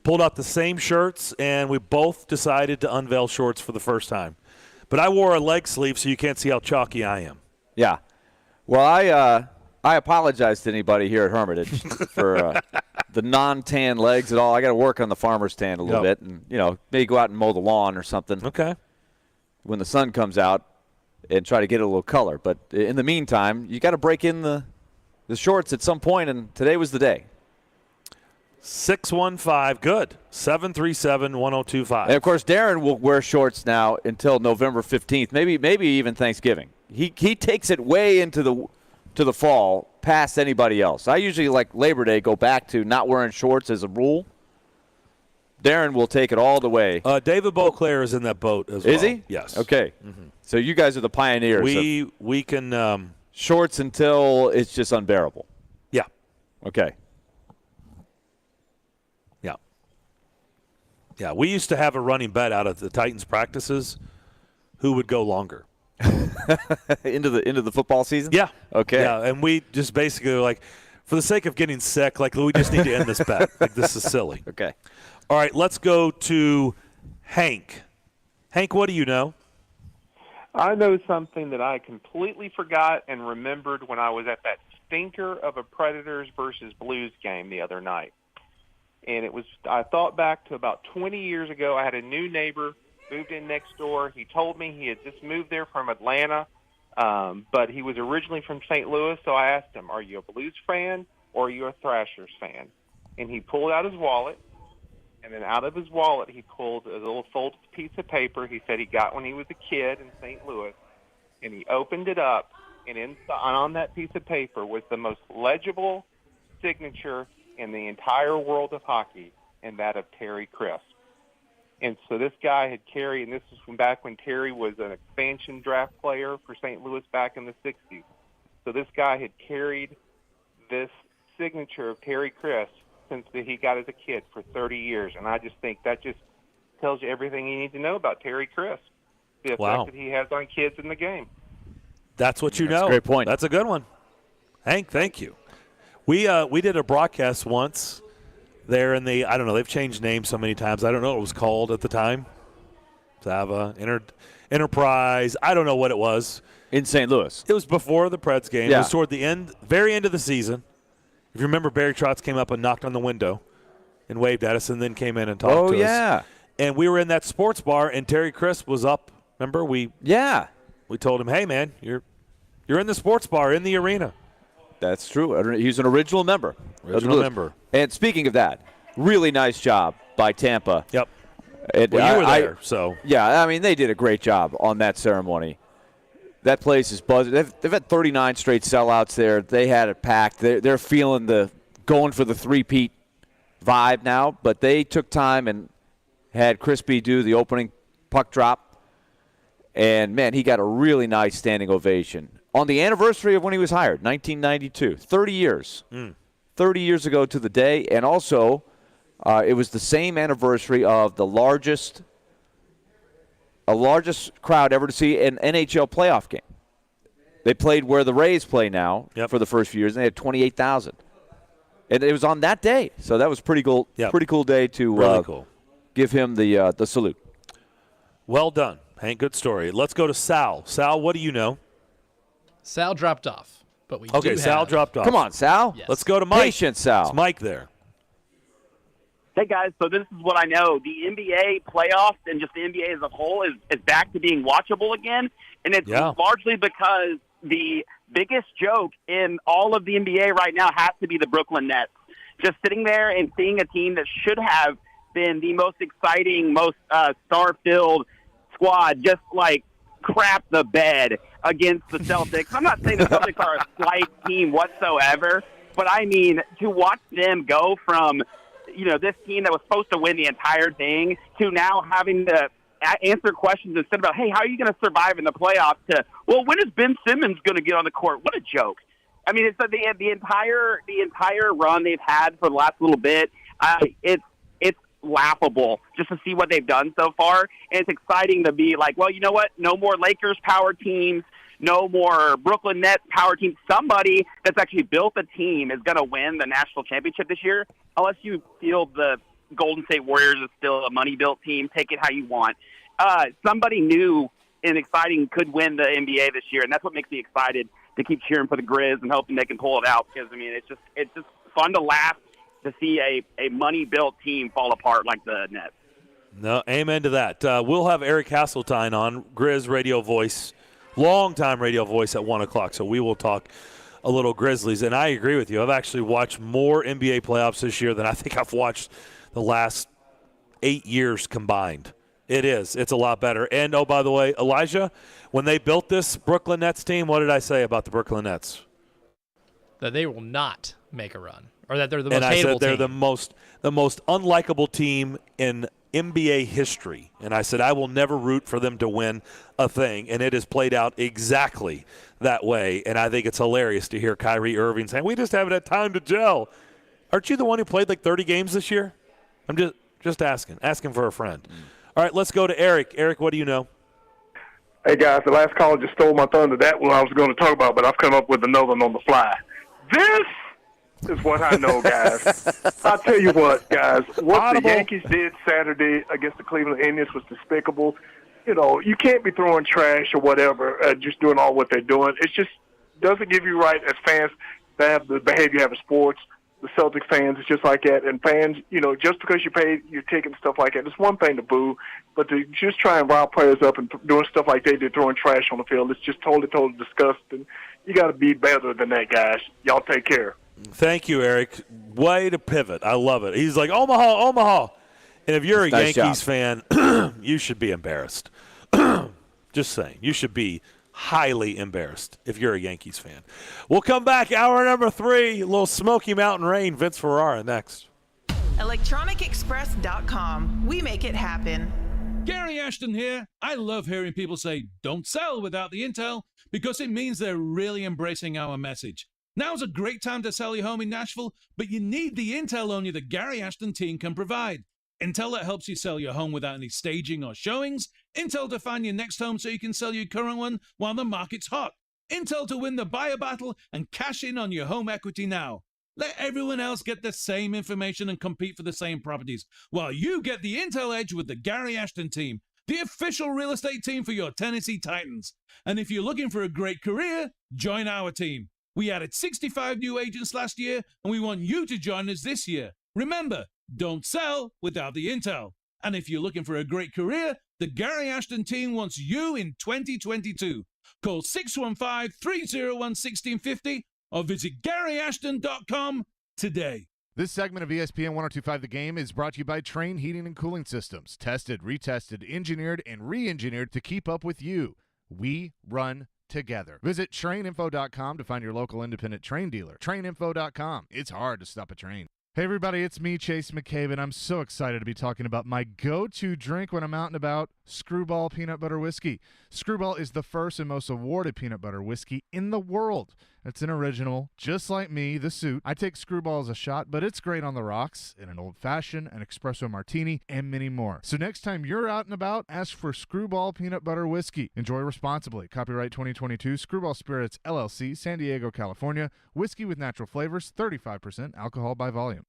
pulled out the same shirts, and we both decided to unveil shorts for the first time. But I wore a leg sleeve, so you can't see how chalky I am. Yeah. Well, I apologize to anybody here at Hermitage for the non-tan legs at all. I got to work on the farmer's tan a little bit, and maybe go out and mow the lawn or something. Okay. When the sun comes out, and try to get a little color. But in the meantime, you got to break in the shorts at some point, and today was the day. 615, good. 737-1025. And, of course, Darren will wear shorts now until November 15th, maybe even Thanksgiving. He takes it way into the fall past anybody else. I usually, like Labor Day, go back to not wearing shorts as a rule. Darren will take it all the way. David Beauclair is in that boat as well. Is he? Yes. Okay. Mm-hmm. So you guys are the pioneers. We can shorts until it's just unbearable. Yeah. Okay. Yeah. Yeah. We used to have a running bet out of the Titans practices who would go longer. into the football season? Yeah. Okay. Yeah, and we just basically were like, for the sake of getting sick, we just need to end this bet. This is silly. Okay. All right, let's go to Hank. Hank, what do you know? I know something that I completely forgot and remembered when I was at that stinker of a Predators versus Blues game the other night. And I thought back to about 20 years ago. I had a new neighbor, moved in next door. He told me he had just moved there from Atlanta, but he was originally from St. Louis. So I asked him, are you a Blues fan or are you a Thrashers fan? And he pulled out his wallet. And then out of his wallet, he pulled a little folded piece of paper he said he got when he was a kid in St. Louis. And he opened it up, and on that piece of paper was the most legible signature in the entire world of hockey, and that of Terry Crisp. And so this guy had carried, and this was from back when Terry was an expansion draft player for St. Louis back in the 60s. So this guy had carried this signature of Terry Crisp since he got as a kid for 30 years. And I just think that just tells you everything you need to know about Terry Crisp, the effect that he has on kids in the game. That's what you know. That's a great point. That's a good one. Hank, thank you. We did a broadcast once there in the, I don't know, they've changed names so many times. I don't know what it was called at the time. Sava, Enterprise, I don't know what it was. In St. Louis. It was before the Preds game. Yeah. It was toward the end, very end of the season. If you remember, Barry Trotz came up and knocked on the window and waved at us and then came in and talked to us. Oh, yeah. And we were in that sports bar, and Terry Crisp was up. Remember? We told him, hey, man, you're in the sports bar in the arena. That's true. He's an original member. Original member. And speaking of that, really nice job by Tampa. Yep. You were there, so. Yeah, I mean, they did a great job on that ceremony. That place is buzzing. They've had 39 straight sellouts there. They had it packed. They're feeling the going for the three-peat vibe now, but they took time and had Crispy do the opening puck drop. And, man, he got a really nice standing ovation. On the anniversary of when he was hired, 1992, 30 years. 30 years ago to the day. And also, it was the same anniversary of the largest crowd ever to see an NHL playoff game. They played where the Rays play now for the first few years, and they had 28,000. And it was on that day. So that was pretty cool. Pretty cool day to really cool. Give him the salute. Well done, Hank. Good story. Let's go to Sal. Sal, what do you know? Sal dropped off, but we Okay, Sal dropped off. Come on, Sal. Yes. Let's go to Mike. Patient Sal. It's Mike there. Hey, guys, so this is what I know. The NBA playoffs and just the NBA as a whole is back to being watchable again, and it's largely because the biggest joke in all of the NBA right now has to be the Brooklyn Nets. Just sitting there and seeing a team that should have been the most exciting, most star-filled squad just, like, crap the bed against the Celtics. I'm not saying the Celtics are a slight team whatsoever, but I mean, to watch them go from, this team that was supposed to win the entire thing to now having to answer questions instead about, hey, how are you going to survive in the playoffs, to, well, when is Ben Simmons going to get on the court? What a joke. I mean, it's the entire run they've had for the last little bit. It's laughable just to see what they've done so far, and it's exciting to be like, well, you know what? No more Lakers power teams, no more Brooklyn Nets power teams. Somebody that's actually built a team is going to win the national championship this year, unless you feel the Golden State Warriors is still a money-built team. Take it how you want. Somebody new and exciting could win the NBA this year, and that's what makes me excited to keep cheering for the Grizz and hoping they can pull it out, because, I mean, it's just fun to laugh to see a money-built team fall apart like the Nets. No, amen to that. We'll have Eric Hasseltine on, Grizz radio voice, long-time radio voice at 1 o'clock, so we will talk a little Grizzlies. And I agree with you. I've actually watched more NBA playoffs this year than I think I've watched the last 8 years combined. It is. It's a lot better. And, oh, by the way, Elijah, when they built this Brooklyn Nets team, what did I say about the Brooklyn Nets? That they will not make a run, or that they're the most and I hateable said they're team. the most unlikable team in NBA history. And I said I will never root for them to win a thing. And it has played out exactly that way. And I think it's hilarious to hear Kyrie Irving saying, we just haven't had time to gel. Aren't you the one who played like 30 games this year? I'm just asking for a friend. All right, let's go to Eric. Eric, what do you know? Hey, guys, the last call just stole my thunder. That one I was going to talk about, but I've come up with another one on the fly. This is what I know, guys. I'll tell you what, guys. What the Yankees did Saturday against the Cleveland Indians was despicable. You can't be throwing trash or whatever, just doing all what they're doing. It just doesn't give you right as fans to have the behavior you have in sports. The Celtic fans, it's just like that. And fans, just because you paid your ticket and stuff like that, it's one thing to boo, but to just try and rile players up and doing stuff like they did, throwing trash on the field, it's just totally disgusting. You got to be better than that, guys. Y'all take care. Thank you, Eric. Way to pivot. I love it. He's like, Omaha. And if you're a Yankees fan, you should be embarrassed. Just saying. You should be highly embarrassed if you're a Yankees fan. We'll come back. Hour number 3, a little Smoky Mountain Rain. Vince Ferrara next. ElectronicExpress.com. We make it happen. Gary Ashton here. I love hearing people say, don't sell without the Intel, because it means they're really embracing our message. Now's a great time to sell your home in Nashville, but you need the Intel only the Gary Ashton team can provide. Intel that helps you sell your home without any staging or showings. Intel to find your next home so you can sell your current one while the market's hot. Intel to win the buyer battle and cash in on your home equity now. Let everyone else get the same information and compete for the same properties, while you get the Intel edge with the Gary Ashton team, the official real estate team for your Tennessee Titans. And if you're looking for a great career, join our team. We added 65 new agents last year, and we want you to join us this year. Remember, don't sell without the Intel. And if you're looking for a great career, the Gary Ashton team wants you in 2022. Call 615-301-1650 or visit GaryAshton.com today. This segment of ESPN 1025 The Game is brought to you by Train Heating and Cooling Systems. Tested, retested, engineered, and re-engineered to keep up with you. We run together. Visit traininfo.com to find your local independent train dealer. Traininfo.com. It's hard to stop a train. Hey everybody, it's me, Chase McCabe, and I'm so excited to be talking about my go-to drink when I'm out and about, Screwball Peanut Butter Whiskey. Screwball is the first and most awarded peanut butter whiskey in the world. It's an original, just like me, the suit. I take Screwball as a shot, but it's great on the rocks, in an old-fashioned, an espresso martini, and many more. So next time you're out and about, ask for Screwball Peanut Butter Whiskey. Enjoy responsibly. Copyright 2022, Screwball Spirits, LLC, San Diego, California. Whiskey with natural flavors, 35% alcohol by volume.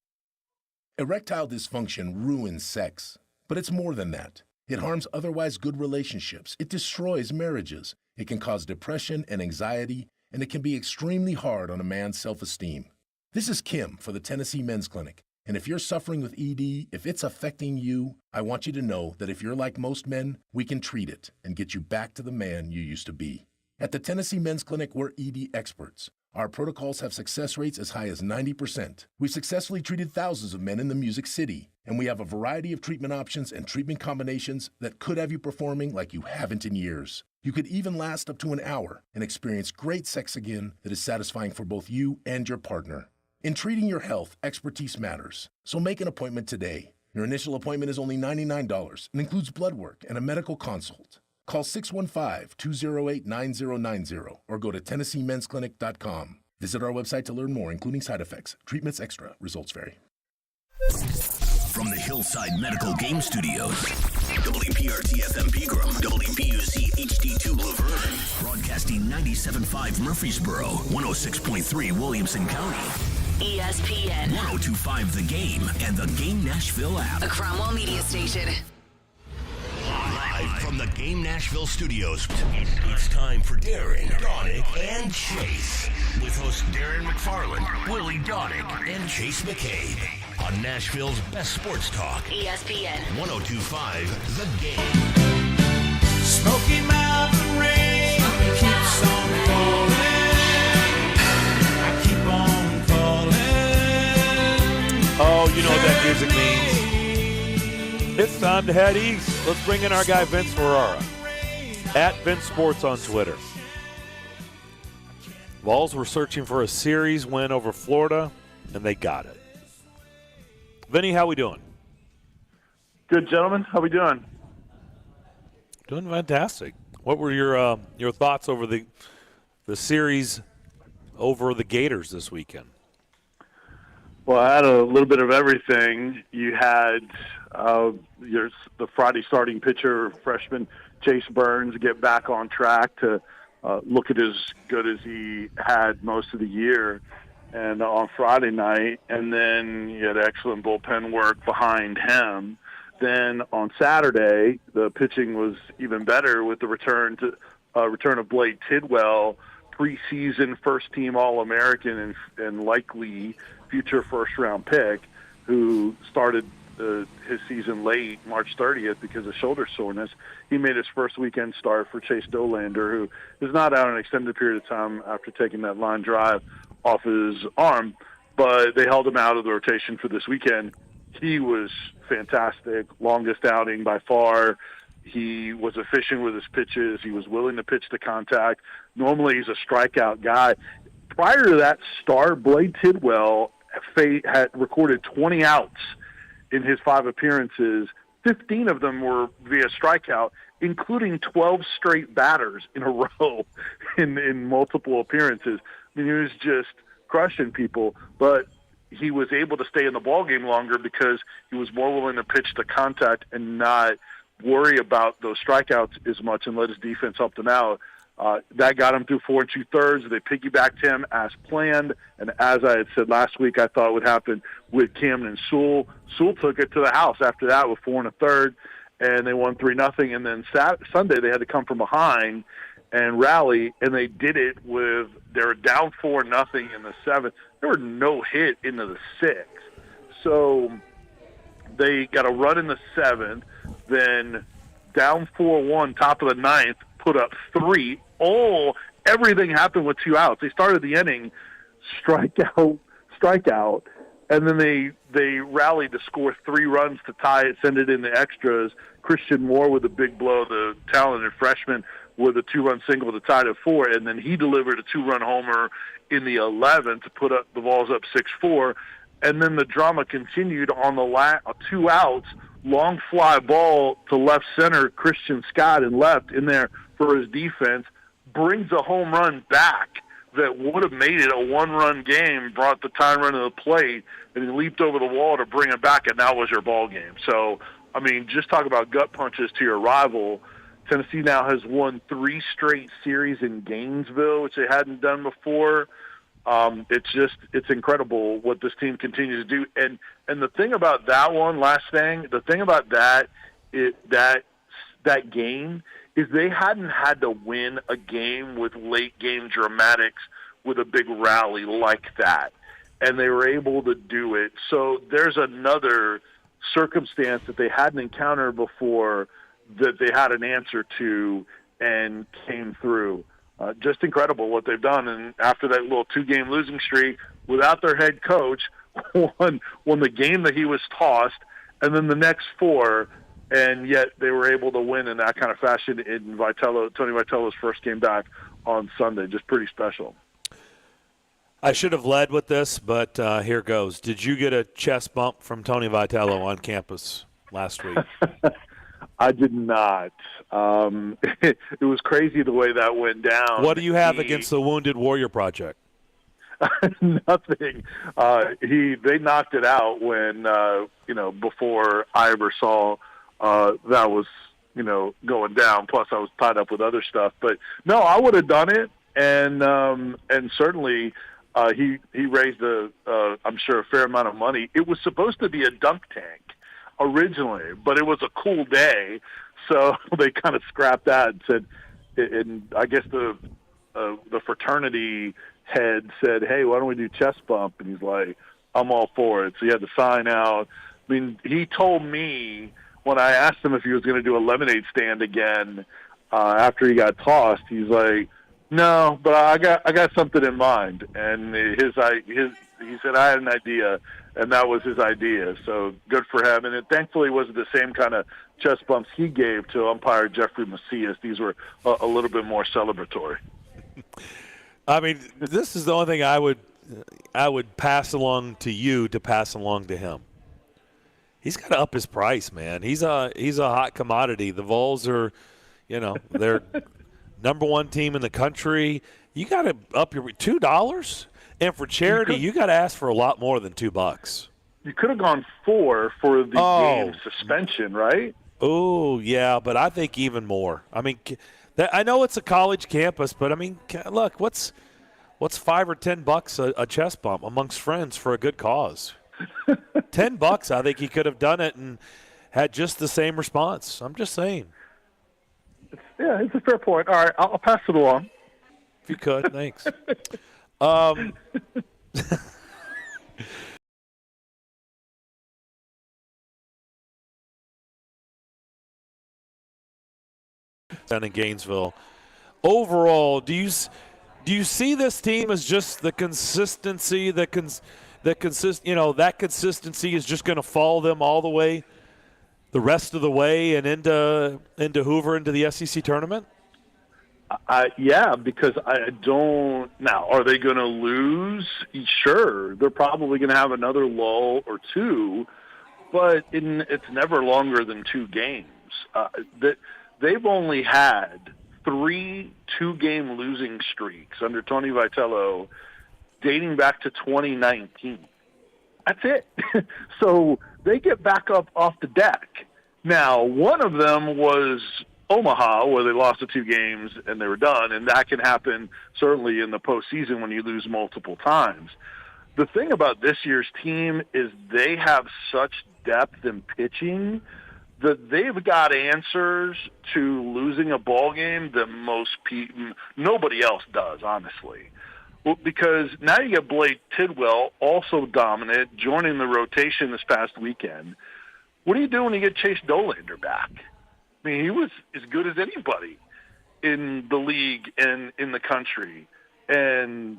Erectile dysfunction ruins sex, but it's more than that. It harms otherwise good relationships. It destroys marriages. It can cause depression and anxiety, and it can be extremely hard on a man's self-esteem. This is Kim for the Tennessee Men's Clinic, and if you're suffering with ED, if it's affecting you, I want you to know that if you're like most men, we can treat it and get you back to the man you used to be. At the Tennessee Men's Clinic, we're ED experts. Our protocols have success rates as high as 90%. We've successfully treated thousands of men in the Music City, and we have a variety of treatment options and treatment combinations that could have you performing like you haven't in years. You could even last up to an hour and experience great sex again that is satisfying for both you and your partner. In treating your health, expertise matters, so make an appointment today. Your initial appointment is only $99 and includes blood work and a medical consult. Call 615-208-9090 or go to TennesseeMen'sClinic.com. Visit our website to learn more, including side effects. Treatments extra. Results vary. From the Hillside Medical Game Studios, WPRT-FM Pegram, WPUC HD2 Laverne, broadcasting 97.5 Murfreesboro, 106.3 Williamson County, ESPN, 102.5 The Game, and the Game Nashville app. a Cromwell media station. Live from the Game Nashville studios, it's time for Darren, Donick, and Chase. With hosts Darren McFarland, Willie Donick, and Chase McCabe. On Nashville's best sports talk, ESPN, 102.5 The Game. Smoky Mountain rain keeps on falling. I keep on falling. Oh, you know what that music means. It's time to head east. Let's bring in our guy Vince Ferrara at Vince Sports on Twitter. Vols were searching for a series win over Florida, and they got it. Vinny, how we doing? Good, gentlemen. How we doing? Doing fantastic. What were your thoughts over the series over the Gators this weekend? Well, I had a little bit of everything. You had the Friday starting pitcher, freshman Chase Burns, get back on track to look at as good as he had most of the year, and on Friday night, and then you had excellent bullpen work behind him. Then on Saturday, the pitching was even better with the return of Blake Tidwell, preseason first-team All-American and likely future first-round pick, who started his season late, March 30th, because of shoulder soreness. He made his first weekend start for Chase Dolander, who is not out an extended period of time after taking that line drive off his arm, but they held him out of the rotation for this weekend. He was fantastic, longest outing by far. He was efficient with his pitches. He was willing to pitch to contact. Normally he's a strikeout guy. Prior to that start, Blake Tidwell had recorded 20 outs in his 5 appearances. 15 of them were via strikeout, including 12 straight batters in a row in multiple appearances. I mean, he was just crushing people, but he was able to stay in the ballgame longer because he was more willing to pitch to contact and not worry about those strikeouts as much and let his defense help them out. That got him through 4 2/3. They piggybacked him as planned, and as I had said last week, I thought would happen with Camden Sewell. Sewell took it to the house after that with 4 1/3, and they won 3-0. And then Sunday they had to come from behind and rally, and they did it with they were down 4-0 in the 7th. There were no hit into the 6th, so they got a run in the 7th. Then down 4-1, top of the 9th, put up 3. Everything happened with 2 outs. They started the inning, strikeout, and then they rallied to score 3 runs to tie it, send it in the extras. Christian Moore with a big blow, the talented freshman, with a 2-run single to tie it at 4, and then he delivered a 2-run homer in the 11th to put up the Vols up 6-4. And then the drama continued on the 2 outs, long fly ball to left center, Christian Scott in left in there for his defense, brings a home run back that would have made it a 1-run game, brought the tying run to the plate, and he leaped over the wall to bring it back, and that was your ball game. So, I mean, just talk about gut punches to your rival. Tennessee now has won 3 straight series in Gainesville, which they hadn't done before. It's incredible what this team continues to do. And the thing about that one, last thing, the thing about that game is they hadn't had to win a game with late game dramatics with a big rally like that. And they were able to do it. So there's another circumstance that they hadn't encountered before that they had an answer to and came through. Just incredible what they've done. And after that little 2-game losing streak, without their head coach, won the game that he was tossed, and then the next 4, and yet they were able to win in that kind of fashion in Tony Vitello's first game back on Sunday. Just pretty special. I should have led with this, but here goes. Did you get a chest bump from Tony Vitello on campus last week? I did not. It was crazy the way that went down. What do you have against the Wounded Warrior Project? Nothing. They knocked it out when before I ever saw that was going down. Plus, I was tied up with other stuff. But no, I would have done it, and certainly he raised I'm sure a fair amount of money. It was supposed to be a dunk tank originally, but it was a cool day, so they kind of scrapped that and said, and I guess the fraternity head said, "Hey, why don't we do chest bump?" And he's like, "I'm all for it." So he had the sign out. I mean, he told me when I asked him if he was going to do a lemonade stand again after he got tossed, he's like, "No, but I got something in mind." And he said, "I had an idea," and that was his idea. So good for him. And it thankfully wasn't the same kind of chest bumps he gave to umpire Jeffrey Macias. These were a little bit more celebratory. I mean, this is the only thing I would pass along to you to pass along to him. He's got to up his price, man. He's a hot commodity. The Vols are, they're number 1 team in the country. You got to up your $2. And for charity, you got to ask for a lot more than $2. You could have gone 4 for the game suspension, right? Oh, yeah, but I think even more. I mean, I know it's a college campus, but I mean, look, what's $5 or $10 a chest bump amongst friends for a good cause? $10, I think he could have done it and had just the same response. I'm just saying. Yeah, it's a fair point. All right, I'll pass it along. If you could, thanks. Down in Gainesville. Overall, do you see this team as just the consistency that consistency is just going to follow them all the way, the rest of the way, and into Hoover, into the SEC tournament? Yeah, because I don't – now, are they going to lose? Sure. They're probably going to have another lull or 2, but it's never longer than 2 games. They've only had 3 2-game losing streaks under Tony Vitello dating back to 2019. That's it. So they get back up off the deck. Now, one of them was – Omaha, where they lost the 2 games and they were done, and that can happen certainly in the postseason when you lose multiple times. The thing about this year's team is they have such depth in pitching that they've got answers to losing a ball game that nobody else does, honestly. Well, because now you get Blake Tidwell, also dominant, joining the rotation this past weekend. What do you do when you get Chase Dolander back? I mean, he was as good as anybody in the league and in the country. And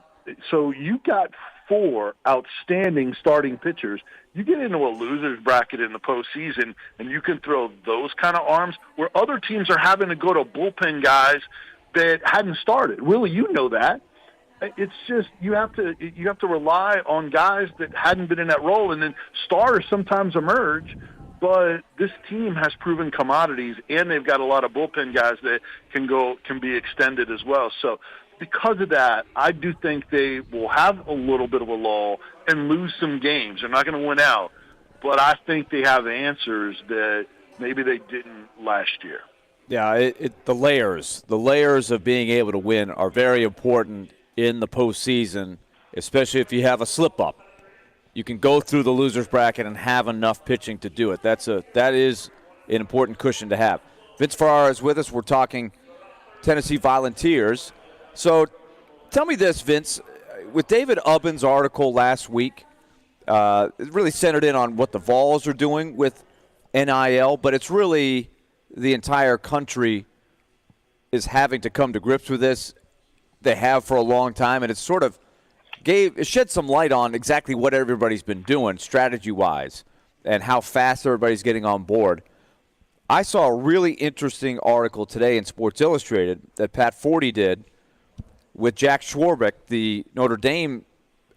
So you got 4 outstanding starting pitchers. You get into a loser's bracket in the postseason, and you can throw those kind of arms where other teams are having to go to bullpen guys that hadn't started. Willie, you know that. It's just you have to rely on guys that hadn't been in that role, and then stars sometimes emerge. But this team has proven commodities, and they've got a lot of bullpen guys that can be extended as well. So because of that, I do think they will have a little bit of a lull and lose some games. They're not going to win out, but I think they have answers that maybe they didn't last year. Yeah, the layers of being able to win are very important in the postseason, especially if you have a slip-up. You can go through the loser's bracket and have enough pitching to do it. That is an important cushion to have. Vince Ferrara is with us. We're talking Tennessee Volunteers. So tell me this, Vince. With David Ubben's article last week, it really centered in on what the Vols are doing with NIL, but it's really the entire country is having to come to grips with this. They have for a long time, and it's sort of shed some light on exactly what everybody's been doing strategy-wise and how fast everybody's getting on board. I saw a really interesting article today in Sports Illustrated that Pat Forty did with Jack Schwarbeck, the Notre Dame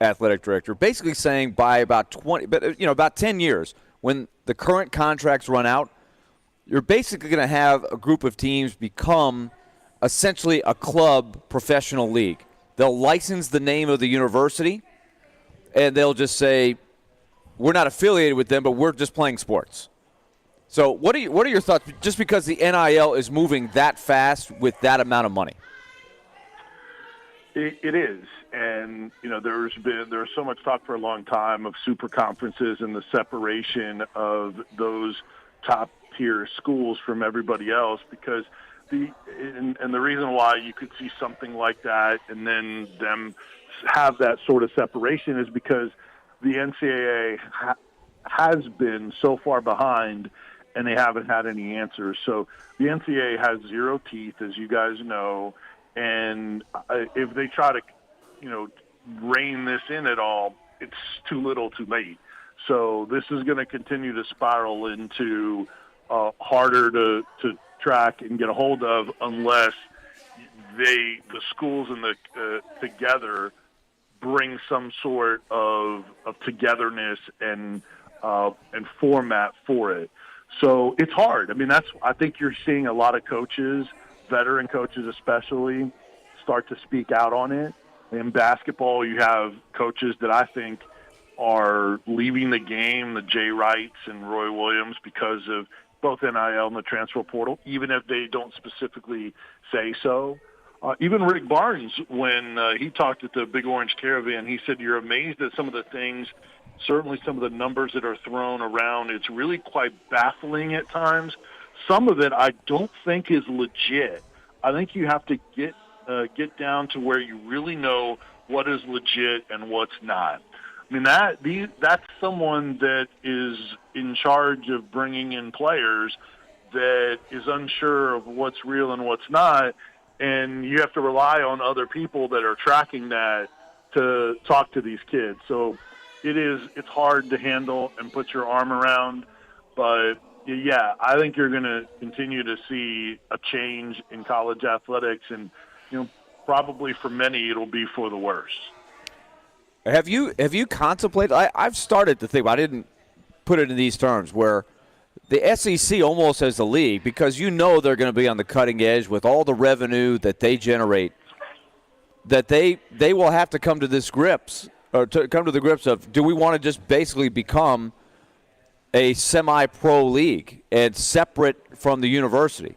athletic director, basically saying by about 10 years, when the current contracts run out, you're basically going to have a group of teams become essentially a club professional league. They'll license the name of the university, and they'll just say, we're not affiliated with them, but we're just playing sports. So what are your thoughts, just because the NIL is moving that fast with that amount of money? It is, and there's so much talk for a long time of super conferences and the separation of those top tier schools from everybody else, because the reason why you could see something like that and then them have that sort of separation is because the NCAA has been so far behind and they haven't had any answers. So the NCAA has zero teeth, as you guys know, and if they try to, rein this in at all, it's too little too late. So this is going to continue to spiral into harder to track and get a hold of unless the schools and the together bring some sort of togetherness and format for it. So it's hard. I mean, I think you're seeing a lot of coaches, veteran coaches especially, start to speak out on it. In basketball, you have coaches that I think are leaving the game, the Jay Wrights and Roy Williams, because of both NIL and the transfer portal, even if they don't specifically say so. Even Rick Barnes, when he talked at the Big Orange Caravan, he said, you're amazed at some of the things, certainly some of the numbers that are thrown around. It's really quite baffling at times. Some of it I don't think is legit. I think you have to get down to where you really know what is legit and what's not. I mean, that's someone that is in charge of bringing in players that is unsure of what's real and what's not, and you have to rely on other people that are tracking that to talk to these kids. So it's hard to handle and put your arm around, but yeah, I think you're going to continue to see a change in college athletics, and probably for many it'll be for the worse. Have you contemplated? I've started to think, but I didn't put it in these terms, where the SEC almost as the league, because they're going to be on the cutting edge with all the revenue that they generate, that they will have to come to the grips of, do we want to just basically become a semi-pro league and separate from the university?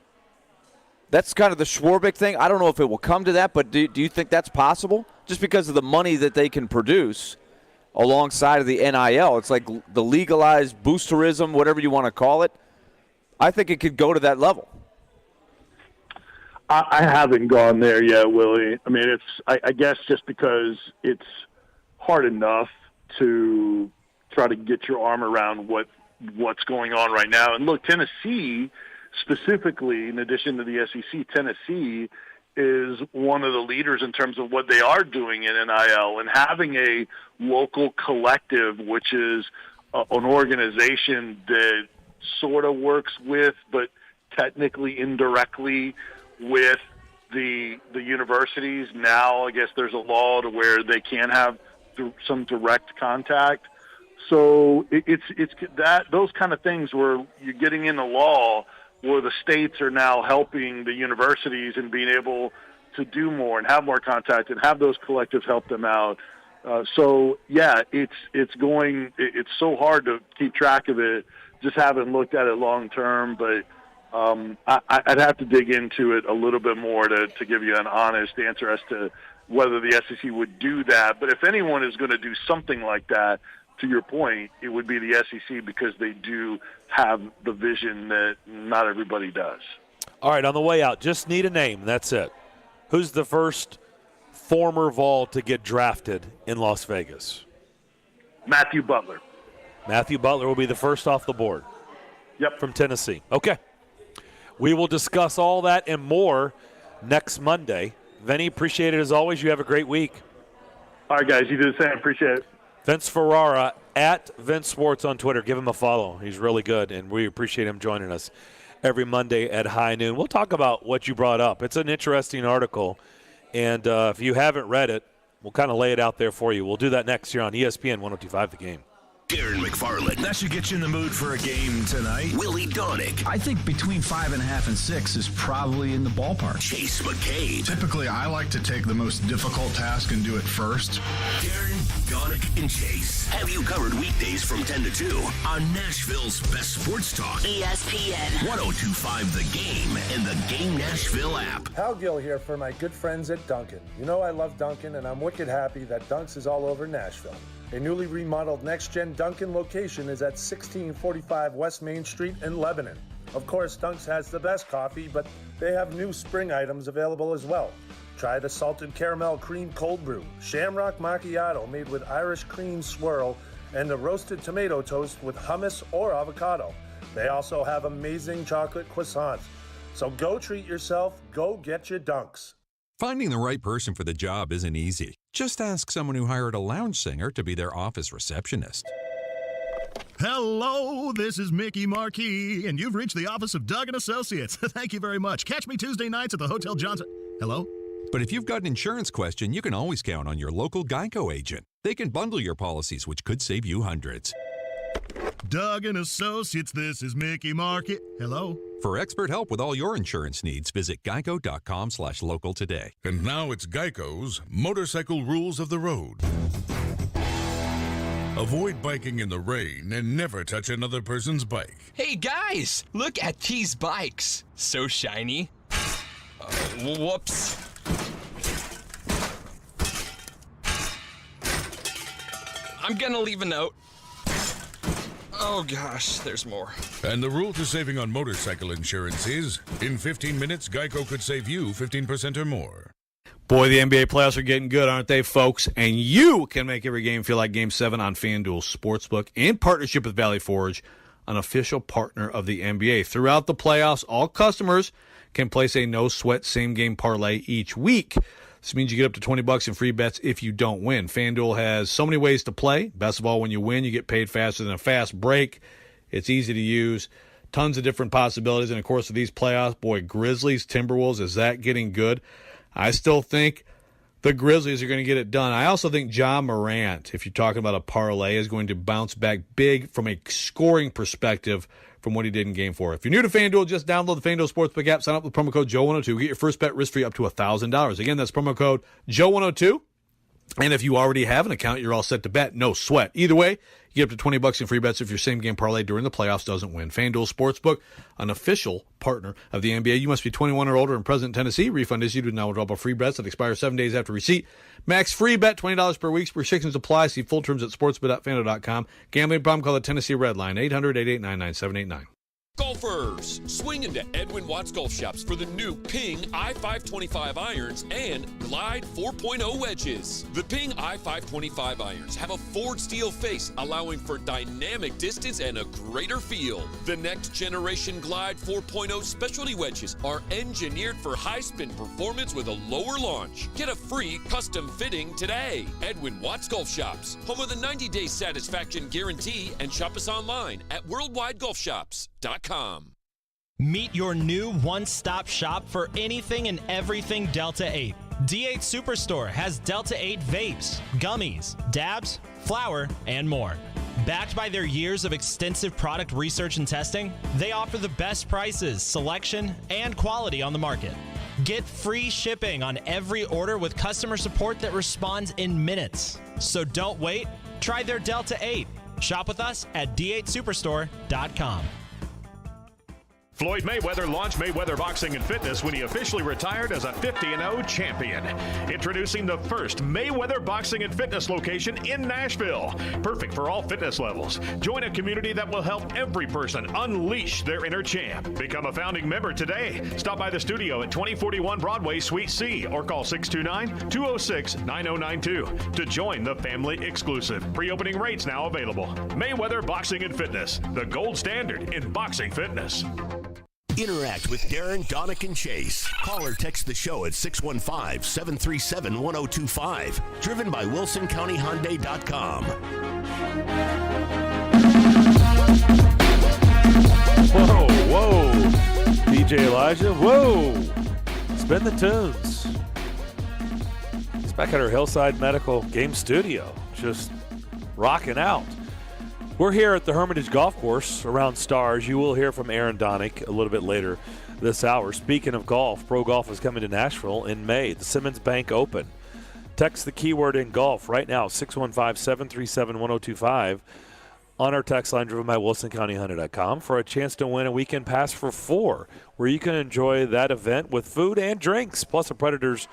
That's kind of the Schwarbeck thing. I don't know if it will come to that, but do you think that's possible? Just because of the money that they can produce alongside of the NIL. It's like the legalized boosterism, whatever you want to call it. I think it could go to that level. I haven't gone there yet, Willie. I mean, I guess just because it's hard enough to try to get your arm around what's going on right now. And look, Tennessee specifically, in addition to the SEC, Tennessee is one of the leaders in terms of what they are doing in NIL, and having a local collective, which is an organization that sort of works with, but technically indirectly with the universities. Now I guess there's a law to where they can have some direct contact. So it's that those kind of things where you're getting in the law where the states are now helping the universities and being able to do more and have more contact and have those collectives help them out. So yeah, it's so hard to keep track of it. Just haven't looked at it long term, but I'd have to dig into it a little bit more to give you an honest answer as to whether the SEC would do that. But if anyone is going to do something like that, to your point, it would be the SEC, because they do have the vision that not everybody does. All right, on the way out, just need a name. That's it. Who's the first former Vol to get drafted in Las Vegas? Matthew Butler. Matthew Butler will be the first off the board. Yep. From Tennessee. Okay. We will discuss all that and more next Monday. Vinny, appreciate it as always. You have a great week. All right, guys. You do the same. Appreciate it. Vince Ferrara at Vince Sports on Twitter. Give him a follow. He's really good, and we appreciate him joining us every Monday at high noon. We'll talk about what you brought up. It's an interesting article, and if you haven't read it, we'll kind of lay it out there for you. We'll do that next here on ESPN 102.5 The Game. Darren McFarland. That should get you in the mood for a game tonight. Willie Donick. I think between 5.5 and 6 is probably in the ballpark. Chase McCabe. Typically, I like to take the most difficult task and do it first. Darren, Donick, and Chase have you covered weekdays from 10 to 2 on Nashville's best sports talk. ESPN 102.5 The Game and the Game Nashville app. Hal Gill here for my good friends at Dunkin'. You know I love Dunkin', and I'm wicked happy that Dunks is all over Nashville. A newly remodeled next-gen Dunkin' location is at 1645 West Main Street in Lebanon. Of course, Dunks has the best coffee, but they have new spring items available as well. Try the salted caramel cream cold brew, shamrock macchiato made with Irish cream swirl, and the roasted tomato toast with hummus or avocado. They also have amazing chocolate croissants. So go treat yourself, go get your Dunks. Finding the right person for the job isn't easy. Just ask someone who hired a lounge singer to be their office receptionist. Hello, this is Mickey Marquis, and you've reached the office of Doug & Associates. Thank you very much. Catch me Tuesday nights at the Hotel Johnson. Hello? But if you've got an insurance question, you can always count on your local Geico agent. They can bundle your policies, which could save you hundreds. Doug & Associates, this is Mickey Marquis. Hello? For expert help with all your insurance needs, visit geico.com/local today. And now it's Geico's Motorcycle Rules of the Road. Avoid biking in the rain and never touch another person's bike. Hey guys, look at these bikes. So shiny. Whoops. I'm gonna leave a note. Oh gosh, there's more. And the rule to saving on motorcycle insurance is, in 15 minutes, Geico could save you 15% or more. Boy, the NBA playoffs are getting good, aren't they, folks? And you can make every game feel like Game 7 on FanDuel Sportsbook in partnership with Valley Forge, an official partner of the NBA. Throughout the playoffs, all customers can place a no-sweat same-game parlay each week. This means you get up to $20 in free bets if you don't win. FanDuel has so many ways to play. Best of all, when you win, you get paid faster than a fast break. It's easy to use. Tons of different possibilities. And, of course, with these playoffs, boy, Grizzlies, Timberwolves, is that getting good? I still think the Grizzlies are going to get it done. I also think John Morant, if you're talking about a parlay, is going to bounce back big from a scoring perspective from what he did in Game 4. If you're new to FanDuel, just download the FanDuel Sportsbook app, sign up with promo code Joe102, get your first bet risk-free up to $1,000. Again, that's promo code Joe102. And if you already have an account, you're all set to bet. No sweat. Either way, you get up to $20 in free bets if your same-game parlay during the playoffs doesn't win. FanDuel Sportsbook, an official partner of the NBA. You must be 21 or older and present in Tennessee. Refund issued with eligible free bets that expire 7 days after receipt. Max free bet, $20 per week. Restrictions apply. See full terms at sportsbet.fanduel.com. Gambling problem? Call the Tennessee Red Line, 800-889-9789. Golfers, swing into Edwin Watts Golf Shops for the new Ping I-525 irons and Glide 4.0 wedges. The Ping I-525 irons have a forged steel face, allowing for dynamic distance and a greater feel. The next generation Glide 4.0 specialty wedges are engineered for high spin performance with a lower launch. Get a free custom fitting today. Edwin Watts Golf Shops, home of the 90-day satisfaction guarantee, and shop us online at worldwidegolfshops.com. Meet your new one-stop shop for anything and everything Delta 8. D8 Superstore has Delta 8 vapes, gummies, dabs, flour, and more. Backed by their years of extensive product research and testing, they offer the best prices, selection, and quality on the market. Get free shipping on every order with customer support that responds in minutes. So don't wait. Try their Delta 8. Shop with us at d8superstore.com. Floyd Mayweather launched Mayweather Boxing and Fitness when he officially retired as a 50-0 champion. Introducing the first Mayweather Boxing and Fitness location in Nashville. Perfect for all fitness levels. Join a community that will help every person unleash their inner champ. Become a founding member today. Stop by the studio at 2041 Broadway, Suite C, or call 629-206-9092 to join the family exclusive. Pre-opening rates now available. Mayweather Boxing and Fitness, the gold standard in boxing fitness. Interact with Darren, Donick, and Chase. Call or text the show at 615-737-1025. Driven by WilsonCountyHyundai.com. Whoa. DJ Elijah, whoa. Spin the tunes. It's back at our Hillside Medical Game Studio. Just rocking out. We're here at the Hermitage Golf Course around Stars. You will hear from Aaron Donick a little bit later this hour. Speaking of golf, Pro Golf is coming to Nashville in May, the Simmons Bank Open. Text the keyword in golf right now, 615-737-1025 on our text line driven by WilsonCountyHyundai.com for a chance to win a weekend pass for 4 where you can enjoy that event with food and drinks, plus a Predators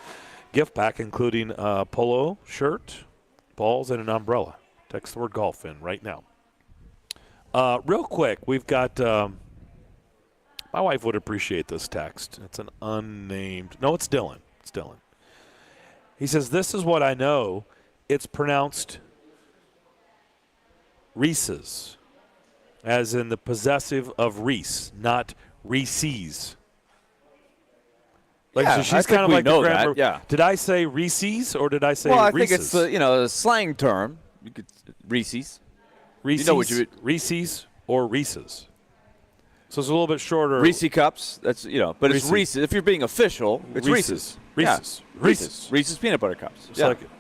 gift pack including a polo shirt, balls, and an umbrella. Text the word golf in right now. Real quick, we've got my wife would appreciate this text. It's an unnamed. No, it's Dylan. It's Dylan. He says, this is what I know. It's pronounced Reese's, as in the possessive of Reese, not Reese's. Like, yeah, so she's kind of like know the grammar. that, yeah. Did I say Reese's or did I say Well, I Reese's? think it's the slang term. You could Reese's. Reese's, you know what you Reese's or Reese's. So it's a little bit shorter. Reese cups. That's but it's Reese's. If you're being official, it's Reese's. Reese's. Yeah. Reese's peanut butter cups. Just like it.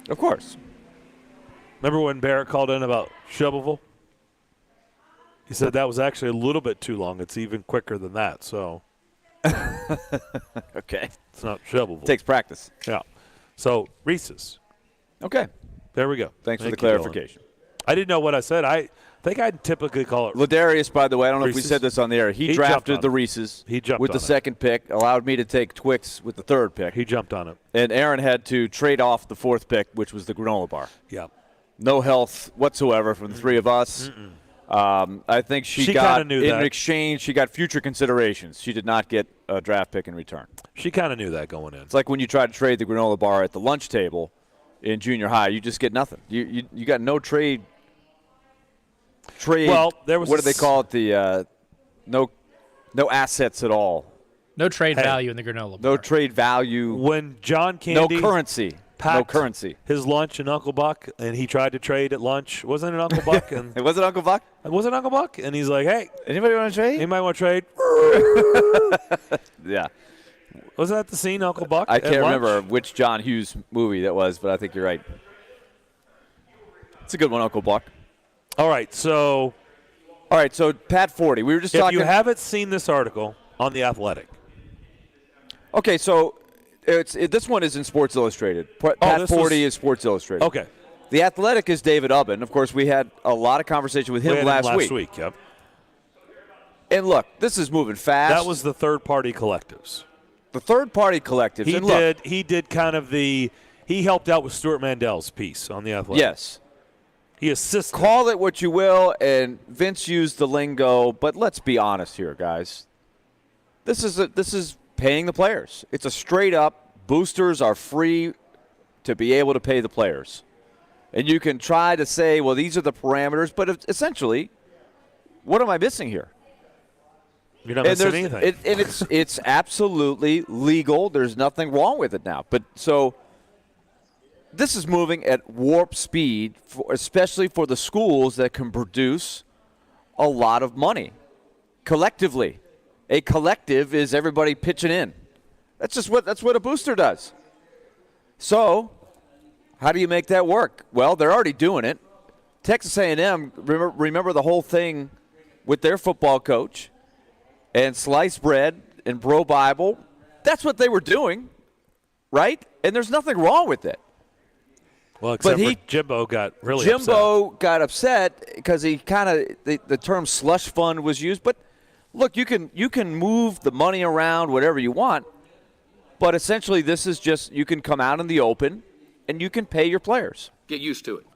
Of course. Remember when Barrett called in about Shovelville? He said that was actually a little bit too long. It's even quicker than that. So. Okay. It's not Shovelville. Takes practice. Yeah. So Reese's. Okay. There we go. Thanks for the clarification. I didn't know what I said. I think I'd typically call it. Ladarius, by the way, I don't know Reese's. if we said this on the air. He drafted the Reese's. He jumped with on the it. second pick, allowed me to take Twix with the third pick. He jumped on it. And Aaron had to trade off the fourth pick, which was the granola bar. Yeah. No health whatsoever from the three of us. I think she got, knew in that. exchange, she got future considerations. She did not get a draft pick in return. She kind of knew that going in. It's like when you try to trade the granola bar at the lunch table in junior high, you just get nothing. You got no trade. Well, there was what do they call it? The no assets at all. No trade value in the granola bar. No trade value. When John Candy no currency. No currency. His lunch in Uncle Buck, and he tried to trade at lunch. Wasn't it Uncle Buck? And was it Uncle Buck? Was it Uncle Buck? And he's like, "Hey, anybody want to trade? Anybody want to trade?" Yeah. Was that the scene, Uncle Buck? I can't remember which John Hughes movie that was, but I think you're right. It's a good one, Uncle Buck. All right, so Pat 40. We were just talking. If you haven't seen this article on The Athletic. Okay, so this one is in Sports Illustrated. Pat 40 is Sports Illustrated. Okay. The Athletic is David Ubben. Of course, we had a lot of conversation with him last week. Yep. And look, this is moving fast. That was the third-party collectives. The third-party collectives. He did kind of he helped out with Stuart Mandel's piece on The Athletic. Yes. He assists. Call it what you will, and Vince used the lingo, but let's be honest here, guys. This is paying the players. It's a straight-up, boosters are free to be able to pay the players. And you can try to say, well, these are the parameters, but essentially, what am I missing here? You're not missing anything. It's absolutely legal. There's nothing wrong with it now. But so this is moving at warp speed, especially for the schools that can produce a lot of money collectively. A collective is everybody pitching in. That's what a booster does. So how do you make that work? Well, they're already doing it. Texas A&M, remember the whole thing with their football coach and sliced bread and bro Bible. That's what they were doing, right? And there's nothing wrong with it. Well, except for Jimbo got really upset. Got upset because he kind of the term slush fund was used. But look, you can move the money around whatever you want, but essentially this is just you can come out in the open and you can pay your players. Get used to it.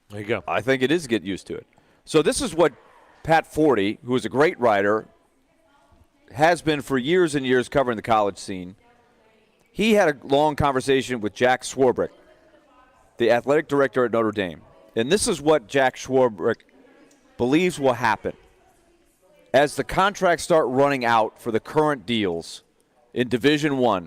There you go. I think it is get used to it. So this is what Pat Forty, who is a great writer, has been for years and years covering the college scene. He had a long conversation with Jack Swarbrick, the athletic director at Notre Dame. And this is what Jack Swarbrick believes will happen. As the contracts start running out for the current deals in Division I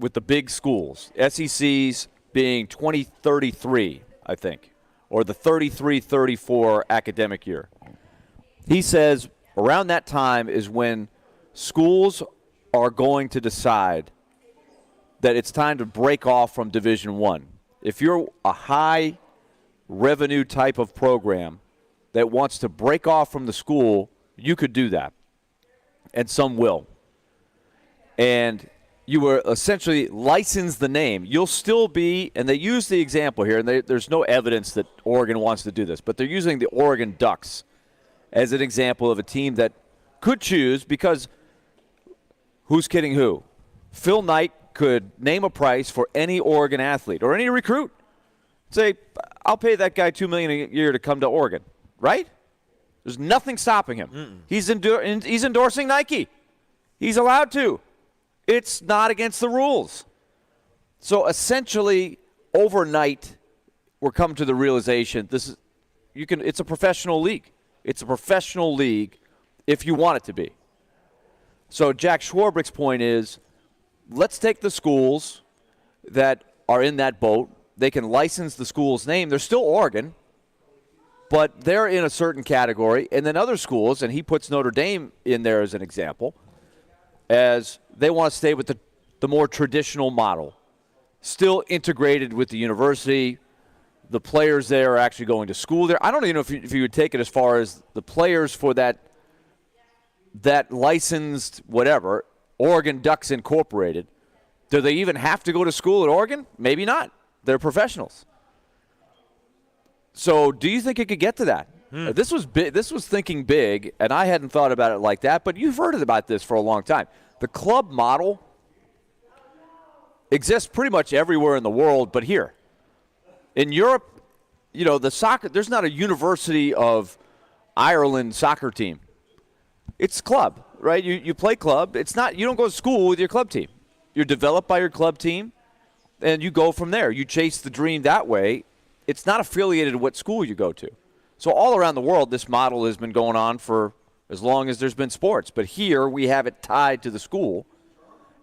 with the big schools, SEC's being 2033, I think, or the 33-34 academic year. He says around that time is when schools are going to decide that it's time to break off from Division I. If you're a high revenue type of program that wants to break off from the school, you could do that. And some will. And you were essentially license the name. You'll still be, and they use the example here, and there's no evidence that Oregon wants to do this, but they're using the Oregon Ducks as an example of a team that could choose, because who's kidding who? Phil Knight could name a price for any Oregon athlete or any recruit. Say, I'll pay that guy $2 million a year to come to Oregon, right? There's nothing stopping him. He's endorsing Nike. He's allowed to. It's not against the rules. So essentially, overnight, we're coming to the realization it's a professional league. It's a professional league if you want it to be. So Jack Swarbrick's point is, let's take the schools that are in that boat. They can license the school's name. They're still Oregon, but they're in a certain category. And then other schools, and he puts Notre Dame in there as an example, as they want to stay with the more traditional model, still integrated with the university. The players there are actually going to school there. I don't even know if you would take it as far as the players for that licensed whatever, Oregon Ducks Incorporated. Do they even have to go to school at Oregon? Maybe not. They're professionals. So do you think it could get to that? This was big. This was thinking big, and I hadn't thought about it like that, but you've heard about this for a long time. The club model exists pretty much everywhere in the world but here. In Europe, the soccer, there's not a University of Ireland soccer team. It's club, right? You play club. It's not, you don't go to school with your club team. You're developed by your club team, and you go from there. You chase the dream that way. It's not affiliated with what school you go to. So all around the world, this model has been going on for as long as there's been sports. But here we have it tied to the school.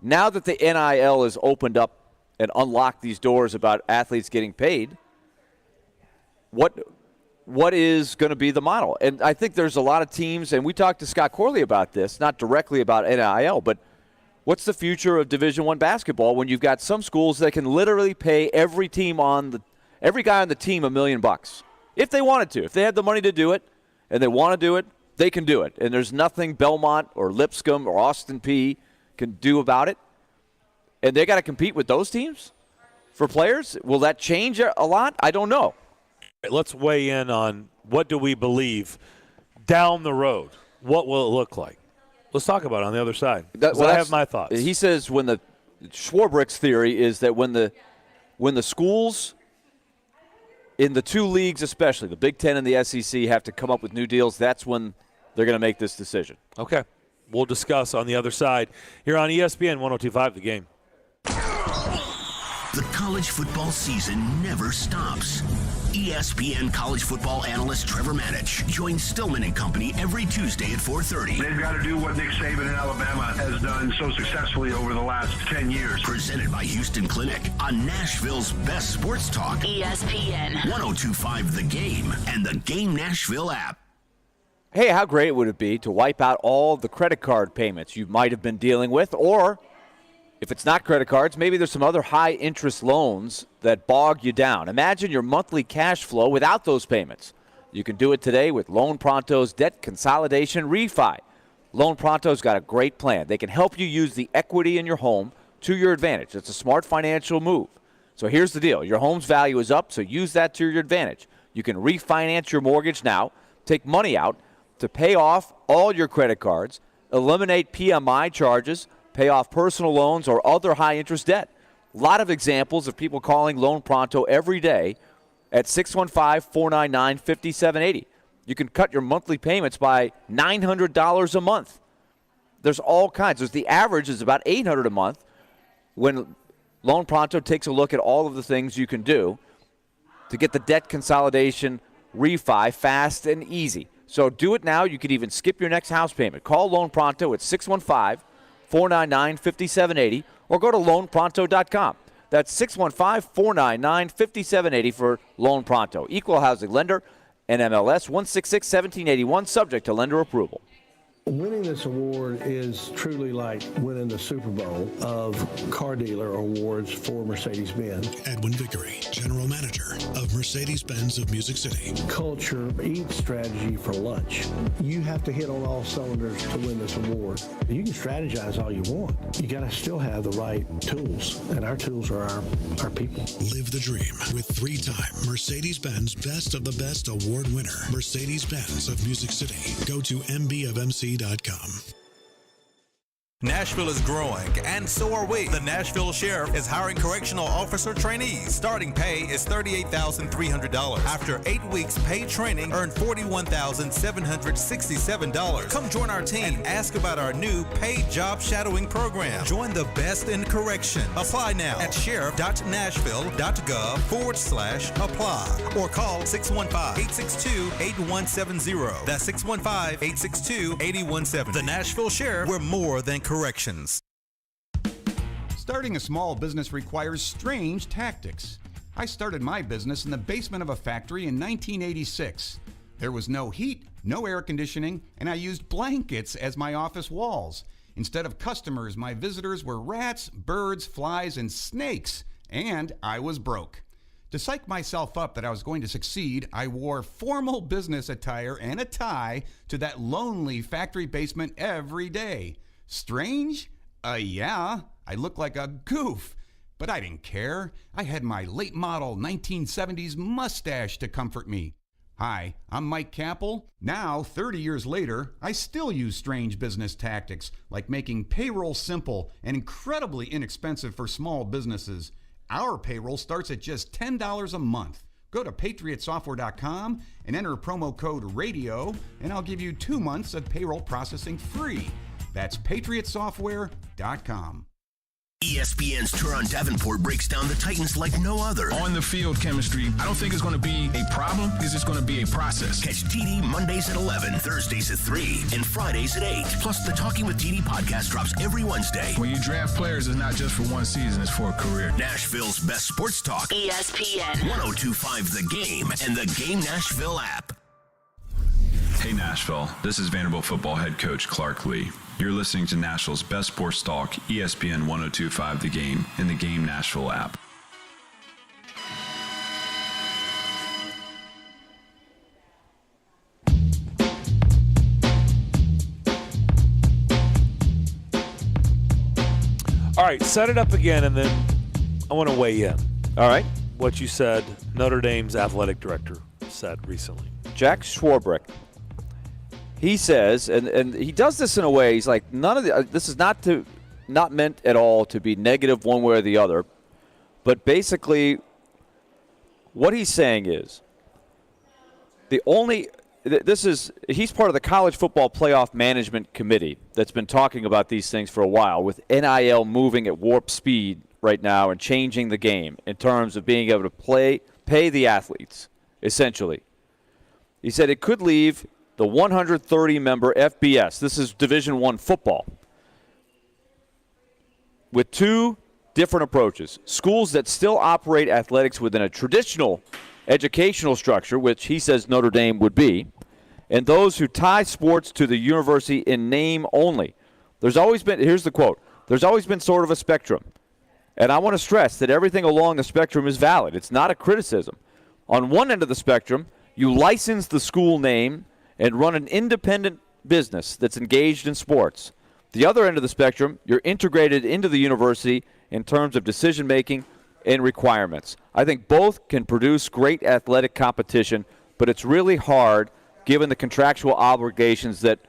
Now that the NIL has opened up and unlocked these doors about athletes getting paid, what is going to be the model? And I think there's a lot of teams, and we talked to Scott Corley about this, not directly about NIL, but what's the future of Division I basketball when you've got some schools that can literally pay every guy on the team $1 million if they wanted to. If they had the money to do it and they want to do it, they can do it. And there's nothing Belmont or Lipscomb or Austin Peay can do about it. And they got to compete with those teams for players. Will that change a lot? I don't know. Let's weigh in on what do we believe down the road. What will it look like? Let's talk about it on the other side. I have my thoughts. He says when the Swarbrick's theory is that when the schools in the two leagues especially, the Big Ten and the SEC, have to come up with new deals. That's when they're going to make this decision. Okay. We'll discuss on the other side here on ESPN 102.5 The Game. The college football season never stops. ESPN college football analyst Trevor Manich joins Stillman and Company every Tuesday at 4:30. They've got to do what Nick Saban in Alabama has done so successfully over the last 10 years. Presented by Houston Clinic on Nashville's best sports talk. ESPN 102.5 The Game and the Game Nashville app. Hey, how great would it be to wipe out all the credit card payments you might have been dealing with, or if it's not credit cards, maybe there's some other high-interest loans that bog you down. Imagine your monthly cash flow without those payments. You can do it today with Loan Pronto's Debt Consolidation Refi. Loan Pronto's got a great plan. They can help you use the equity in your home to your advantage. It's a smart financial move. So here's the deal. Your home's value is up, so use that to your advantage. You can refinance your mortgage now, take money out to pay off all your credit cards, eliminate PMI charges, pay off personal loans or other high-interest debt. A lot of examples of people calling Loan Pronto every day at 615-499-5780. You can cut your monthly payments by $900 a month. There's all kinds. The average is about $800 a month when Loan Pronto takes a look at all of the things you can do to get the debt consolidation refi fast and easy. So do it now. You could even skip your next house payment. Call Loan Pronto at 615-499-5780 or go to loanpronto.com. That's 615-499-5780 for Loan Pronto. Equal housing lender, NMLS 166-1781, subject to lender approval. Winning this award is truly like winning the Super Bowl of car dealer awards for Mercedes-Benz. Edwin Vickery, General Manager of Mercedes-Benz of Music City. Culture eats strategy for lunch. You have to hit on all cylinders to win this award. You can strategize all you want. You got to still have the right tools, and our tools are our people. Live the dream with three-time Mercedes-Benz Best of the Best award winner, Mercedes-Benz of Music City. Go to mbofmc.com. Nashville is growing, and so are we. The Nashville Sheriff is hiring correctional officer trainees. Starting pay is $38,300. After 8 weeks paid training, earn $41,767. Come join our team and ask about our new paid job shadowing program. Join the best in correction. Apply now at sheriff.nashville.gov/apply or call 615-862-8170. That's 615-862-8170. The Nashville Sheriff, we're more than corrections. Starting a small business requires strange tactics. I started my business in the basement of a factory in 1986. There was no heat, no air conditioning, and I used blankets as my office walls. Instead of customers, my visitors were rats, birds, flies, and snakes, and I was broke. To psych myself up that I was going to succeed, I wore formal business attire and a tie to that lonely factory basement every day. Strange? Yeah, I looked like a goof, but I didn't care. I had my late model 1970s mustache to comfort me. Hi, I'm Mike Capel. Now, 30 years later, I still use strange business tactics, like making payroll simple and incredibly inexpensive for small businesses. Our payroll starts at just $10 a month. Go to patriotsoftware.com and enter promo code RADIO, and I'll give you 2 months of payroll processing free. That's patriotsoftware.com. ESPN's Turon Davenport breaks down the Titans like no other. On the field chemistry, I don't think it's going to be a problem. It's just going to be a process. Catch TD Mondays at 11, Thursdays at 3, and Fridays at 8. Plus, the Talking with TD podcast drops every Wednesday. When you draft players, it's not just for one season, it's for a career. Nashville's best sports talk. ESPN 102.5 The Game and the Game Nashville app. Hey Nashville, this is Vanderbilt football head coach Clark Lee. You're listening to Nashville's best sports talk, ESPN 102.5 The Game and the Game Nashville app. All right, set it up again, and then I want to weigh in. All right. What you said, Notre Dame's athletic director said recently. Jack Swarbrick. He says, and he does this in a way, he's like, none of this is not meant at all to be negative one way or the other, but basically What he's saying is he's part of the College Football Playoff Management Committee that's been talking about these things for a while, with NIL moving at warp speed right now and changing the game in terms of being able to pay the athletes, essentially. He said it could leave the 130-member FBS, this is Division I football, with two different approaches. Schools that still operate athletics within a traditional educational structure, which he says Notre Dame would be, and those who tie sports to the university in name only. There's always been, here's the quote, there's always been sort of a spectrum. And I want to stress that everything along the spectrum is valid. It's not a criticism. On one end of the spectrum, you license the school name and run an independent business that's engaged in sports. The other end of the spectrum, you're integrated into the university in terms of decision-making and requirements. I think both can produce great athletic competition, but it's really hard given the contractual obligations that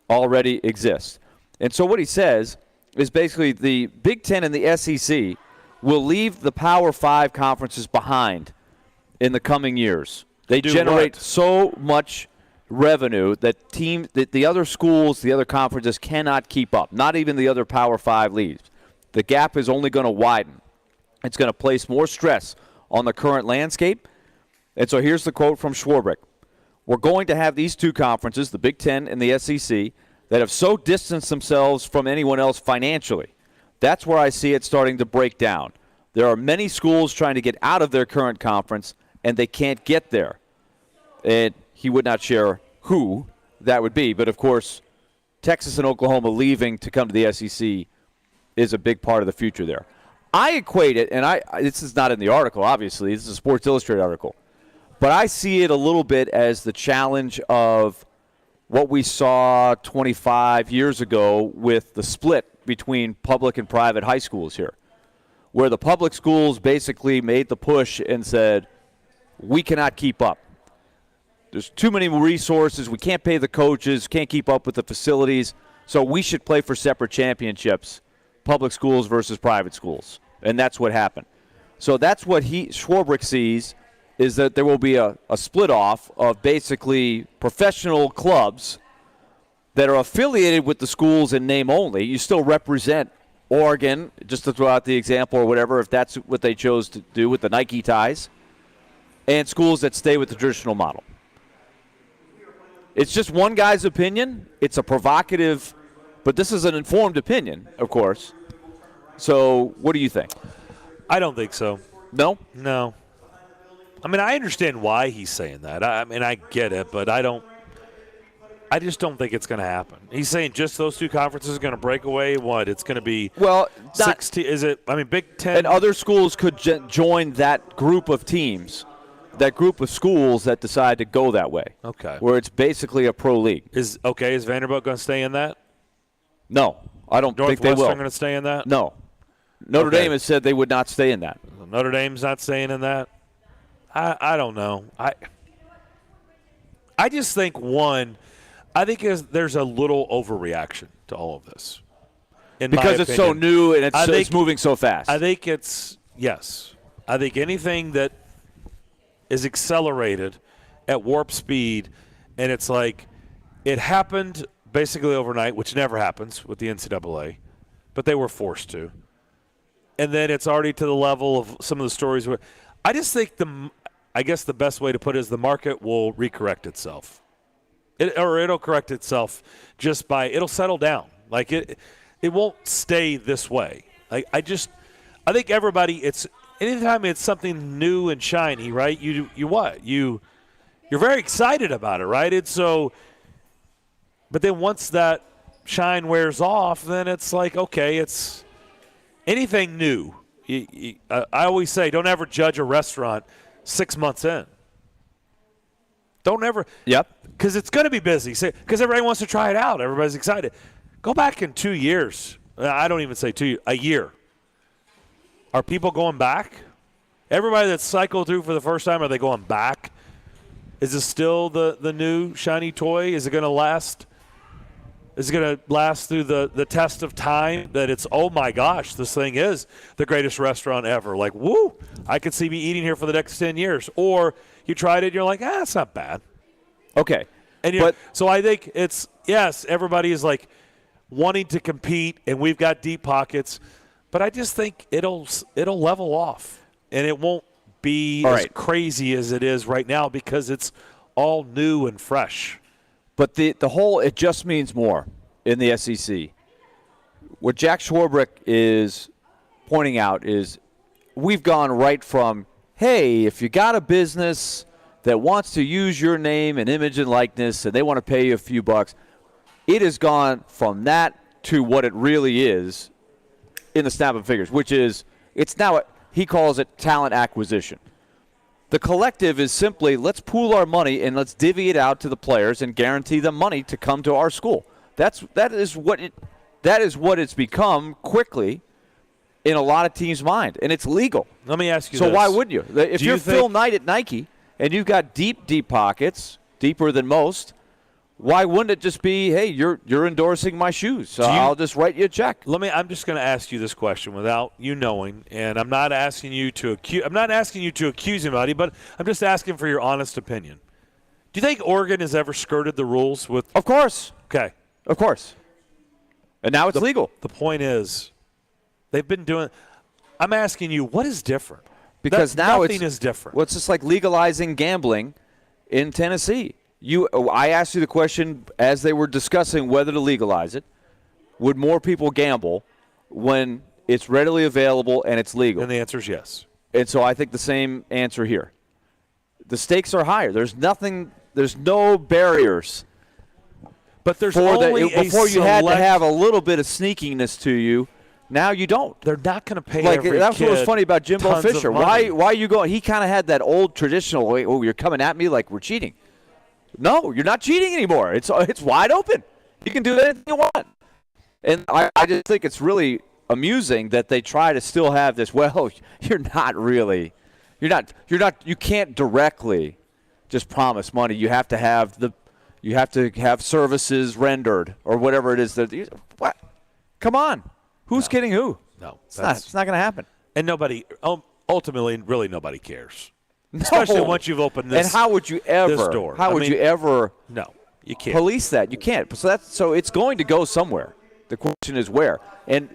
already exist. And so what he says is basically the Big Ten and the SEC will leave the Power 5 conferences behind in the coming years. They generate so much revenue that the other schools, the other conferences cannot keep up, not even the other Power 5 leagues. The gap is only going to widen. It's going to place more stress on the current landscape. And so here's the quote from Schwarbrick. We're going to have these two conferences, the Big Ten and the SEC, that have so distanced themselves from anyone else financially. That's where I see it starting to break down. There are many schools trying to get out of their current conference, and they can't get there. And he would not share who that would be. But, of course, Texas and Oklahoma leaving to come to the SEC is a big part of the future there. I equate it, and this is not in the article, obviously. This is a Sports Illustrated article. But I see it a little bit as the challenge of what we saw 25 years ago with the split between public and private high schools here, where the public schools basically made the push and said, we cannot keep up. There's too many resources. We can't pay the coaches, can't keep up with the facilities, so we should play for separate championships, public schools versus private schools. And that's what happened. So that's what Schwarbrick sees, is that there will be a split-off of basically professional clubs that are affiliated with the schools in name only. You still represent Oregon, just to throw out the example or whatever, if that's what they chose to do with the Nike ties, and schools that stay with the traditional model. It's just one guy's opinion. It's a provocative, but this is an informed opinion, of course. So what do you think? I don't think so. No? No. I mean, I understand why he's saying that. I mean, I get it, but I just don't think it's going to happen. He's saying just those two conferences are going to break away. What? It's going to be 16. Is it? I mean, Big Ten. And other schools could join that group of teams, that group of schools that decide to go that way. Okay. Where it's basically a pro league. Is Vanderbilt going to stay in that? No, I don't think they will. Northwestern going to stay in that? No. Notre Dame has said they would not stay in that. Notre Dame's not staying in that? I don't know. I just think, I think there's a little overreaction to all of this. Because it's so new and it's moving so fast. I think yes. I think anything that is accelerated at warp speed, and it's like it happened basically overnight, which never happens with the NCAA, but they were forced to. And then it's already to the level of some of the stories where I just think I guess the best way to put it is the market will recorrect itself. It'll correct itself it'll settle down. Like it won't stay this way. Like I think everybody, anytime it's something new and shiny, right? You're very excited about it, right? But then once that shine wears off, then it's like, okay, it's anything new. I always say, don't ever judge a restaurant 6 months in. Don't ever. Yep. Because it's going to be busy. Because everybody wants to try it out. Everybody's excited. Go back in 2 years. I don't even say 2 years. A year. Are people going back? Everybody that's cycled through for the first time, are they going back? Is it still the new shiny toy? Is it going to last? Is it going to last through the test of time that it's, oh, my gosh, this thing is the greatest restaurant ever? Like, woo, I could see me eating here for the next 10 years. Or you tried it and you're like, it's not bad. Okay. And so I think it's, yes, everybody is like wanting to compete, and we've got deep pockets. But I just think it'll level off, and it won't be as crazy as it is right now because it's all new and fresh. But the whole, it just means more in the SEC. What Jack Schwarbrick is pointing out is we've gone right from, hey, if you got a business that wants to use your name and image and likeness and they want to pay you a few bucks, it has gone from that to what it really is in the snap of fingers, which is, it's now, he calls it talent acquisition. The collective is simply, let's pool our money and let's divvy it out to the players and guarantee them money to come to our school. That is what it's become quickly in a lot of teams' mind, and it's legal. Let me ask you so this. Why wouldn't you? If you're Phil Knight at Nike and you've got deep pockets, deeper than most, why wouldn't it just be, hey, you're endorsing my shoes, so I'll just write you a check? I'm just going to ask you this question without you knowing, and I'm not asking you to accuse anybody, but I'm just asking for your honest opinion. Do you think Oregon has ever skirted the rules with? Of course. Okay. Of course. And now it's legal. The point is, they've been doing. I'm asking you, what is different? Because now nothing is different. Well, it's just like legalizing gambling in Tennessee. I asked you the question as they were discussing whether to legalize it. Would more people gamble when it's readily available and it's legal? And the answer is yes. And so I think the same answer here. The stakes are higher. There's no barriers. But there's only before you had to have a little bit of sneakiness to you. Now you don't. They're not going to pay every kid. That's what was funny about Jimbo Fisher. Why are you going? He kind of had that old traditional way. Oh, you're coming at me like we're cheating. No, you're not cheating anymore. It's wide open. You can do anything you want. And I just think it's really amusing that they try to still have this, well, you're not really. You can't directly just promise money. You have to have services rendered or whatever it is what? Come on. Who's kidding who? No. It's not going to happen. And ultimately, really nobody cares. No. Especially once you've opened this. And how would you ever? This door. How would you ever? No, you can't police that. You can't. So it's going to go somewhere. The question is where. And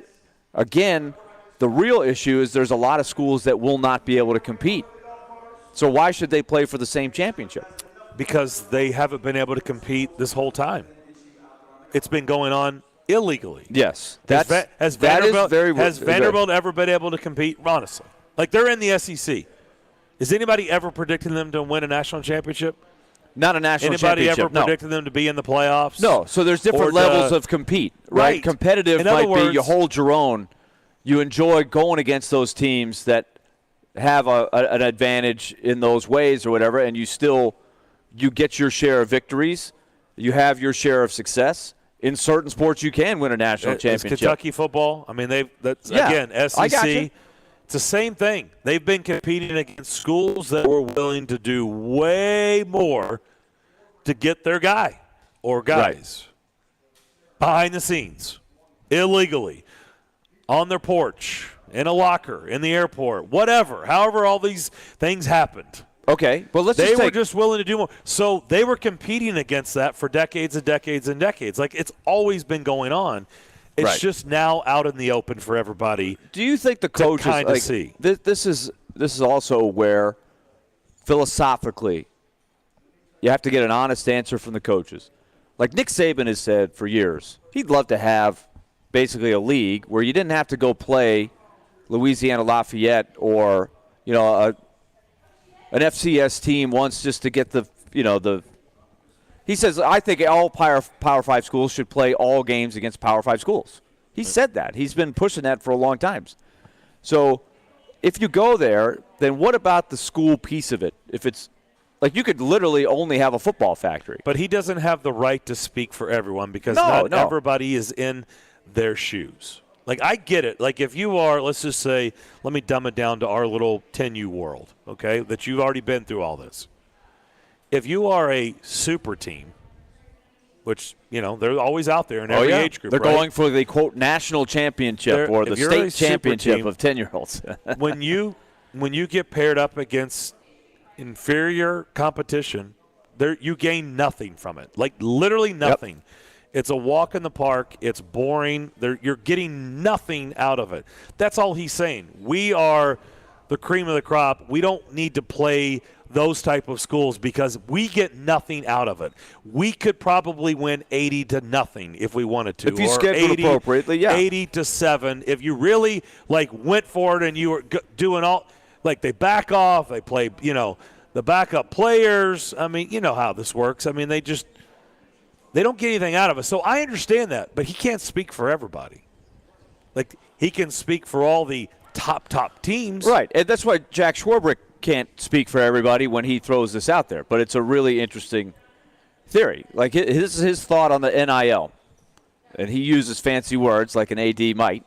again, the real issue is there's a lot of schools that will not be able to compete. So why should they play for the same championship? Because they haven't been able to compete this whole time. It's been going on illegally. Yes, has Vanderbilt ever been able to compete? Honestly, like they're in the SEC. Is anybody ever predicting them to win a national championship? Not a national championship. Anybody ever predicted them to be in the playoffs? No. So there's different levels of compete, right? Competitive might be you hold your own. You enjoy going against those teams that have an advantage in those ways or whatever, and you get your share of victories. You have your share of success. In certain sports, you can win a national championship. It's Kentucky football. I mean, again, SEC. It's the same thing. They've been competing against schools that were willing to do way more to get their guy or guys behind the scenes, illegally, on their porch, in a locker, in the airport, whatever. However all these things happened. Okay, well, they were just willing to do more. So they were competing against that for decades and decades and decades. Like, it's always been going on. It's just now out in the open for everybody. Do you think the coaches kind of see? This is also where philosophically you have to get an honest answer from the coaches. Like Nick Saban has said for years, he'd love to have basically a league where you didn't have to go play Louisiana Lafayette or an FCS team once just to get the. He says, I think all Power 5 schools should play all games against Power 5 schools. He said that. He's been pushing that for a long time. So if you go there, then what about the school piece of it? If it's like you could literally only have a football factory. But he doesn't have the right to speak for everyone because not everybody is in their shoes. Like, I get it. Like, if you are, let's just say, let me dumb it down to our little 10U world, okay, that you've already been through all this. If you are a super team which, they're always out there in every age group. They're right? going for the, quote, national championship or the state championship of 10-year-olds. when you get paired up against inferior competition, you gain nothing from it. Like, literally nothing. Yep. It's a walk in the park. It's boring. You're getting nothing out of it. That's all he's saying. We are the cream of the crop. We don't need to play those type of schools because we get nothing out of it. We could probably win 80-0 if we wanted to. If you schedule appropriately, yeah. 80-7. If you really, went for it and you were doing all – they back off. They play, the backup players. I mean, you know how this works. I mean, they don't get anything out of it. So I understand that, but he can't speak for everybody. He can speak for all the top teams. Right, and that's why Jack Schwarbrick can't speak for everybody when he throws this out there. But it's a really interesting theory. This is his thought on the NIL. And he uses fancy words like an AD might.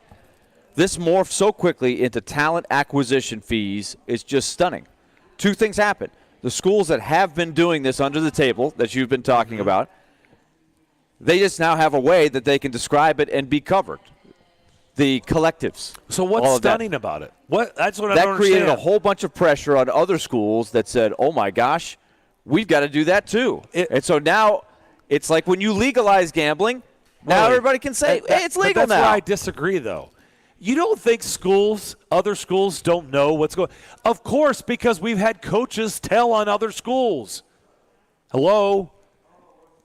This morphed so quickly into talent acquisition fees is just stunning. Two things happen. The schools that have been doing this under the table that you've been talking about, they just now have a way that they can describe it and be covered. The collectives. So what's stunning about it? That's what I don't understand. That created a whole bunch of pressure on other schools that said, oh, my gosh, we've got to do that too. And so now it's like when you legalize gambling, now everybody can say, hey, it's legal now. That's why I disagree, though. You don't think other schools don't know what's going on? Of course, because we've had coaches tell on other schools. Hello?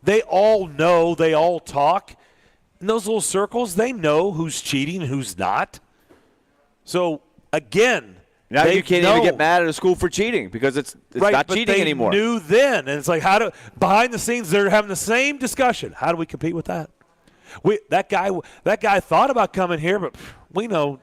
They all know. They all talk. In those little circles, they know who's cheating and who's not. So, again, now you can't even get mad at a school for cheating because it's not cheating anymore. They knew then. And it's like, behind the scenes, they're having the same discussion. How do we compete with that? That guy thought about coming here, but we know.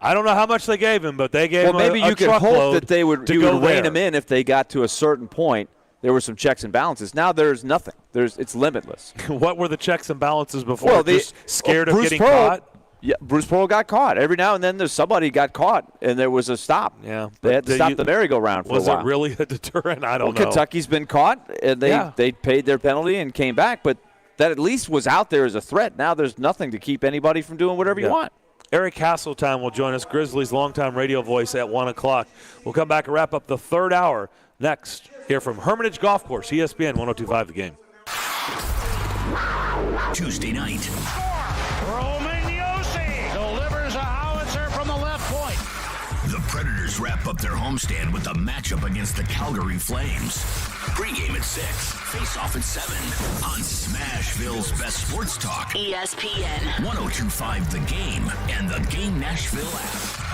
I don't know how much they gave him, but they gave him maybe you could hope that you would rein him in if they got to a certain point. There were some checks and balances. Now there's nothing. It's limitless. What were the checks and balances before? Well, just scared of getting caught? Yeah, Bruce Pearl got caught. Every now and then there's somebody got caught, and there was a stop. Yeah. They had to stop the merry-go-round for a while. Was it really a deterrent? I don't know. Kentucky's been caught, and they paid their penalty and came back, but that at least was out there as a threat. Now there's nothing to keep anybody from doing whatever you want. Eric Hasseltine will join us, Grizzlies' longtime radio voice, at 1 o'clock. We'll come back and wrap up the third hour next. Here from Hermitage Golf Course, ESPN 102.5 The Game. Tuesday night. Roman Yossi delivers a howitzer from the left point. The Predators wrap up their homestand with the matchup against the Calgary Flames. Pre-game at 6, face-off at 7 on Smashville's best sports talk. ESPN 102.5 The Game and the Game Nashville app.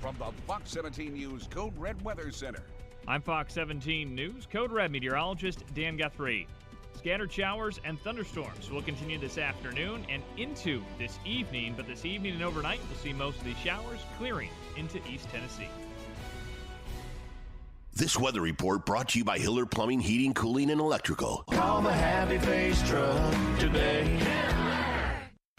From the Fox 17 News Code Red Weather Center. I'm Fox 17 News Code Red meteorologist Dan Guthrie. Scattered showers and thunderstorms will continue this afternoon and into this evening, but this evening and overnight we'll see most of these showers clearing into East Tennessee. This weather report brought to you by Hiller Plumbing, Heating, Cooling, and Electrical. Call the Happy Face Truck today.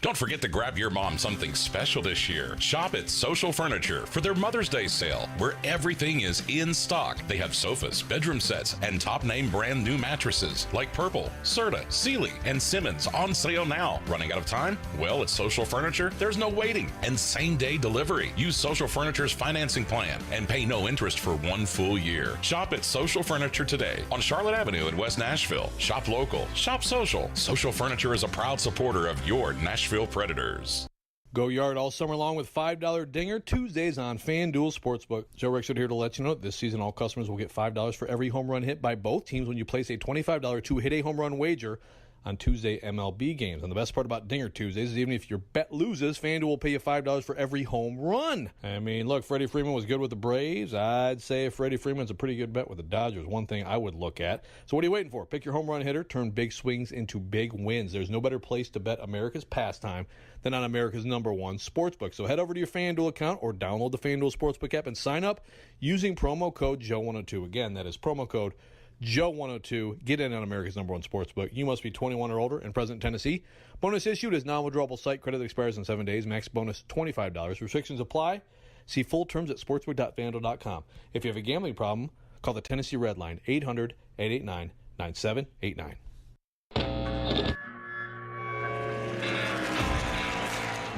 Don't forget to grab your mom something special this year. Shop at Social Furniture for their Mother's Day sale, where everything is in stock. They have sofas, bedroom sets, and top-name brand new mattresses like Purple, Serta, Sealy, and Simmons on sale now. Running out of time? Well, at Social Furniture, there's no waiting and same-day delivery. Use Social Furniture's financing plan and pay no interest for 1 full year. Shop at Social Furniture today on Charlotte Avenue in West Nashville. Shop local. Shop social. Social Furniture is a proud supporter of your Nashville Predators. Go yard all summer long with $5 Dinger Tuesdays on FanDuel Sportsbook. Joe Rexrode here to let you know this season all customers will get $5 for every home run hit by both teams when you place a $25 two-hit a home run wager on Tuesday MLB games. And the best part about Dinger Tuesdays is even if your bet loses, FanDuel will pay you $5 for every home run. I mean, look, Freddie Freeman was good with the Braves. I'd say if Freddie Freeman's a pretty good bet with the Dodgers, one thing I would look at. So what are you waiting for? Pick your home run hitter, turn big swings into big wins. There's no better place to bet America's pastime than on America's #1 sportsbook. So head over to your FanDuel account or download the FanDuel Sportsbook app and sign up using promo code Joe102. Again, that is promo code Joe102. Get in on America's #1 sportsbook. You must be 21 or older and present in Tennessee. Bonus issued is non-withdrawable site credit that expires in 7 days. Max bonus $25. Restrictions apply. See full terms at sportsbook.fanduel.com. If you have a gambling problem, Call the Tennessee Red Line, 800-889-9789.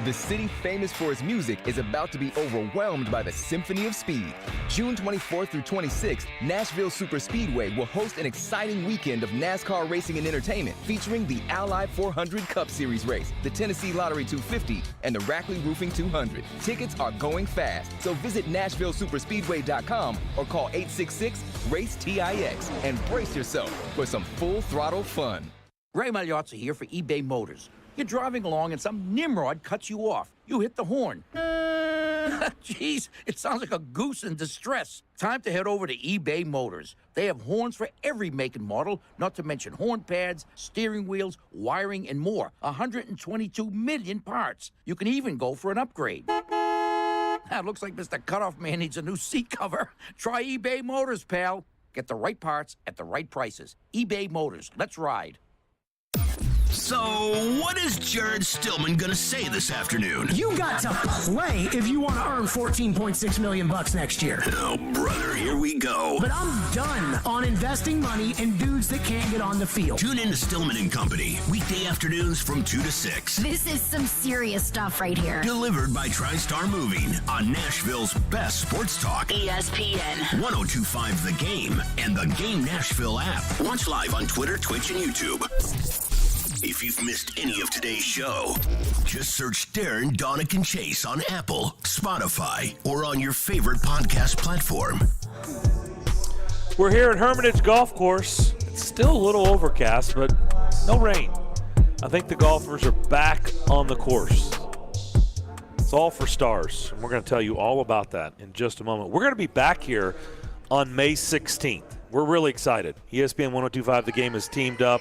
The city famous for its music is about to be overwhelmed by the Symphony of Speed. June 24th through 26th, Nashville Super Speedway will host an exciting weekend of NASCAR racing and entertainment featuring the Ally 400 Cup Series race, the Tennessee Lottery 250, and the Rackley Roofing 200. Tickets are going fast, so visit NashvilleSuperspeedway.com or call 866-RACE-TIX and brace yourself for some full-throttle fun. Ray Magliozzi here for eBay Motors. You're driving along and some nimrod cuts you off. You hit the horn. Jeez, it sounds like a goose in distress. Time to head over to eBay Motors. They have horns for every make and model, not to mention horn pads, steering wheels, wiring, and more. 122 million parts. You can even go for an upgrade. It looks like Mr. Cutoff Man needs a new seat cover. Try eBay Motors, pal. Get the right parts at the right prices. eBay Motors. Let's ride. So, what is Jared Stillman gonna say this afternoon? You got to play if you want to earn $14.6 million next year. Oh, brother, here we go. But I'm done on investing money in dudes that can't get on the field. Tune in to Stillman and Company, weekday afternoons from 2 to 6. This is some serious stuff right here. Delivered by TriStar Moving on Nashville's best sports talk. ESPN. 102.5 The Game and the Game Nashville app. Watch live on Twitter, Twitch, and YouTube. If you've missed any of today's show, just search Darren, Donick, and Chase on Apple, Spotify, or on your favorite podcast platform. We're here at Hermitage Golf Course. It's still a little overcast, but no rain. I think the golfers are back on the course. It's all for stars, and we're going to tell you all about that in just a moment. We're going to be back here on May 16th. We're really excited. ESPN 102.5 The Game has teamed up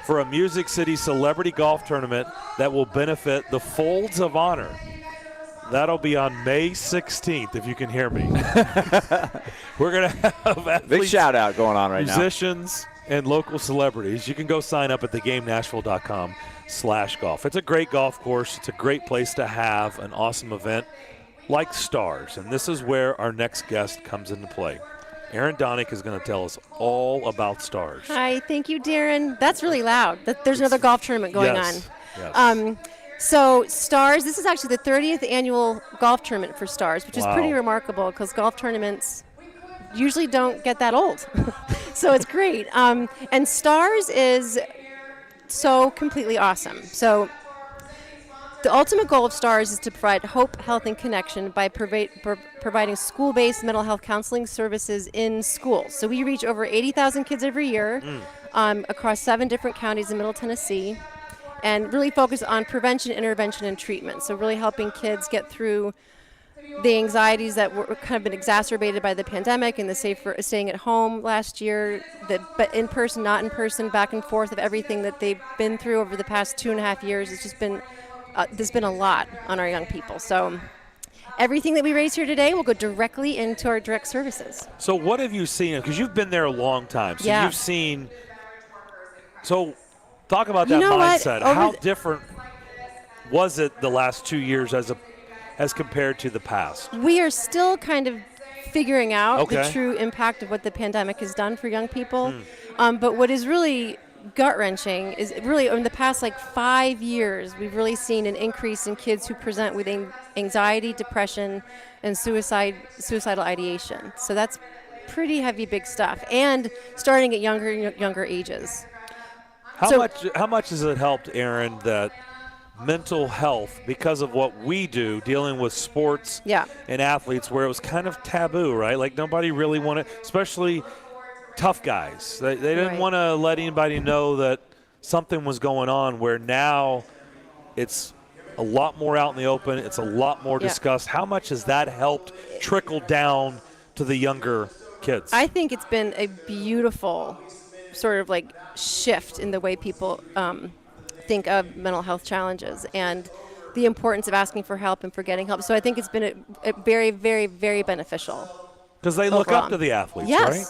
for a Music City celebrity golf tournament that will benefit the Folds of Honor. That'll be on May 16th, if you can hear me. We're going to have athletes, big shout out going on right now. Musicians and local celebrities. You can go sign up at theGameNashville.com/golf. It's a great golf course. It's a great place to have an awesome event like Stars. And this is where our next guest comes into play. Erin Donick is going to tell us all about Stars. Hi, thank you, Darren. That's really loud. There's another golf tournament going on. Yes. So Stars, this is actually the 30th annual golf tournament for Stars, which is pretty remarkable because golf tournaments usually don't get that old. So it's great. And Stars is so completely awesome. So the ultimate goal of Stars is to provide hope, health, and connection by providing school-based mental health counseling services in schools. So we reach over 80,000 kids every year across 7 different counties in Middle Tennessee and really focus on prevention, intervention, and treatment. So really helping kids get through the anxieties that were kind of been exacerbated by the pandemic and the staying at home last year, but in person, not in person, back and forth of everything that they've been through over the past 2.5 years. It's just been there's been a lot on our young people. So everything that we raise here today will go directly into our direct services. So what have you seen? Because you've been there a long time. So you've seen – so talk about that mindset. How different was it the last 2 years as compared to the past? We are still kind of figuring out the true impact of what the pandemic has done for young people. But what is really – gut-wrenching is really in the past 5 years we've really seen an increase in kids who present with anxiety, depression, and suicidal ideation. So that's pretty heavy, big stuff, and starting at younger ages. How much has it helped, Erin, that mental health, because of what we do dealing with sports and athletes, where it was kind of taboo, right? Like nobody really wanted, especially tough guys. They didn't want to let anybody know that something was going on, where now it's a lot more out in the open. It's a lot more discussed. How much has that helped trickle down to the younger kids? I think it's been a beautiful sort of shift in the way people think of mental health challenges and the importance of asking for help and for getting help. So I think it's been a very, very, very beneficial. Because they look up to the athletes, right?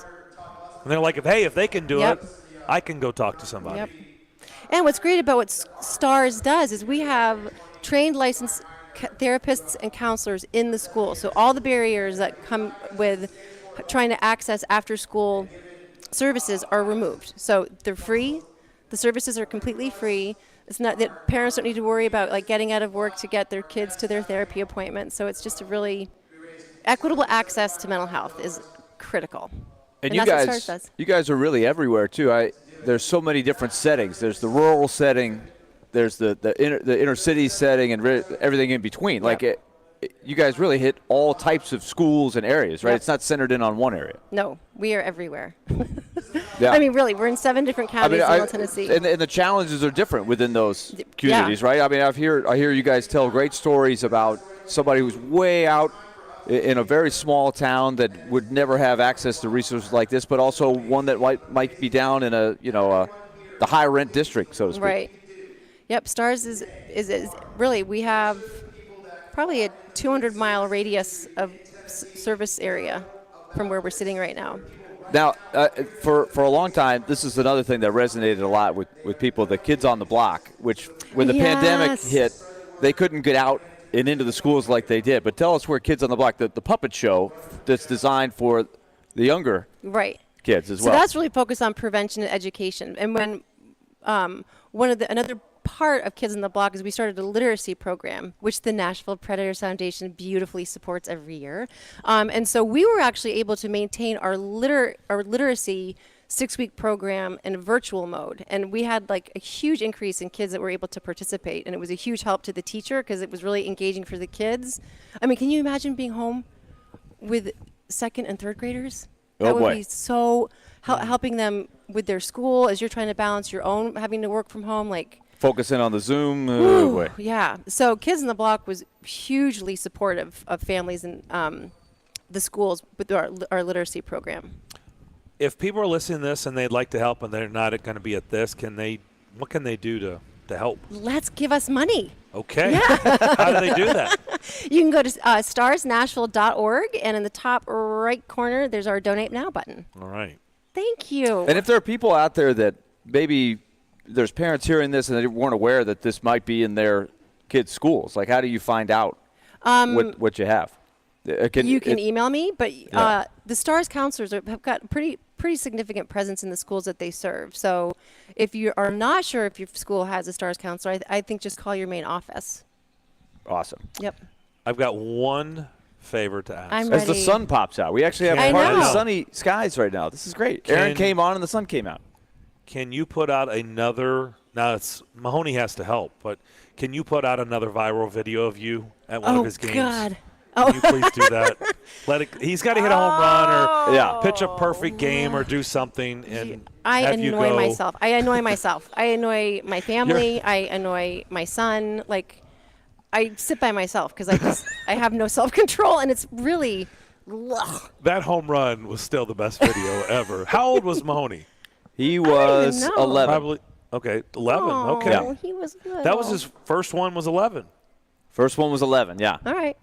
And they're like, if they can do it, I can go talk to somebody. Yep. And what's great about what Stars does is we have trained licensed therapists and counselors in the school. So all the barriers that come with trying to access after-school services are removed. So they're free. The services are completely free. It's not that parents don't need to worry about like getting out of work to get their kids to their therapy appointments. So it's just a really equitable access to mental health is critical. And that's what STARS does. you guys are really everywhere too. There's so many different settings. There's the rural setting, there's the inner city setting, and everything in between. Yep. Like you guys really hit all types of schools and areas, right? Yep. It's not centered in on one area. No, we are everywhere. Yeah. I mean, really, we're in 7 different counties in Middle Tennessee. And the challenges are different within those communities, right? I mean, I hear you guys tell great stories about somebody who's way out in a very small town that would never have access to resources like this, but also one that might be down in the high rent district, so to speak. Right. Yep. STARS is really, we have probably a 200-mile radius of service area from where we're sitting right now. Now, for a long time, this is another thing that resonated a lot with people, the kids on the block, which when the pandemic hit, they couldn't get out and into the schools like they did. But tell us where Kids on the Block, the puppet show that's designed for the younger kids as well. So that's really focused on prevention and education. And when another part of Kids on the Block is we started a literacy program, which the Nashville Predators Foundation beautifully supports every year. And so we were actually able to maintain our literacy 6-week program in virtual mode. And we had like a huge increase in kids that were able to participate. And it was a huge help to the teacher because it was really engaging for the kids. I mean, can you imagine being home with 2nd and 3rd graders? That would be so helping them with their school as you're trying to balance your own having to work from home, like focusing on the Zoom. Yeah. So Kids on the Block was hugely supportive of families and the schools with our literacy program. If people are listening to this and they'd like to help and they're not going to be at this, what can they do to help? Let's give us money. Okay. Yeah. How do they do that? You can go to starsnashville.org, and in the top right corner, there's our Donate Now button. All right. Thank you. And if there are people out there that maybe there's parents hearing this and they weren't aware that this might be in their kids' schools, like how do you find out what you have? You can email me, but the STARS counselors have got pretty significant presence in the schools that they serve. So if you are not sure if your school has a STARS counselor, I think just call your main office. Awesome. Yep. I've got one favor to ask. I'm As the ready. sun pops out. We actually have partly sunny skies right now. This is great. Aaron came on and the sun came out. Can you put out another – now Mahoney has to help, but can you put out another viral video of you at one of his games? Oh, God. Can you please do that? He's got to hit a home run or pitch a perfect game or do something. And I annoy myself. I annoy myself. I annoy my family. I annoy my son. Like, I sit by myself because I have no self-control, and it's really ugh. That home run was still the best video ever. How old was Mahoney? He was 11. Probably. Okay, 11. Oh, okay. Yeah. He was little. That was his first one was 11. First one was 11, yeah. All right.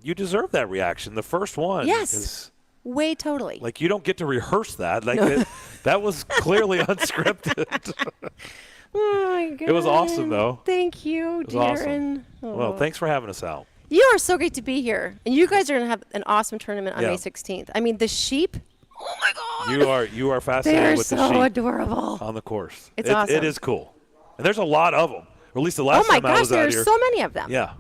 You deserve that reaction. The first one is way totally. Like you don't get to rehearse that. Like that was clearly unscripted. Oh my God. It was awesome though. Thank you, Darren. Awesome. Well, thanks for having us out. You are so great to be here, and you guys are gonna have an awesome tournament on May 16th. I mean, the sheep. Oh my God. You are fascinated They're with the so sheep adorable on the course. It's awesome. It is cool, and there's a lot of them. Or at least the last oh my time I gosh, was out here. there's so many of them. Yeah.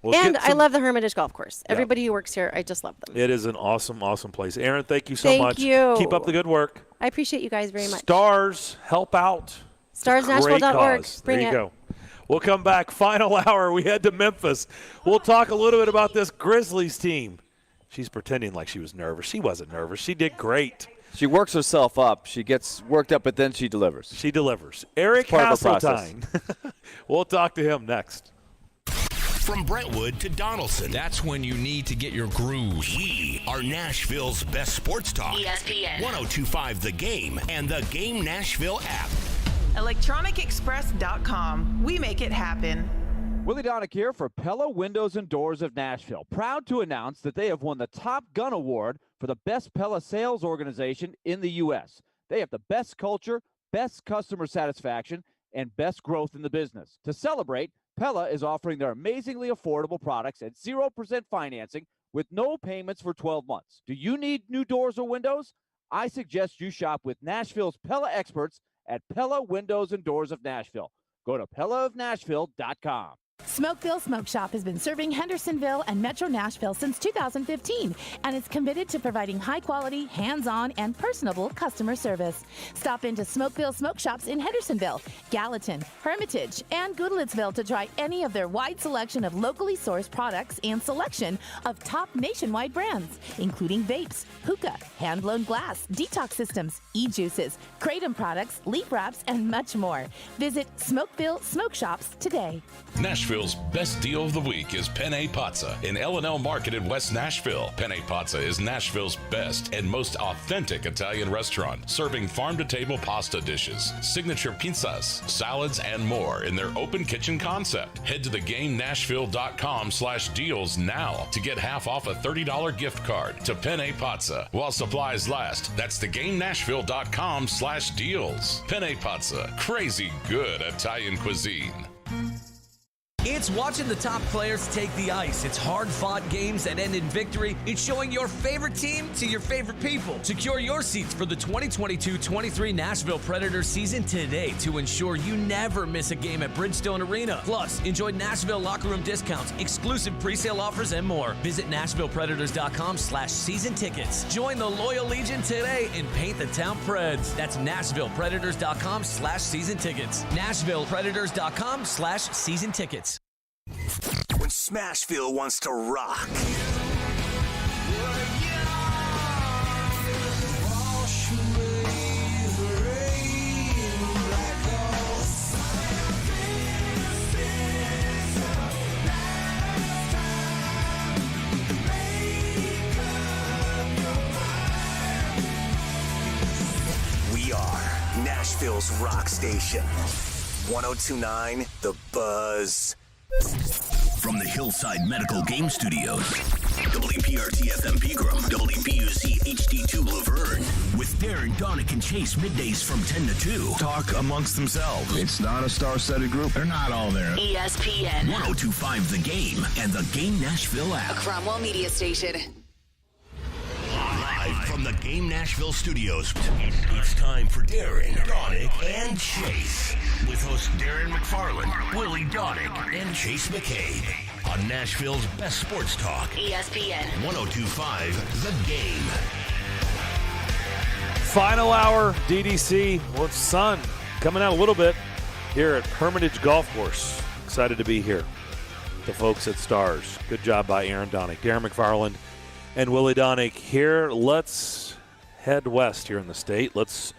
Well, and I love the Hermitage Golf Course. Everybody who works here, I just love them. It is an awesome, awesome place. Aaron, thank you so much. Thank you. Keep up the good work. I appreciate you guys very much. Stars, help out. StarsNashville.org. There you go. We'll come back. Final hour. We head to Memphis. We'll talk a little bit about this Grizzlies team. She's pretending like she was nervous. She wasn't nervous. She did great. She works herself up. She gets worked up, but then she delivers. She delivers. Eric Hasseltine. We'll talk to him next. From Brentwood to Donaldson. That's when you need to get your groove. We are Nashville's best sports talk. ESPN. 102.5 The Game and the Game Nashville app. ElectronicExpress.com. We make it happen. Willie Donick here for Pella Windows and Doors of Nashville. Proud to announce that they have won the Top Gun Award for the best Pella sales organization in the U.S. They have the best culture, best customer satisfaction, and best growth in the business. To celebrate, Pella is offering their amazingly affordable products at 0% financing with no payments for 12 months. Do you need new doors or windows? I suggest you shop with Nashville's Pella experts at Pella Windows and Doors of Nashville. Go to PellaofNashville.com. Smokeville Smoke Shop has been serving Hendersonville and Metro Nashville since 2015 and is committed to providing high-quality, hands-on, and personable customer service. Stop into Smokeville Smoke Shops in Hendersonville, Gallatin, Hermitage, and Goodlettsville to try any of their wide selection of locally sourced products and selection of top nationwide brands, including vapes, hookah, hand-blown glass, detox systems, e-juices, kratom products, leaf wraps, and much more. Visit Smokeville Smoke Shops today. Nashville's best deal of the week is Penne Pazza in L&L Market in West Nashville. Penne Pazza is Nashville's best and most authentic Italian restaurant, serving farm-to-table pasta dishes, signature pizzas, salads, and more in their open kitchen concept. Head to thegamenashville.com/deals now to get half off a $30 gift card to Penne Pazza while supplies last. That's thegamenashville.com/deals. Penne Pazza, crazy good Italian cuisine. It's watching the top players take the ice. It's hard-fought games that end in victory. It's showing your favorite team to your favorite people. Secure your seats for the 2022-23 Nashville Predators season today to ensure you never miss a game at Bridgestone Arena. Plus, enjoy Nashville locker room discounts, exclusive presale offers, and more. Visit NashvillePredators.com/season tickets. Join the Loyal Legion today and paint the town Preds. That's NashvillePredators.com/season tickets. NashvillePredators.com/season tickets. When Smashville wants to rock. We are Nashville's rock station. 102.9 The Buzz. From the Hillside Medical Game Studios, WPRT-FM Pegram, WPUC HD2 Laverne, with Darren, Donick, and Chase middays from 10 to 2. Talk amongst themselves. It's not a star-studded group. They're not all there. ESPN. 102.5 The Game and the Game Nashville app. A Cromwell media station. Live from the Game Nashville studios, it's time for Darren, Donick, and Chase. With hosts Darren McFarland, Willie Donick, and Chase McCabe. On Nashville's best sports talk. ESPN. 102.5 The Game. Final hour, DDC, with sun coming out a little bit here at Hermitage Golf Course. Excited to be here. The folks at Stars. Good job by Aaron Donick, Darren McFarland, and Willie Donick here. Let's head west here in the state. Let's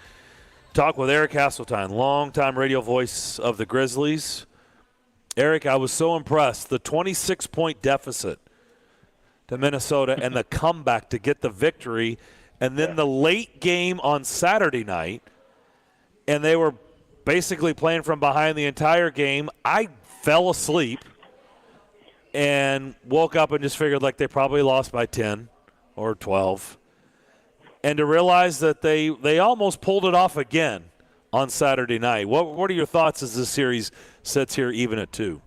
talk with Eric Hasseltine, longtime radio voice of the Grizzlies. Eric, I was so impressed. The 26-point deficit to Minnesota and the comeback to get the victory, and then the late game on Saturday night, and they were basically playing from behind the entire game. I fell asleep and woke up and just figured like they probably lost by 10 or 12. And to realize that they almost pulled it off again on Saturday night. What are your thoughts as this series sits here even at 2?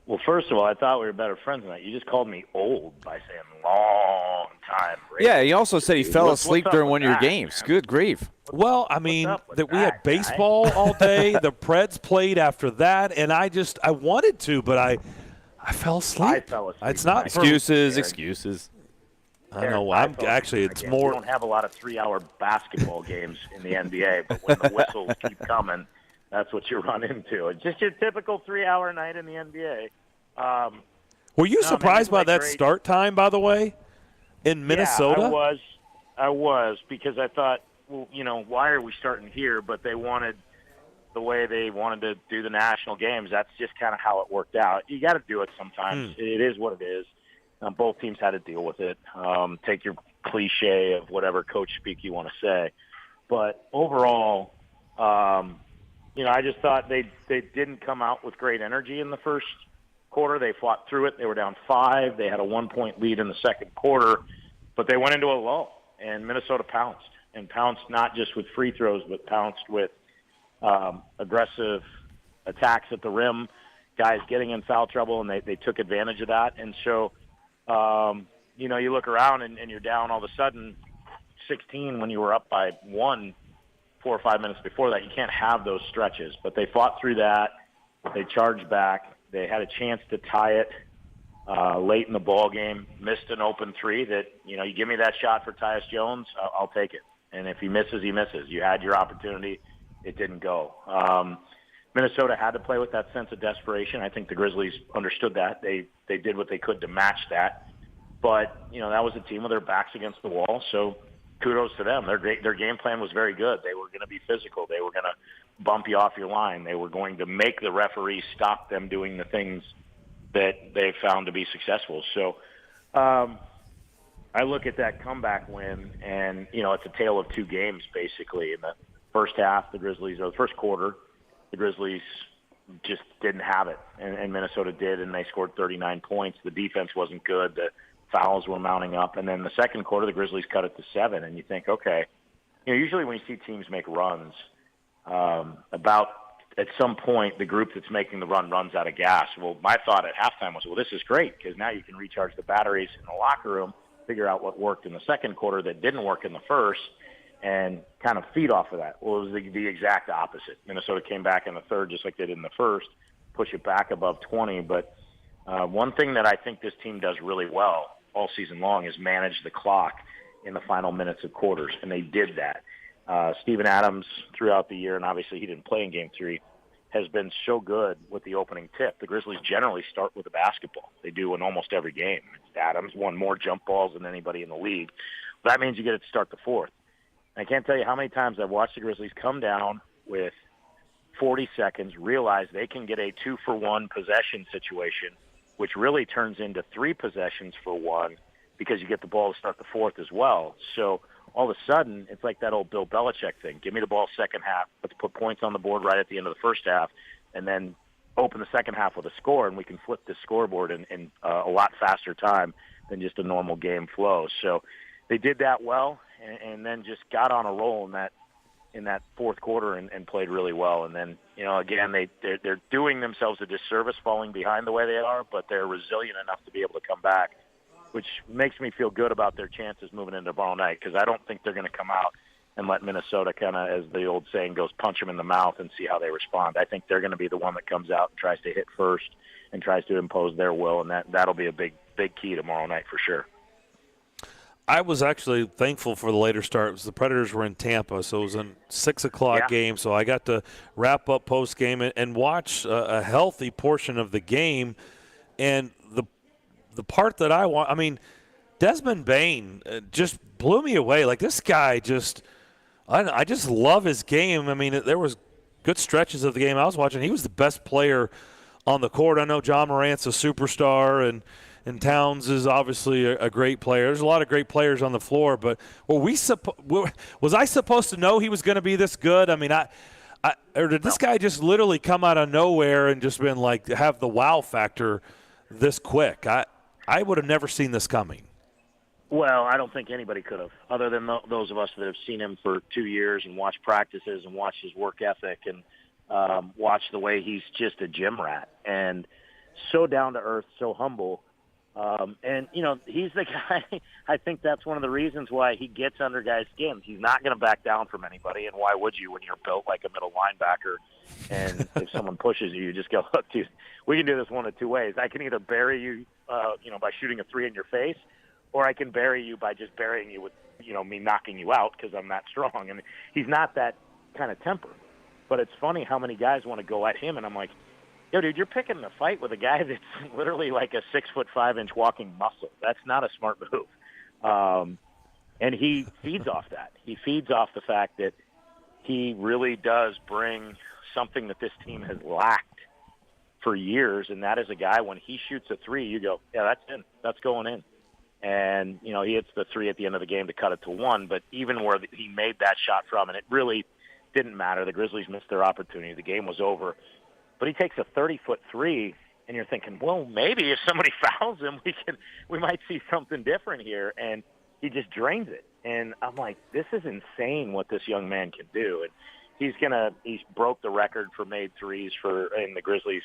Well, first of all, I thought we were better friends than that. You just called me old by saying long time. Yeah, he also said he fell asleep during one of your games. Man? Good grief. Well, I mean, that we had baseball all day. The Preds played after that, and I wanted to, but I fell asleep. I fell asleep. It's not excuses. I know. It's more. We don't have a lot of 3-hour basketball games in the NBA, but when the whistles keep coming, that's what you run into. It's just your typical 3-hour night in the NBA. Were you surprised by that start time, by the way, in Minnesota? Yeah, I was because I thought, well, why are we starting here? But they wanted the way they wanted to do the national games. That's just kind of how it worked out. You got to do it sometimes. It is what it is. Both teams had to deal with it. Take your cliche of whatever coach speak you want to say. But overall, I just thought they didn't come out with great energy in the first quarter. They fought through it. They were down 5. They had a 1-point lead in the second quarter, but they went into a lull, and Minnesota pounced. And pounced not just with free throws, but pounced with aggressive attacks at the rim, guys getting in foul trouble, and they took advantage of that. And so you look around and you're down all of a sudden 16 when you were up by 1 4 or 5 minutes before that. You can't have those stretches. But they fought through that. They charged back. They had a chance to tie it late in the ball game. Missed an open three that, you give me that shot for Tyus Jones, I'll take it. And if he misses, he misses. You had your opportunity. It didn't go. Minnesota had to play with that sense of desperation. I think the Grizzlies understood that. They did what they could to match that. But, that was a team with their backs against the wall, so kudos to them. Their game plan was very good. They were going to be physical. They were going to bump you off your line. They were going to make the referee stop them doing the things that they found to be successful. So I look at that comeback win, and, it's a tale of two games, basically. In the first half, the first quarter, the Grizzlies just didn't have it, and Minnesota did, and they scored 39 points. The defense wasn't good. The fouls were mounting up. And then the second quarter, the Grizzlies cut it to 7, and you think, okay, usually when you see teams make runs, about at some point the group that's making the run runs out of gas. Well, my thought at halftime was, well, this is great because now you can recharge the batteries in the locker room, figure out what worked in the second quarter that didn't work in the first, and kind of feed off of that. Well, it was the exact opposite. Minnesota came back in the third just like they did in the first, push it back above 20. But one thing that I think this team does really well all season long is manage the clock in the final minutes of quarters, and they did that. Steven Adams, throughout the year, and obviously he didn't play in Game 3, has been so good with the opening tip. The Grizzlies generally start with a basketball. They do in almost every game. Adams won more jump balls than anybody in the league. That means you get it to start the fourth. I can't tell you how many times I've watched the Grizzlies come down with 40 seconds, realize they can get a 2-for-1 possession situation, which really turns into 3 possessions for 1 because you get the ball to start the fourth as well. So all of a sudden, it's like that old Bill Belichick thing. Give me the ball second half. Let's put points on the board right at the end of the first half, and then open the second half with a score, and we can flip this scoreboard in a lot faster time than just a normal game flow. So they did that well, and then just got on a roll in that fourth quarter and played really well. And then, again, they're doing themselves a disservice falling behind the way they are, but they're resilient enough to be able to come back, which makes me feel good about their chances moving into tomorrow night, because I don't think they're going to come out and let Minnesota kind of, as the old saying goes, punch them in the mouth and see how they respond. I think they're going to be the one that comes out and tries to hit first and tries to impose their will, and that'll be a big key tomorrow night for sure. I was actually thankful for the later start. The Predators were in Tampa, so it was a 6 o'clock game, so I got to wrap up post-game and watch a healthy portion of the game. And the part that I want, Desmond Bane just blew me away. Like, this guy I just love his game. There was good stretches of the game I was watching. He was the best player on the court. I know John Morant's a superstar, and Towns is obviously a great player. There's a lot of great players on the floor, but was I supposed to know he was going to be this good? Or did this guy just literally come out of nowhere and just been like, have the wow factor this quick? I would have never seen this coming. Well, I don't think anybody could have, other than those of us that have seen him for 2 years and watched practices and watched his work ethic and watched the way he's just a gym rat and so down to earth, so humble. And, he's the guy, I think that's one of the reasons why he gets under guys' skins. He's not going to back down from anybody, and why would you when you're built like a middle linebacker? And if someone pushes you, you just go, look, dude, we can do this one of two ways. I can either bury you, by shooting a 3 in your face, or I can bury you by just burying you with, me knocking you out because I'm that strong. And he's not that kind of temper. But it's funny how many guys want to go at him, and I'm like, yo, dude, you're picking the fight with a guy that's literally like a 6'5" walking muscle. That's not a smart move. And he feeds off that. He feeds off the fact that he really does bring something that this team has lacked for years, and that is a guy, when he shoots a 3, you go, yeah, that's in. That's going in. And, he hits the 3 at the end of the game to cut it to 1, but even where he made that shot from, and it really didn't matter. The Grizzlies missed their opportunity. The game was over. But he takes a 30-foot 3, and you're thinking, well, maybe if somebody fouls him, we might see something different here. And he just drains it. And I'm like, this is insane what this young man can do. And he's broke the record for made threes in the Grizzlies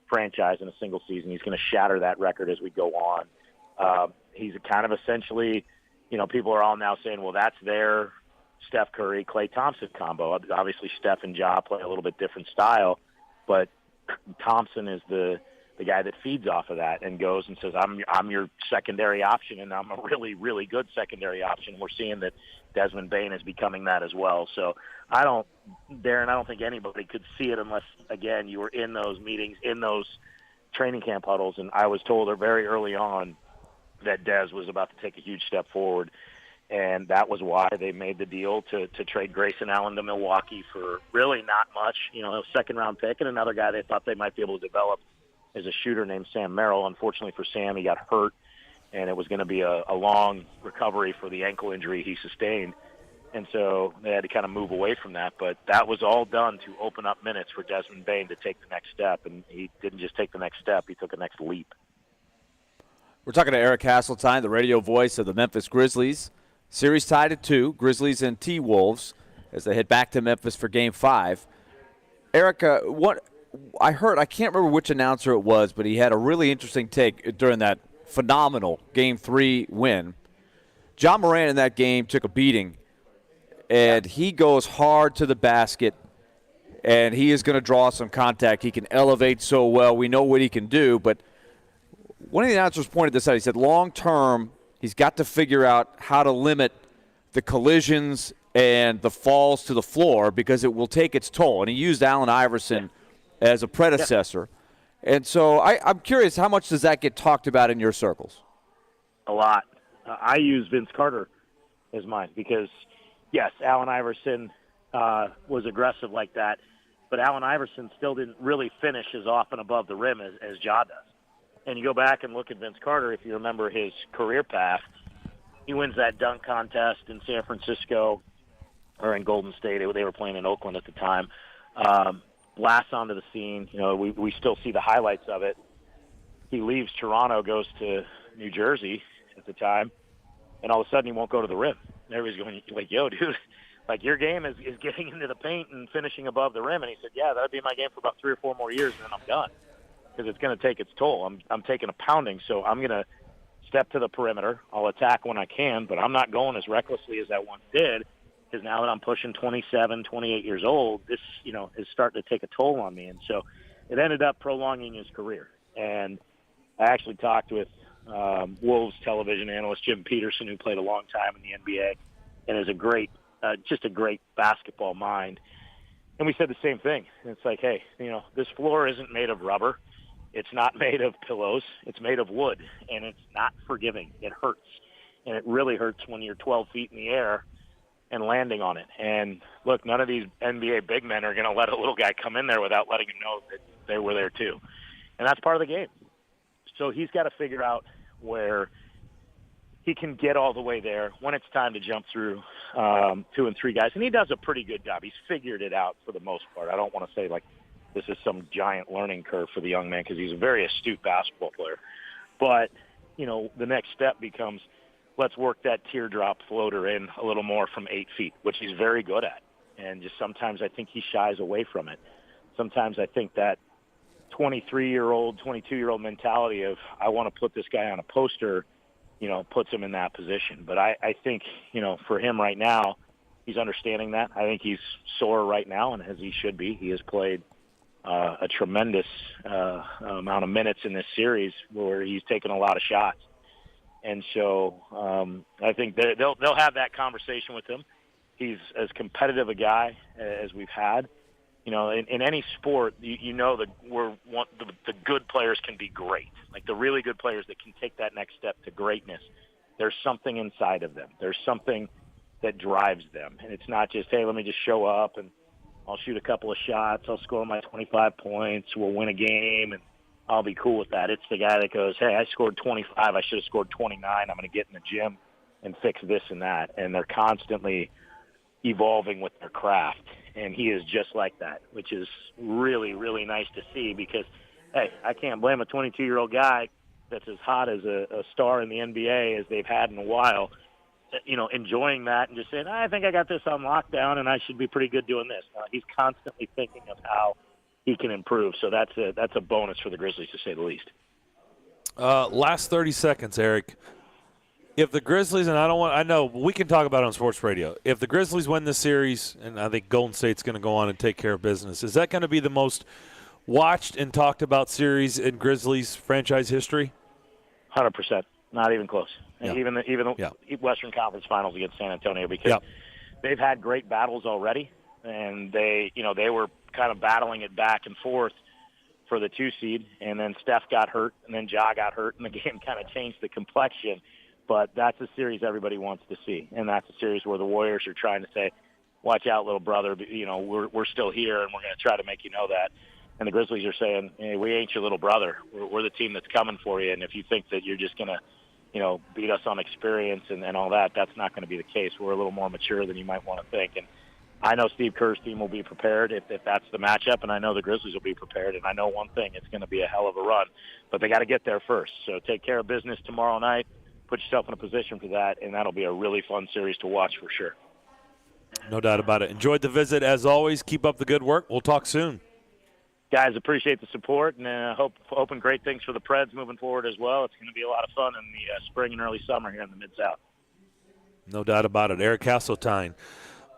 franchise in a single season. He's going to shatter that record as we go on. he's kind of essentially, people are all now saying, well, that's their Steph Curry, Klay Thompson combo. Obviously, Steph and Ja play a little bit different style, but Thompson is the guy that feeds off of that and goes and says, I'm your secondary option, and I'm a really, really good secondary option. We're seeing that Desmond Bane is becoming that as well. So Darren, I don't think anybody could see it unless, again, you were in those meetings, in those training camp huddles, and I was told very early on that Des was about to take a huge step forward. And that was why they made the deal to trade Grayson Allen to Milwaukee for really not much, a second-round pick and another guy they thought they might be able to develop as a shooter named Sam Merrill. Unfortunately for Sam, he got hurt, and it was going to be a long recovery for the ankle injury he sustained. And so they had to kind of move away from that. But that was all done to open up minutes for Desmond Bane to take the next step. And he didn't just take the next step, he took a next leap. We're talking to Eric Hasseltine, the radio voice of the Memphis Grizzlies. Series tied at 2, Grizzlies and T-Wolves, as they head back to Memphis for Game 5. Erica, what I heard, I can't remember which announcer it was, but he had a really interesting take during that phenomenal Game 3 win. John Moran in that game took a beating, and he goes hard to the basket, and he is going to draw some contact. He can elevate so well. We know what he can do, but one of the announcers pointed this out. He said long-term, he's got to figure out how to limit the collisions and the falls to the floor because it will take its toll. And he used Allen Iverson as a predecessor. And so I'm curious, how much does that get talked about in your circles? A lot. I use Vince Carter as mine because, yes, Allen Iverson was aggressive like that, but Allen Iverson still didn't really finish as often above the rim as Ja does. And you go back and look at Vince Carter, if you remember his career path, he wins that dunk contest in San Francisco or in Golden State. They were playing in Oakland at the time. Blasts onto the scene. We still see the highlights of it. He leaves Toronto, goes to New Jersey at the time, and all of a sudden he won't go to the rim. And everybody's going, like, yo, dude, like your game is getting into the paint and finishing above the rim. And he said, yeah, that would be my game for about 3 or 4 more years, and then I'm done. Because it's going to take its toll. I'm taking a pounding, so I'm going to step to the perimeter. I'll attack when I can, but I'm not going as recklessly as I once did because now that I'm pushing 27, 28 years old, this, is starting to take a toll on me. And so it ended up prolonging his career. And I actually talked with Wolves television analyst Jim Peterson, who played a long time in the NBA and is just a great basketball mind. And we said the same thing. It's like, hey, this floor isn't made of rubber. It's not made of pillows. It's made of wood, and it's not forgiving. It hurts, and it really hurts when you're 12 feet in the air and landing on it. And, look, none of these NBA big men are going to let a little guy come in there without letting him know that they were there too. And that's part of the game. So he's got to figure out where he can get all the way there when it's time to jump through 2 and 3 guys. And he does a pretty good job. He's figured it out for the most part. I don't want to say, like, this is some giant learning curve for the young man because he's a very astute basketball player. But, the next step becomes let's work that teardrop floater in a little more from 8 feet, which he's very good at. And just sometimes I think he shies away from it. Sometimes I think that 23-year-old, 22-year-old mentality of I want to put this guy on a poster, puts him in that position. But I think, for him right now, he's understanding that. I think he's sore right now, and as he should be. He has played a tremendous amount of minutes in this series where he's taken a lot of shots. And so I think they'll have that conversation with him. He's as competitive a guy as we've had. In any sport, that the good players can be great. Like the really good players that can take that next step to greatness. There's something inside of them. There's something that drives them. And it's not just, hey, let me just show up and I'll shoot a couple of shots. I'll score my 25 points. We'll win a game, and I'll be cool with that. It's the guy that goes, hey, I scored 25. I should have scored 29. I'm going to get in the gym and fix this and that. And they're constantly evolving with their craft. And he is just like that, which is really, really nice to see because, hey, I can't blame a 22-year-old guy that's as hot as a star in the NBA as they've had in a while, enjoying that and just saying, I think I got this on lockdown and I should be pretty good doing this. He's constantly thinking of how he can improve. So that's a bonus for the Grizzlies, to say the least. Last 30 seconds, Eric. If the Grizzlies, and I know we can talk about it on sports radio. If the Grizzlies win this series, and I think Golden State's going to go on and take care of business, is that going to be the most watched and talked about series in Grizzlies franchise history? 100%. Not even close. Yeah. Even the Western Conference Finals against San Antonio, because they've had great battles already, and they were kind of battling it back and forth for the 2 seed, and then Steph got hurt, and then Ja got hurt, and the game kind of changed the complexion. But that's a series everybody wants to see, and that's a series where the Warriors are trying to say, watch out, little brother, we're still here, and we're going to try to make you know that. And the Grizzlies are saying, hey, we ain't your little brother. We're the team that's coming for you, and if you think that you're just going to beat us on experience and all that, that's not going to be the case. We're a little more mature than you might want to think. And I know Steve Kerr's team will be prepared if that's the matchup, and I know the Grizzlies will be prepared. And I know one thing, it's going to be a hell of a run. But they got to get there first. So take care of business tomorrow night. Put yourself in a position for that, and that'll be a really fun series to watch for sure. No doubt about it. Enjoyed the visit, as always. Keep up the good work. We'll talk soon. Guys, appreciate the support, and hoping great things for the Preds moving forward as well. It's going to be a lot of fun in the spring and early summer here in the Mid-South. No doubt about it. Eric Hasseltine,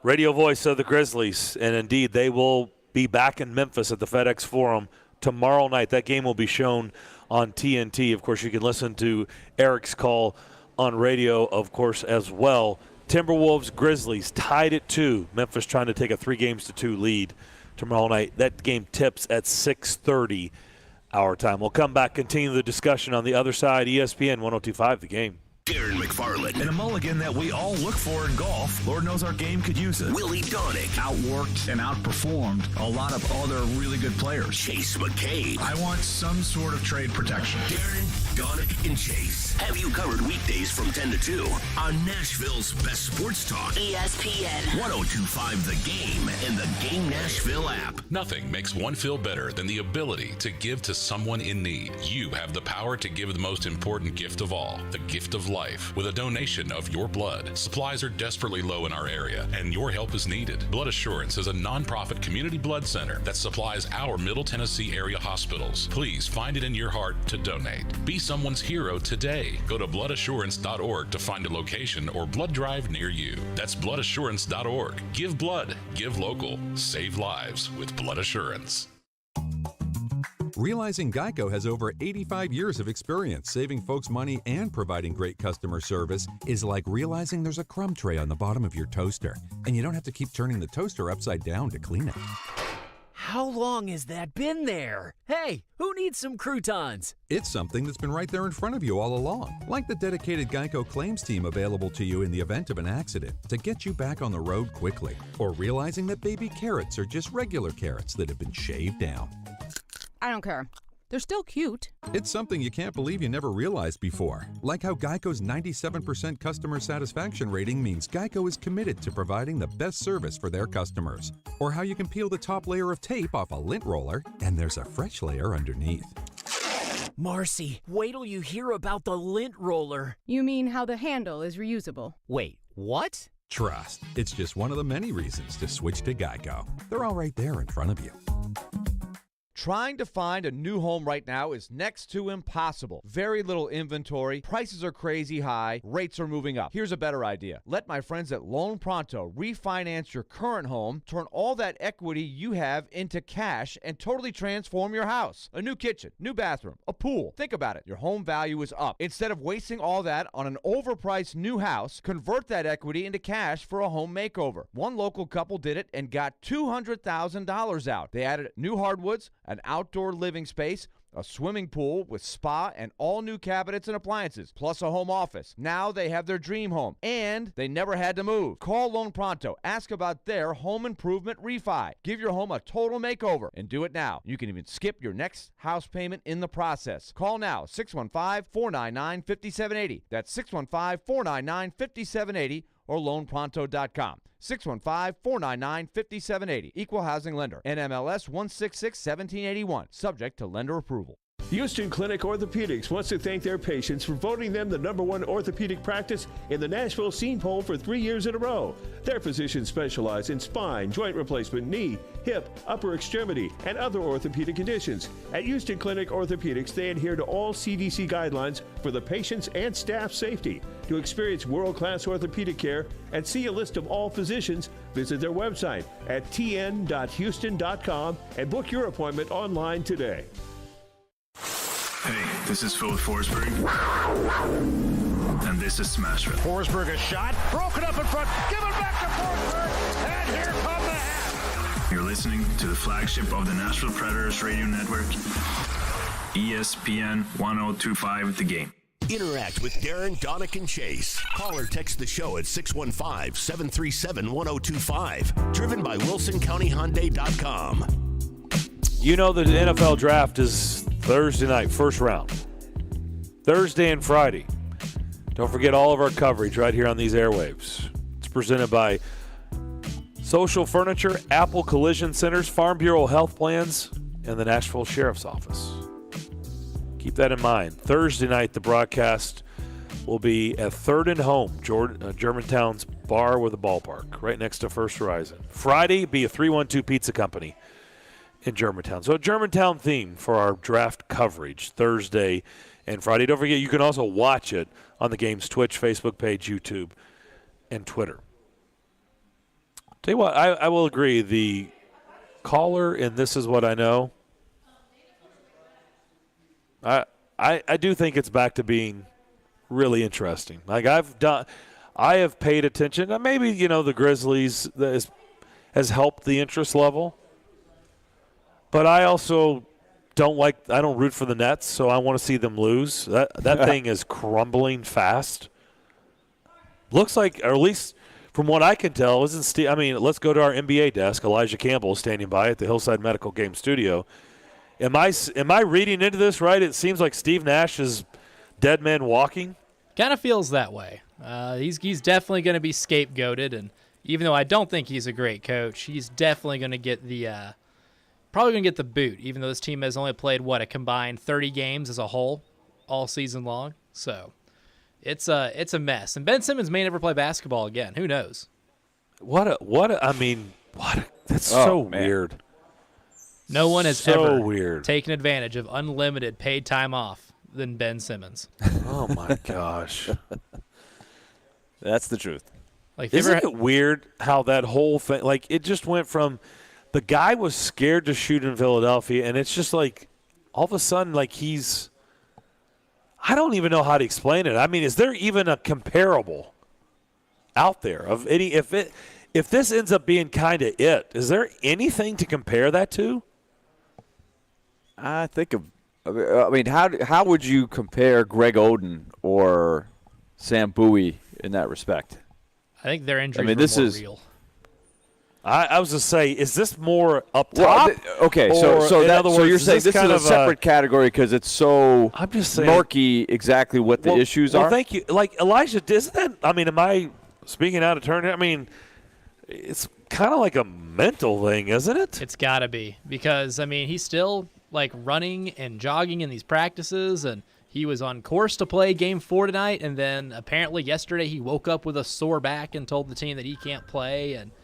radio voice of the Grizzlies, and indeed they will be back in Memphis at the FedEx Forum tomorrow night. That game will be shown on TNT. Of course, you can listen to Eric's call on radio, of course, as well. Timberwolves, Grizzlies tied at 2. Memphis trying to take a 3-2 lead tomorrow night. That game tips at 6:30 our time. We'll come back, continue the discussion on the other side. ESPN 102.5 The Game. Darren McFarland. And a mulligan that we all look for in golf. Lord knows our game could use it. Willie Donick. Outworked and outperformed a lot of other really good players. Chase McCabe. I want some sort of trade protection. Darren, Donick, and Chase have you covered weekdays from 10 to 2 on Nashville's best sports talk. ESPN 102.5 The Game and the Game Nashville app. Nothing makes one feel better than the ability to give to someone in need. You have the power to give the most important gift of all, the gift of life, with a donation of your blood. Supplies are desperately low in our area, and your help is needed. Blood Assurance is a nonprofit community blood center that supplies our Middle Tennessee area hospitals. Please find it in your heart to donate. Be someone's hero today. Go to bloodassurance.org to find a location or blood drive near you. That's bloodassurance.org. Give blood, give local, save lives with Blood Assurance. Realizing Geico has over 85 years of experience saving folks money and providing great customer service is like realizing there's a crumb tray on the bottom of your toaster, and you don't have to keep turning the toaster upside down to clean it. How long has that been there? Hey, who needs some croutons? It's something that's been right there in front of you all along, like the dedicated Geico claims team available to you in the event of an accident to get you back on the road quickly, or realizing that baby carrots are just regular carrots that have been shaved down. I don't care. They're still cute. It's something you can't believe you never realized before. Like how Geico's 97% customer satisfaction rating means Geico is committed to providing the best service for their customers. Or how you can peel the top layer of tape off a lint roller and there's a fresh layer underneath. Marcy, wait till you hear about the lint roller. You mean how the handle is reusable? Wait, what? Trust. It's just one of the many reasons to switch to Geico. They're all right there in front of you. Trying to find a new home right now is next to impossible. Very little inventory, prices are crazy high, rates are moving up. Here's a better idea. Let my friends at Loan Pronto refinance your current home, turn all that equity you have into cash, and totally transform your house. A new kitchen, new bathroom, a pool. Think about it. Your home value is up. Instead of wasting all that on an overpriced new house, convert that equity into cash for a home makeover. One local couple did it and got $200,000 out. They added new hardwoods, an outdoor living space, a swimming pool with spa and all new cabinets and appliances, plus a home office. Now they have their dream home, and they never had to move. Call Loan Pronto. Ask about their home improvement refi. Give your home a total makeover and do it now. You can even skip your next house payment in the process. Call now, 615-499-5780. That's 615-499-5780 or loanpronto.com. 615-499-5780. Equal housing lender. NMLS 166-1781. Subject to lender approval. Houston Clinic Orthopedics wants to thank their patients for voting them the #1 orthopedic practice in the Nashville Scene Poll for 3 years in a row. Their physicians specialize in spine, joint replacement, knee, hip, upper extremity, and other orthopedic conditions. At Houston Clinic Orthopedics, they adhere to all CDC guidelines for the patient's and staff safety. To experience world-class orthopedic care and see a list of all physicians, visit their website at tn.houston.com and book your appointment online today. Hey, this is Phil Forsberg. And this is Smashville. Forsberg a shot, broken up in front, given back to Forsberg, and here come the Habs. You're listening to the flagship of the Nashville Predators radio network, ESPN 1025 The Game. Interact with Darren, Donick, and Chase. Call or text the show at 615-737-1025. Driven by WilsonCountyHyundai.com. You know the NFL draft is Thursday night, first round. Thursday and Friday. Don't forget all of our coverage right here on these airwaves. It's presented by Social Furniture, Apple Collision Centers, Farm Bureau Health Plans, and the Nashville Sheriff's Office. Keep that in mind. Thursday night, the broadcast will be at 3rd and Home, Germantown's bar with a ballpark, right next to First Horizon. Friday, be a 312 Pizza Company in Germantown. So a Germantown theme for our draft coverage Thursday and Friday. Don't forget, you can also watch it on the game's Twitch, Facebook page, YouTube, and Twitter. Tell you what, I will agree. The caller in This Is What I Know, I do think it's back to being really interesting. Like I have paid attention. Maybe, the Grizzlies has helped the interest level. But I also I don't root for the Nets, so I want to see them lose. That thing is crumbling fast. Looks like, or at least from what I can tell, let's go to our NBA desk. Elijah Campbell is standing by at the Hillside Medical Game Studio. Am I reading into this right? It seems like Steve Nash is dead man walking. Kind of feels that way. He's definitely going to be scapegoated, and even though I don't think he's a great coach, he's definitely going to get the probably going to get the boot, even though this team has only played, a combined 30 games as a whole all season long. So it's a mess. And Ben Simmons may never play basketball again. Who knows? That's so weird. No one has ever taken advantage of unlimited paid time off than Ben Simmons. Oh, my gosh. That's the truth. Isn't it weird how that whole thing, it just went from – the guy was scared to shoot in Philadelphia, and it's just like all of a sudden, he's – I don't even know how to explain it. I mean, is there even a comparable out there of any – if this ends up being kind of it, is there anything to compare that to? How would you compare Greg Oden or Sam Bowie in that respect? I think their injuries were more real. I was going to say, is this more up top? So you're saying this is a separate category because it's so murky exactly what the issues are? Thank you. Elijah, isn't that – am I speaking out of turn? It's kind of like a mental thing, isn't it? It's got to be because, he's still, running and jogging in these practices, and he was on course to play Game 4 tonight, and then apparently yesterday he woke up with a sore back and told the team that he can't play, and –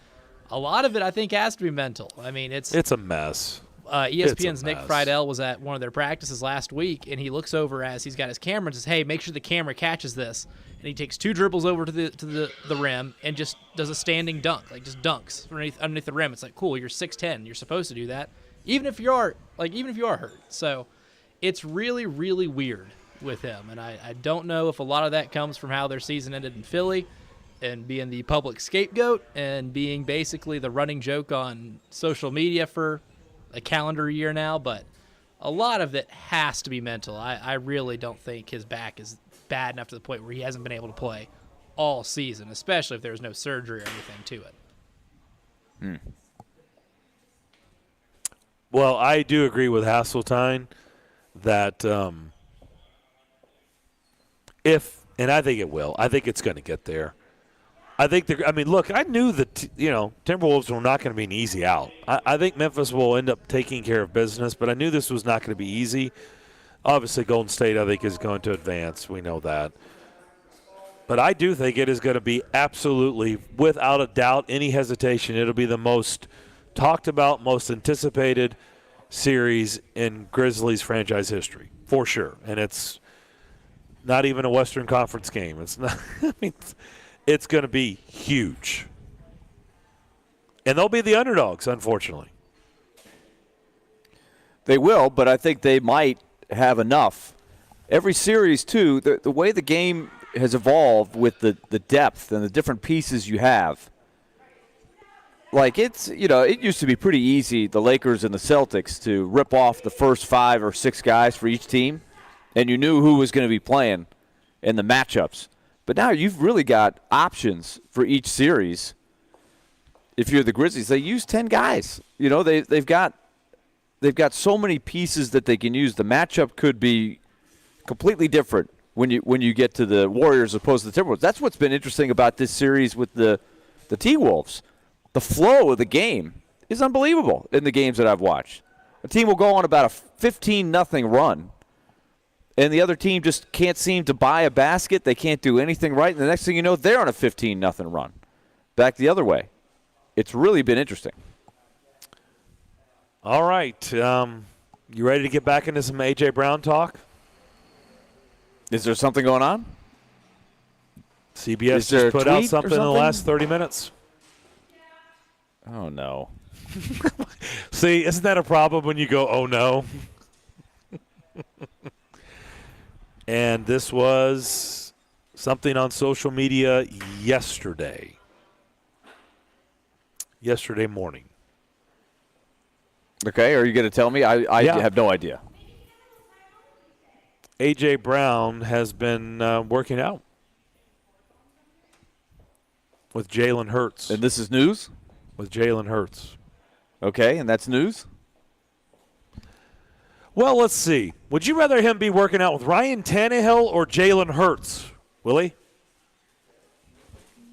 a lot of it, I think, has to be mental. It's a mess. ESPN's Nick Friedel was at one of their practices last week, and he looks over as he's got his camera and says, "Hey, make sure the camera catches this." And he takes 2 dribbles over to the rim and just does a standing dunk, just dunks underneath the rim. It's like, cool, you're 6'10", you're supposed to do that, even if you are hurt. So it's really, really weird with him, and I don't know if a lot of that comes from how their season ended in Philly, and being the public scapegoat and being basically the running joke on social media for a calendar year now, but a lot of it has to be mental. I really don't think his back is bad enough to the point where he hasn't been able to play all season, especially if there's no surgery or anything to it. Well, I do agree with Hasseltine that and I think it will. I think it's going to get there. I think look, I knew that, Timberwolves were not going to be an easy out. I think Memphis will end up taking care of business, but I knew this was not going to be easy. Obviously, Golden State, I think, is going to advance. We know that. But I do think it is going to be absolutely, without a doubt, any hesitation, it'll be the most talked about, most anticipated series in Grizzlies franchise history, for sure. And it's not even a Western Conference game. It's not. I mean, it's going to be huge. And they'll be the underdogs, unfortunately. They will, but I think they might have enough. Every series, too, the way the game has evolved with the depth and the different pieces you have, like it used to be pretty easy, the Lakers and the Celtics, to rip off the first 5 or 6 guys for each team, and you knew who was going to be playing in the matchups. But now you've really got options for each series. If you're the Grizzlies, they use 10 guys. They've got so many pieces that they can use. The matchup could be completely different when you get to the Warriors as opposed to the Timberwolves. That's what's been interesting about this series with the T-Wolves. The flow of the game is unbelievable in the games that I've watched. A team will go on about a 15-0 run, and the other team just can't seem to buy a basket. They can't do anything right, and the next thing you know, they're on a 15-0 run. Back the other way. It's really been interesting. All right. You ready to get back into some A.J. Brown talk? Is there something going on? CBS just put out something in the last 30 minutes. Oh, no. See, isn't that a problem when you go, oh, no? And this was something on social media yesterday morning. Okay, are you going to tell me? I have no idea. A.J. Brown has been working out with Jalen Hurts. And this is news? With Jalen Hurts. Okay, and that's news? Well, let's see. Would you rather him be working out with Ryan Tannehill or Jalen Hurts, Willie?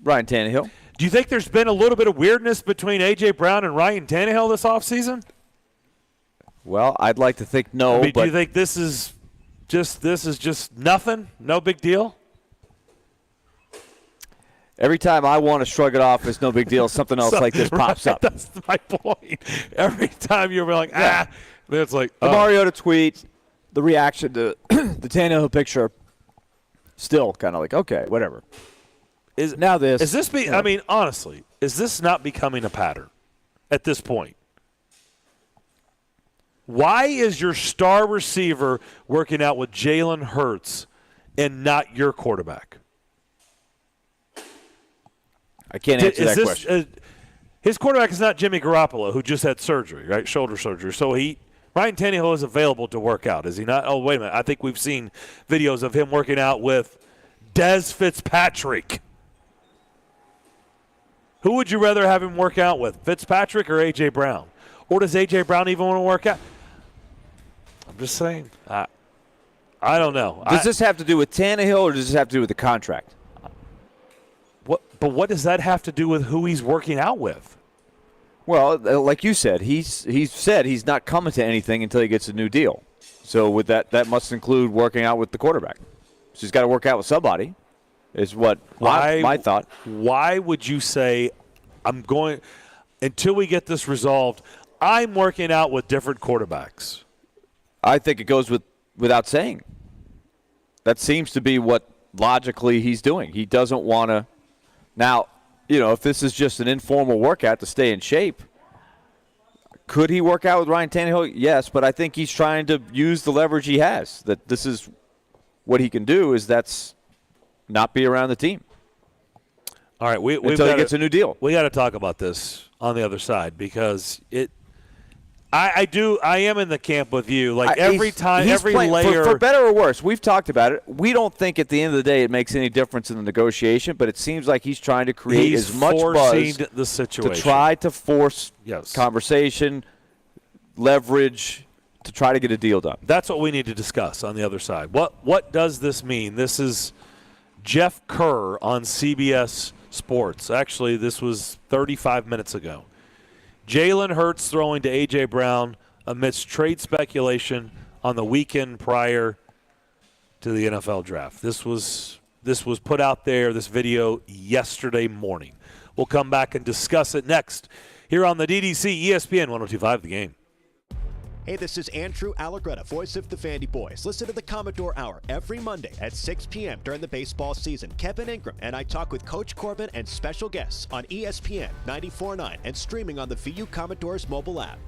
Ryan Tannehill. Do you think there's been a little bit of weirdness between A.J. Brown and Ryan Tannehill this offseason? Well, I'd like to think no. Do you think this is just nothing? No big deal? Every time I want to shrug it off as no big deal, something else like this pops up. That's my point. Every time you're like, then it's like, the Mariota tweet, the reaction to the Tannehill picture, still kind of like, okay, whatever. I mean, honestly, is this not becoming a pattern at this point? Why is your star receiver working out with Jalen Hurts and not your quarterback? I can't answer that question. His quarterback is not Jimmy Garoppolo, who just had surgery, right? Shoulder surgery. So Ryan Tannehill is available to work out, is he not? Oh, wait a minute. I think we've seen videos of him working out with Dez Fitzpatrick. Who would you rather have him work out with, Fitzpatrick or A.J. Brown? Or does A.J. Brown even want to work out? I'm just saying. I don't know. Does this have to do with Tannehill or does this have to do with the contract? But what does that have to do with who he's working out with? Well, like you said, he's said he's not coming to anything until he gets a new deal. So with that must include working out with the quarterback. So he's got to work out with somebody, is what my thought. Why would you say, until we get this resolved, I'm working out with different quarterbacks? I think it goes without saying. That seems to be what logically he's doing. He doesn't want to. Now, if this is just an informal workout to stay in shape, could he work out with Ryan Tannehill? Yes, but I think he's trying to use the leverage he has. That this is what he can do is that's not be around the team. All right, until he gets a new deal. We got to talk about this on the other side because I am in the camp with you. Like every layer. For better or worse, we've talked about it. We don't think at the end of the day it makes any difference in the negotiation, but it seems like he's trying to create as much buzz the situation. To try to force conversation, leverage, to try to get a deal done. That's what we need to discuss on the other side. What does this mean? This is Jeff Kerr on CBS Sports. Actually, this was 35 minutes ago. Jalen Hurts throwing to A.J. Brown amidst trade speculation on the weekend prior to the NFL draft. This was put out there, this video, yesterday morning. We'll come back and discuss it next here on the DDC ESPN 102.5 The Game. Hey, this is Andrew Allegretta, voice of the Vandy Boys. Listen to the Commodore Hour every Monday at 6 p.m. during the baseball season. Kevin Ingram and I talk with Coach Corbin and special guests on ESPN 94.9 and streaming on the VU Commodores mobile app.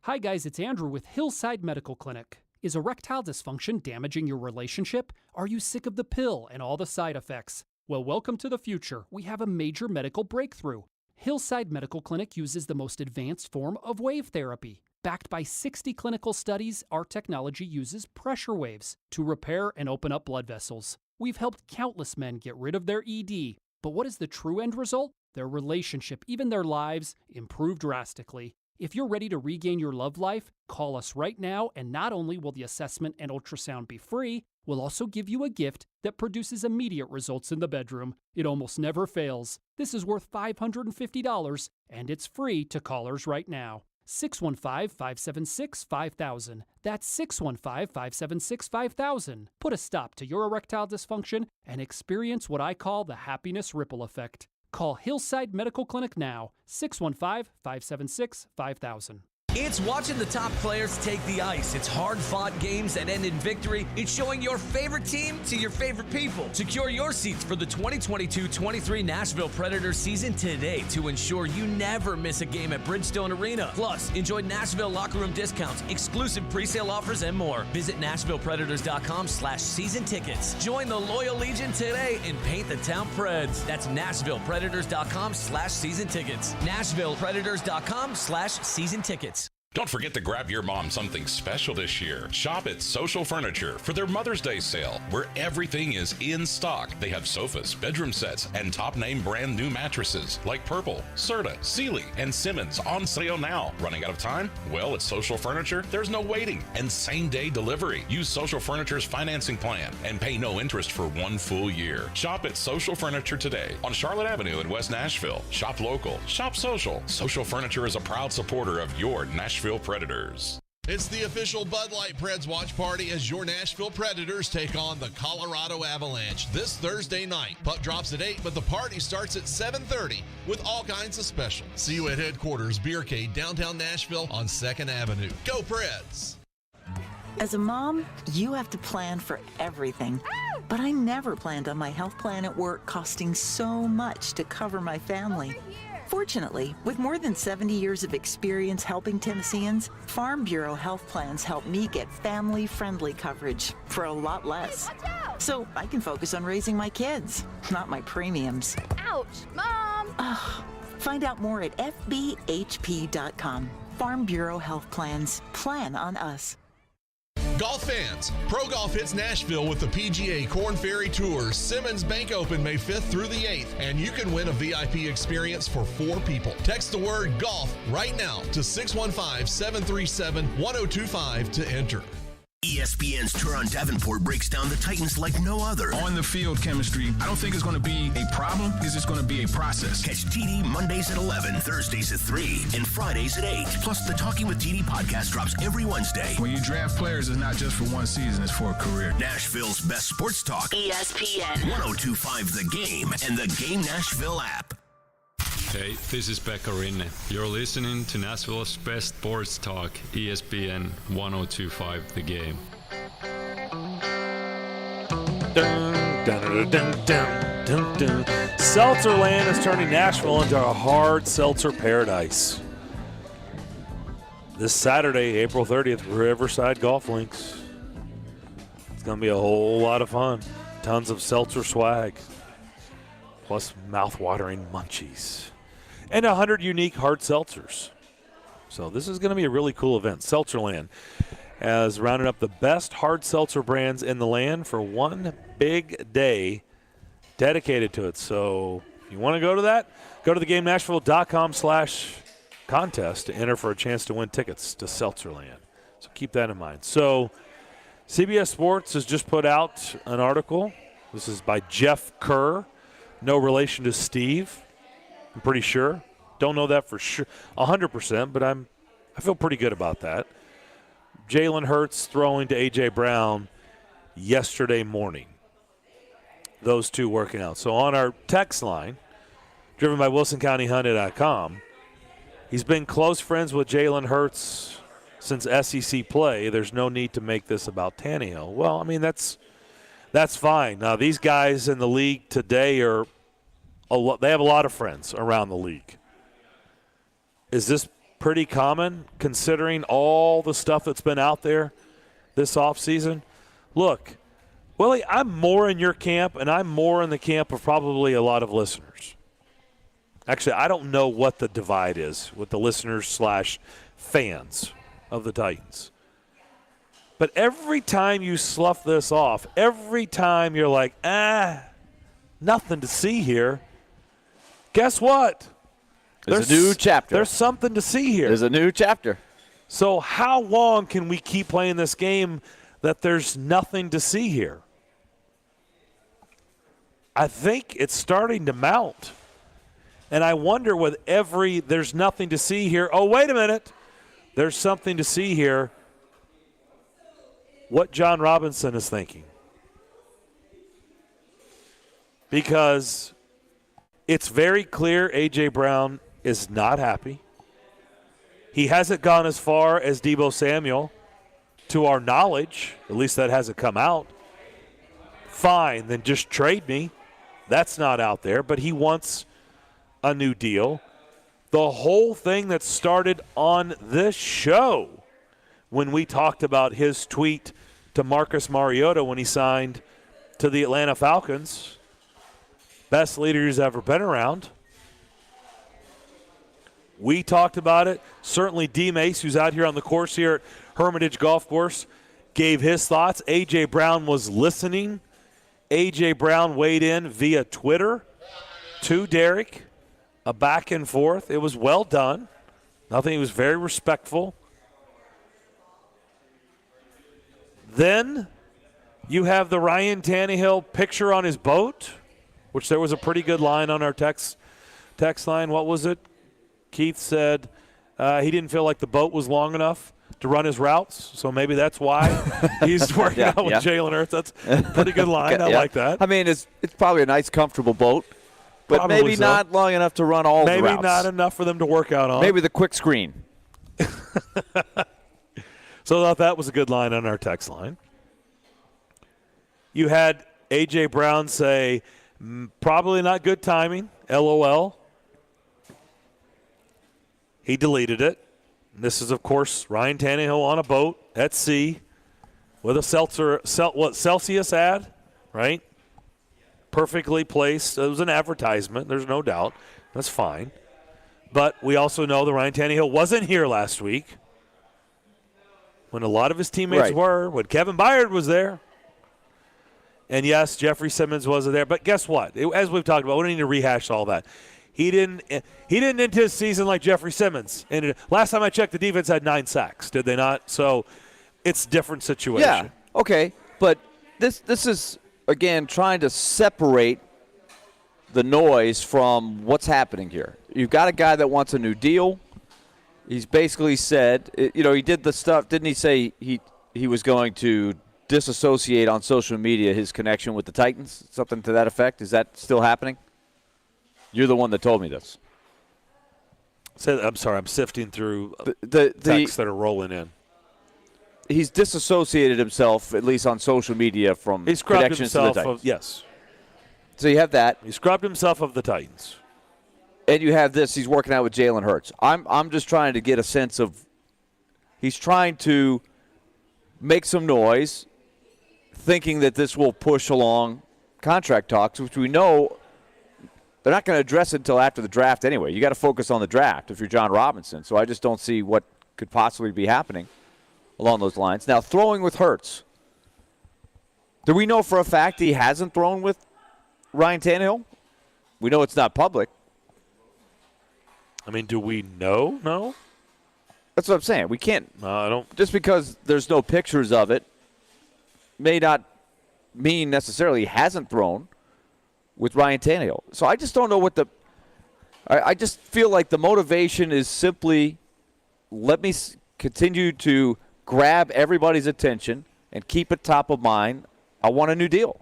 Hi guys, it's Andrew with Hillside Medical Clinic. Is erectile dysfunction damaging your relationship? Are you sick of the pill and all the side effects? Well, welcome to the future. We have a major medical breakthrough. Hillside Medical Clinic uses the most advanced form of wave therapy. Backed by 60 clinical studies, our technology uses pressure waves to repair and open up blood vessels. We've helped countless men get rid of their ED. But what is the true end result? Their relationship, even their lives, improve drastically. If you're ready to regain your love life, call us right now, and not only will the assessment and ultrasound be free, we'll also give you a gift that produces immediate results in the bedroom. It almost never fails. This is worth $550, and it's free to callers right now. 615-576-5000. That's 615-576-5000. Put a stop to your erectile dysfunction and experience what I call the happiness ripple effect. Call Hillside Medical Clinic now, 615-576-5000. It's watching the top players take the ice. It's hard-fought games that end in victory. It's showing your favorite team to your favorite people. Secure your seats for the 2022-23 Nashville Predators season today to ensure you never miss a game at Bridgestone Arena. Plus, enjoy Nashville locker room discounts, exclusive presale offers, and more. Visit NashvillePredators.com/season tickets. Join the Loyal Legion today and paint the town Preds. That's NashvillePredators.com/season tickets. NashvillePredators.com/season tickets. Don't forget to grab your mom something special this year. Shop at Social Furniture for their Mother's Day sale, where everything is in stock. They have sofas, bedroom sets, and top-name brand new mattresses like Purple, Serta, Sealy, and Simmons on sale now. Running out of time? Well, at Social Furniture, there's no waiting and same-day delivery. Use Social Furniture's financing plan and pay no interest for 1 full year. Shop at Social Furniture today on Charlotte Avenue in West Nashville. Shop local. Shop social. Social Furniture is a proud supporter of your Nashville Predators. It's the official Bud Light Preds watch party as your Nashville Predators take on the Colorado Avalanche this Thursday night. Puck drops at 8, but the party starts at 7:30 with all kinds of specials. See you at headquarters, Beercade, downtown Nashville on 2nd Avenue. Go Preds! As a mom, you have to plan for everything. But I never planned on my health plan at work costing so much to cover my family. Fortunately, with more than 70 years of experience helping Tennesseans, Farm Bureau health plans help me get family-friendly coverage for a lot less. So I can focus on raising my kids, not my premiums. Ouch, Mom! Find out more at fbhp.com. Farm Bureau Health Plans. Plan on us. Golf fans, Pro Golf hits Nashville with the PGA Korn Ferry Tour Simmons Bank Open May 5th through the 8th, and you can win a VIP experience for 4 people. Text the word golf right now to 615-737-1025 to enter. ESPN's Turon Davenport breaks down the Titans like no other. On the field chemistry, I don't think it's going to be a problem. It's just going to be a process. Catch TD Mondays at 11, Thursdays at 3, and Fridays at 8. Plus, the Talking with TD podcast drops every Wednesday. When you draft players, it's not just for one season, it's for a career. Nashville's best sports talk. ESPN 102.5 The Game and the Game Nashville app. Hey, this is Pekka Rinne. You're listening to Nashville's best sports talk, ESPN 102.5 The Game. Dun, dun, dun, dun, dun, dun. Seltzerland is turning Nashville into a hard seltzer paradise. This Saturday, April 30th, Riverside Golf Links. It's going to be a whole lot of fun. Tons of seltzer swag. Plus mouth-watering munchies. And 100 unique hard seltzers. So this is going to be a really cool event. Seltzerland has rounded up the best hard seltzer brands in the land for one big day dedicated to it. So if you want to go to that, go to theGameNashville.com/contest to enter for a chance to win tickets to Seltzerland. So keep that in mind. So CBS Sports has just put out an article. This is by Jeff Kerr. No relation to Steve, I'm pretty sure. Don't know that for sure, 100%, but I feel pretty good about that. Jalen Hurts throwing to A.J. Brown yesterday morning. Those two working out. So on our text line, driven by WilsonCountyHonda.com, he's been close friends with Jalen Hurts since SEC play. There's no need to make this about Tannehill. Well, I mean, that's fine. Now, these guys in the league today they have a lot of friends around the league. Is this pretty common considering all the stuff that's been out there this offseason? Look, Willie, I'm more in your camp, and I'm more in the camp of probably a lot of listeners. Actually, I don't know what the divide is with the listeners/fans of the Titans. But every time you slough this off, every time you're like, nothing to see here, guess what? There's a new chapter. There's something to see here. There's a new chapter. So how long can we keep playing this game that there's nothing to see here? I think it's starting to mount. And I wonder with there's nothing to see here. Oh, wait a minute. There's something to see here. What John Robinson is thinking. Because it's very clear A.J. Brown is not happy. He hasn't gone as far as Deebo Samuel, to our knowledge. At least that hasn't come out. Fine, then just trade me. That's not out there, but he wants a new deal. The whole thing that started on this show when we talked about his tweet to Marcus Mariota when he signed to the Atlanta Falcons, best leader he's ever been around. We talked about it. Certainly D. Mace, who's out here on the course here at Hermitage Golf Course, gave his thoughts. A.J. Brown was listening. A.J. Brown weighed in via Twitter to Derek, a back and forth. It was well done. I think he was very respectful. Then you have the Ryan Tannehill picture on his boat, which there was a pretty good line on our text line. What was it? Keith said he didn't feel like the boat was long enough to run his routes, so maybe that's why he's working out with Jalen Hurts. That's a pretty good line. I like that. I mean, it's probably a nice, comfortable boat, but Probably maybe so. not long enough to run all the routes. Maybe not enough for them to work out on. Maybe the quick screen. So I thought that was a good line on our text line. You had A.J. Brown say, probably not good timing, LOL. He deleted it. This is, of course, Ryan Tannehill on a boat at sea with a Celsius ad, right? Perfectly placed. It was an advertisement. There's no doubt. That's fine. But we also know that Ryan Tannehill wasn't here last week when a lot of his teammates were, when Kevin Byard was there. And, yes, Jeffrey Simmons wasn't there. But guess what? As we've talked about, we don't need to rehash all that. He didn't end his season like Jeffrey Simmons. And last time I checked, the defense had 9 sacks, did they not? So it's a different situation. Yeah, okay. But this is, again, trying to separate the noise from what's happening here. You've got a guy that wants a new deal. He's basically said, he did the stuff. Didn't he say he was going to disassociate on social media his connection with the Titans? Something to that effect. Is that still happening? You're the one that told me this. I'm sorry. I'm sifting through the texts that are rolling in. He's disassociated himself, at least on social media, from connections to the Titans. Yes. So you have that. He scrubbed himself of the Titans. And you have this. He's working out with Jalen Hurts. I'm just trying to get a sense of he's trying to make some noise, thinking that this will push along contract talks, which we know they're not going to address it until after the draft anyway. You got to focus on the draft if you're John Robinson. So I just don't see what could possibly be happening along those lines. Now, throwing with Hurts. Do we know for a fact he hasn't thrown with Ryan Tannehill? We know it's not public. I mean, do we know? No. That's what I'm saying. We can't. I don't. Just because there's no pictures of it may not mean necessarily he hasn't thrown with Ryan Tannehill. So I just don't know what I just feel like the motivation is simply let me continue to grab everybody's attention and keep it top of mind. I want a new deal.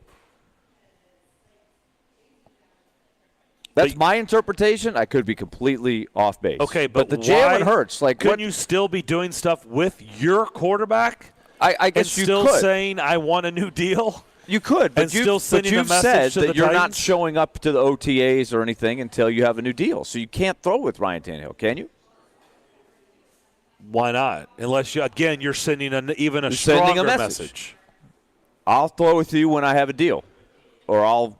That's my interpretation. I could be completely off base. Okay, but the Jalen Hurts, like, couldn't you still be doing stuff with your quarterback? I guess and you still could. saying I want a new deal. You could, but and still sending you've a message said to that the you're not Titans? showing up to the OTAs or anything until you have a new deal. So you can't throw with Ryan Tannehill, can you? Why not? Unless you're sending even a You're stronger sending a message. I'll throw with you when I have a deal, or I'll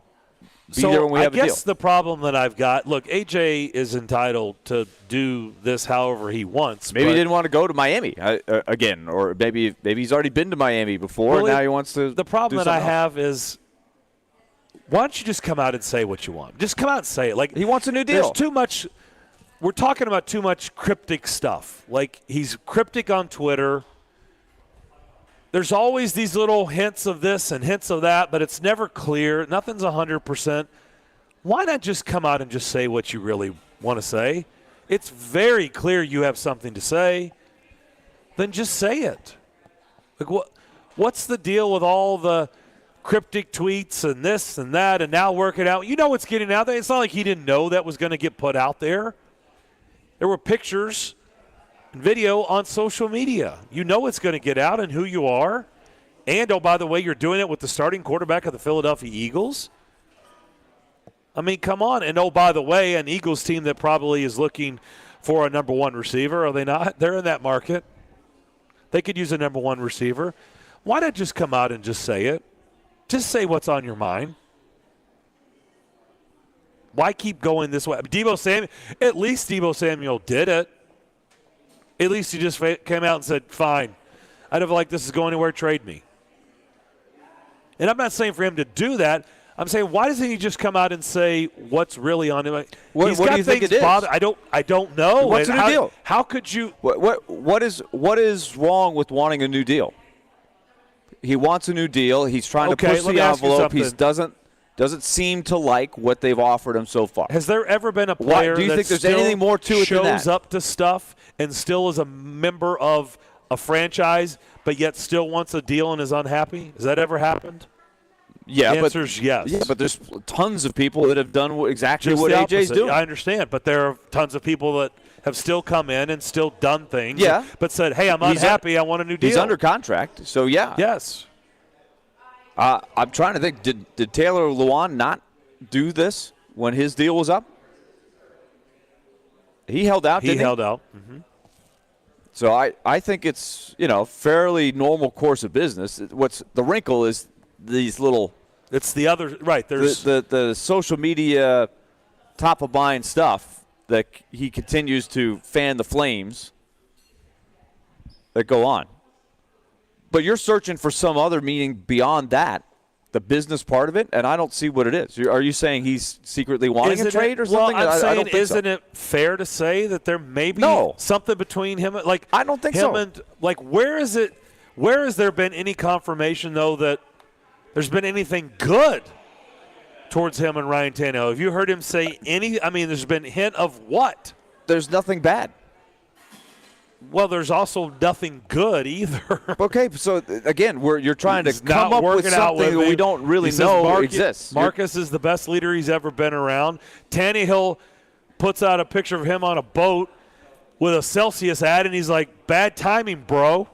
be there when we have a deal. I guess the problem that I've got, look, AJ is entitled to do this however he wants. Maybe he didn't want to go to Miami again, or maybe he's already been to Miami before, and now he wants to. The problem do that I something else. have is, why don't you just come out and say what you want? Just come out and say it. Like, he wants a new deal. There's too much. We're talking about too much cryptic stuff. Like, he's cryptic on Twitter. There's always these little hints of this and hints of that, but it's never clear. Nothing's 100%. Why not just come out and just say what you really want to say? It's very clear you have something to say. Then just say it. Like, what's the deal with all the cryptic tweets and this and that and now working out? You know what's getting out there. It's not like he didn't know that was going to get put out there. There were pictures and video on social media. You know it's going to get out and who you are. And, oh, by the way, you're doing it with the starting quarterback of the Philadelphia Eagles. I mean, come on. And, oh, by the way, an Eagles team that probably is looking for a number one receiver, are they not? They're in that market. They could use a number one receiver. Why not just come out and just say it? Just say what's on your mind. Why keep going this way? At least Deebo Samuel did it. At least he just came out and said, fine, I don't feel like this is going anywhere, trade me. And I'm not saying for him to do that. I'm saying, why doesn't he just come out and say what's really on him? What do you think it is? I don't know. What's a new deal? How could you? What is wrong with wanting a new deal? He wants a new deal. He's trying to push the envelope. He doesn't seem to like what they've offered him so far. Has there ever been a player do you that think there's still anything more to it than that? shows up to stuff and still is a member of a franchise, but yet still wants a deal and is unhappy? Has that ever happened? Yeah, the answer is yes. Yeah, but there's tons of people that have done exactly what AJ's doing. I understand, but there are tons of people that have still come in and still done things. Yeah, but said, "Hey, I'm unhappy. I want a new deal." He's under contract, so yeah. Yes. I'm trying to think. Did Taylor Lewan not do this when his deal was up? He held out. He held out. Mm-hmm. So I think it's fairly normal course of business. What's the wrinkle is these little. It's the other right. There's the social media top of mind stuff that he continues to fan the flames that go on. But you're searching for some other meaning beyond that, the business part of it, and I don't see what it is. Are you saying he's secretly wanting a trade or something? Well, I'm saying, isn't it fair to say that there may be something between him? Like, I don't think him so. And, like, where is it? Where has there been any confirmation, though, that there's been anything good towards him and Ryan Tannehill? Have you heard him say any? I mean, there's been a hint of what? There's nothing bad. Well, there's also nothing good either. Okay, so again, you're trying to come up with something that we don't really know exists. Marcus is the best leader he's ever been around. Tannehill puts out a picture of him on a boat with a Celsius ad, and he's like, "Bad timing, bro."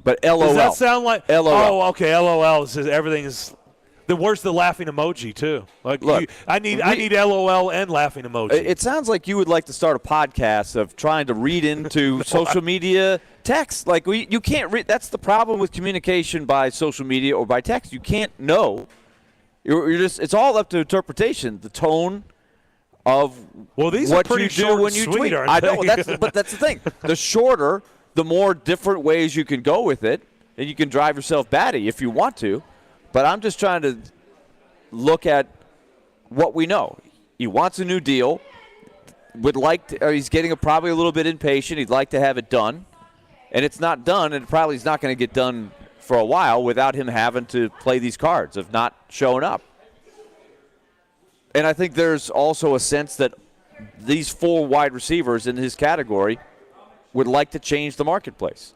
But LOL. Does that sound like LOL? Oh, okay. LOL says everything is. Where's the laughing emoji too? Like, look, I need LOL and laughing emoji. It sounds like you would like to start a podcast of trying to read into social media text. Like you can't read. That's the problem with communication by social media or by text. You can't know. You're just. It's all up to interpretation. The tone of these what are pretty you do short when you and sweet, tweet. aren't I know, they? but that's the thing. The shorter, the more different ways you can go with it, and you can drive yourself batty if you want to. But I'm just trying to look at what we know. He wants a new deal. He's getting probably a little bit impatient. He'd like to have it done. And it's not done, and probably is not going to get done for a while without him having to play these cards of not showing up. And I think there's also a sense that these 4 wide receivers in his category would like to change the marketplace.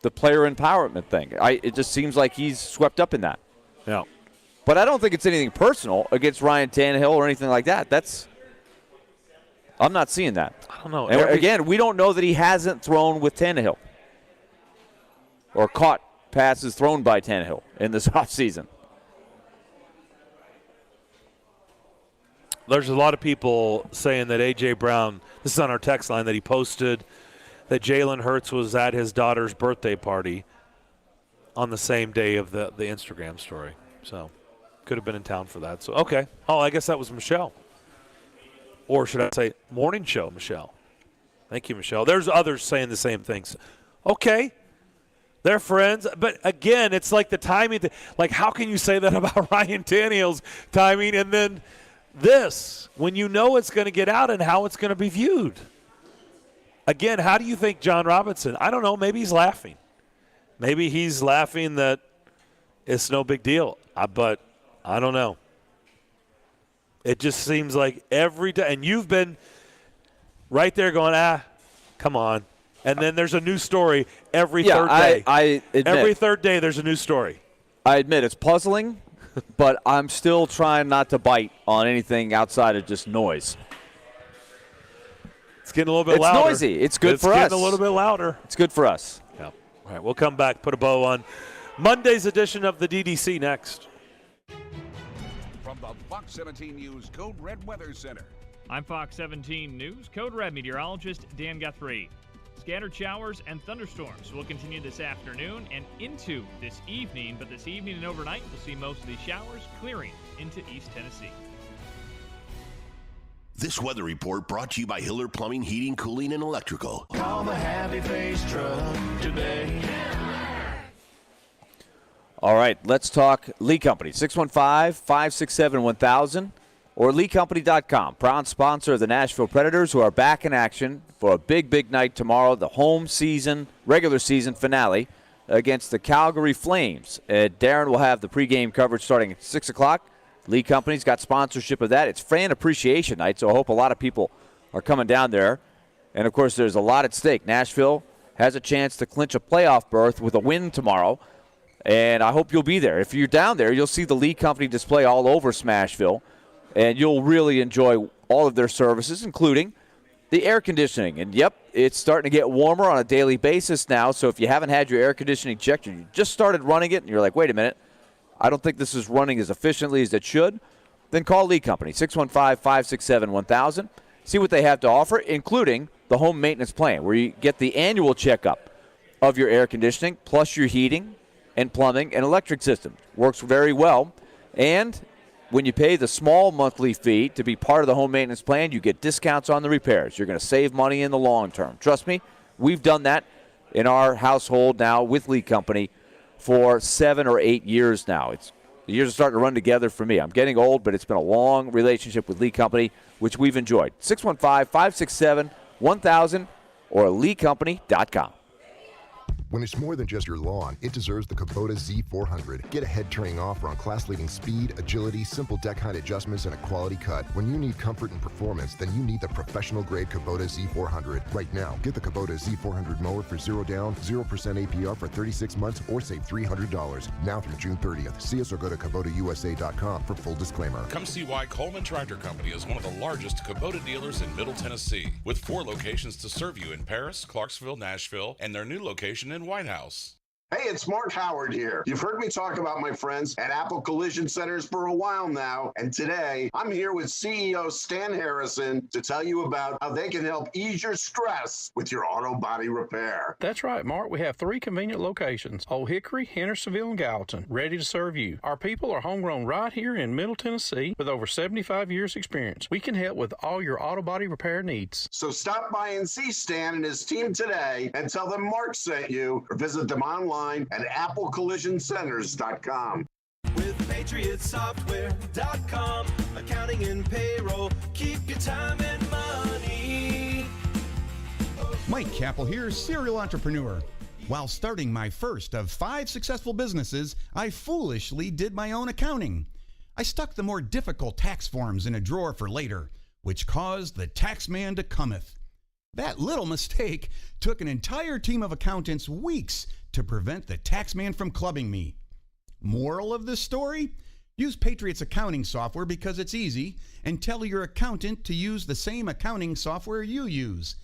the player empowerment thing. It just seems like he's swept up in that. Yeah. But I don't think it's anything personal against Ryan Tannehill or anything like that. I'm not seeing that. I don't know. And again, we don't know that he hasn't thrown with Tannehill or caught passes thrown by Tannehill in this offseason. There's a lot of people saying that A.J. Brown, this is on our text line, that he posted that Jalen Hurts was at his daughter's birthday party on the same day of the Instagram story. So could have been in town for that. So, okay. Oh, I guess that was Michelle. Or should I say morning show, Michelle? Thank you, Michelle. There's others saying the same things. Okay. They're friends. But, again, it's like the timing. Like, how can you say that about Ryan Tannehill's timing and then this when you know it's going to get out and how it's going to be viewed? Again, how do you think John Robinson? I don't know. Maybe he's laughing. Maybe he's laughing that it's no big deal. But I don't know. It just seems like every day, and you've been right there going, come on. And then there's a new story every third day. I admit, every third day there's a new story. I admit it's puzzling, but I'm still trying not to bite on anything outside of just noise. It's getting a little bit louder. It's noisy. It's good for us. It's getting a little bit louder. It's good for us. Yeah. All right, we'll come back, put a bow on Monday's edition of the DDC next. From the Fox 17 News Code Red Weather Center. I'm Fox 17 News Code Red meteorologist Dan Guthrie. Scattered showers and thunderstorms will continue this afternoon and into this evening, but this evening and overnight we'll see most of these showers clearing into East Tennessee. This weather report brought to you by Hiller Plumbing, Heating, Cooling, and Electrical. Call the Happy Face Truck today. All right, let's talk Lee Company. 615-567-1000 or LeeCompany.com. Proud sponsor of the Nashville Predators, who are back in action for a big, big night tomorrow, the regular season finale against the Calgary Flames. Darren will have the pregame coverage starting at 6 o'clock. Lee Company's got sponsorship of that. It's Fan Appreciation Night, so I hope a lot of people are coming down there. And, of course, there's a lot at stake. Nashville has a chance to clinch a playoff berth with a win tomorrow, and I hope you'll be there. If you're down there, you'll see the Lee Company display all over Smashville, and you'll really enjoy all of their services, including the air conditioning. And, yep, it's starting to get warmer on a daily basis now, so if you haven't had your air conditioning checked and you just started running it and you're like, wait a minute, I don't think this is running as efficiently as it should, then call Lee Company, 615-567-1000. See what they have to offer, including the home maintenance plan, where you get the annual checkup of your air conditioning, plus your heating and plumbing and electric system. Works very well. And when you pay the small monthly fee to be part of the home maintenance plan, you get discounts on the repairs. You're going to save money in the long term. Trust me, we've done that in our household now with Lee Company for 7 or 8 years now. The years are starting to run together for me. I'm getting old, but it's been a long relationship with Lee Company, which we've enjoyed. 615-567-1000 or LeeCompany.com. When it's more than just your lawn, it deserves the Kubota Z400. Get a head-turning offer on class-leading speed, agility, simple deck height adjustments, and a quality cut. When you need comfort and performance, then you need the professional-grade Kubota Z400. Right now, get the Kubota Z400 mower for 0 down, 0% APR for 36 months, or save $300. Now through June 30th. See us or go to KubotaUSA.com for full disclaimer. Come see why Coleman Tractor Company is one of the largest Kubota dealers in Middle Tennessee, with 4 locations to serve you in Paris, Clarksville, Nashville, and their new location in White House. Hey, it's Mark Howard here. You've heard me talk about my friends at Apple Collision Centers for a while now, and today I'm here with CEO Stan Harrison to tell you about how they can help ease your stress with your auto body repair. That's right, Mark. We have 3 convenient locations: Old Hickory, Hendersonville, and Gallatin, ready to serve you. Our people are homegrown right here in Middle Tennessee with over 75 years experience. We can help with all your auto body repair needs. So stop by and see Stan and his team today and tell them Mark sent you, or visit them online at applecollisioncenters.com. With PatriotSoftware.com, accounting and payroll, keep your time and money. Mike Capel here, serial entrepreneur. While starting my first of 5 successful businesses, I foolishly did my own accounting. I stuck the more difficult tax forms in a drawer for later, which caused the tax man to cometh. That little mistake took an entire team of accountants weeks to prevent the taxman from clubbing me. Moral of the story? Use Patriot's accounting software because it's easy, and tell your accountant to use the same accounting software you use.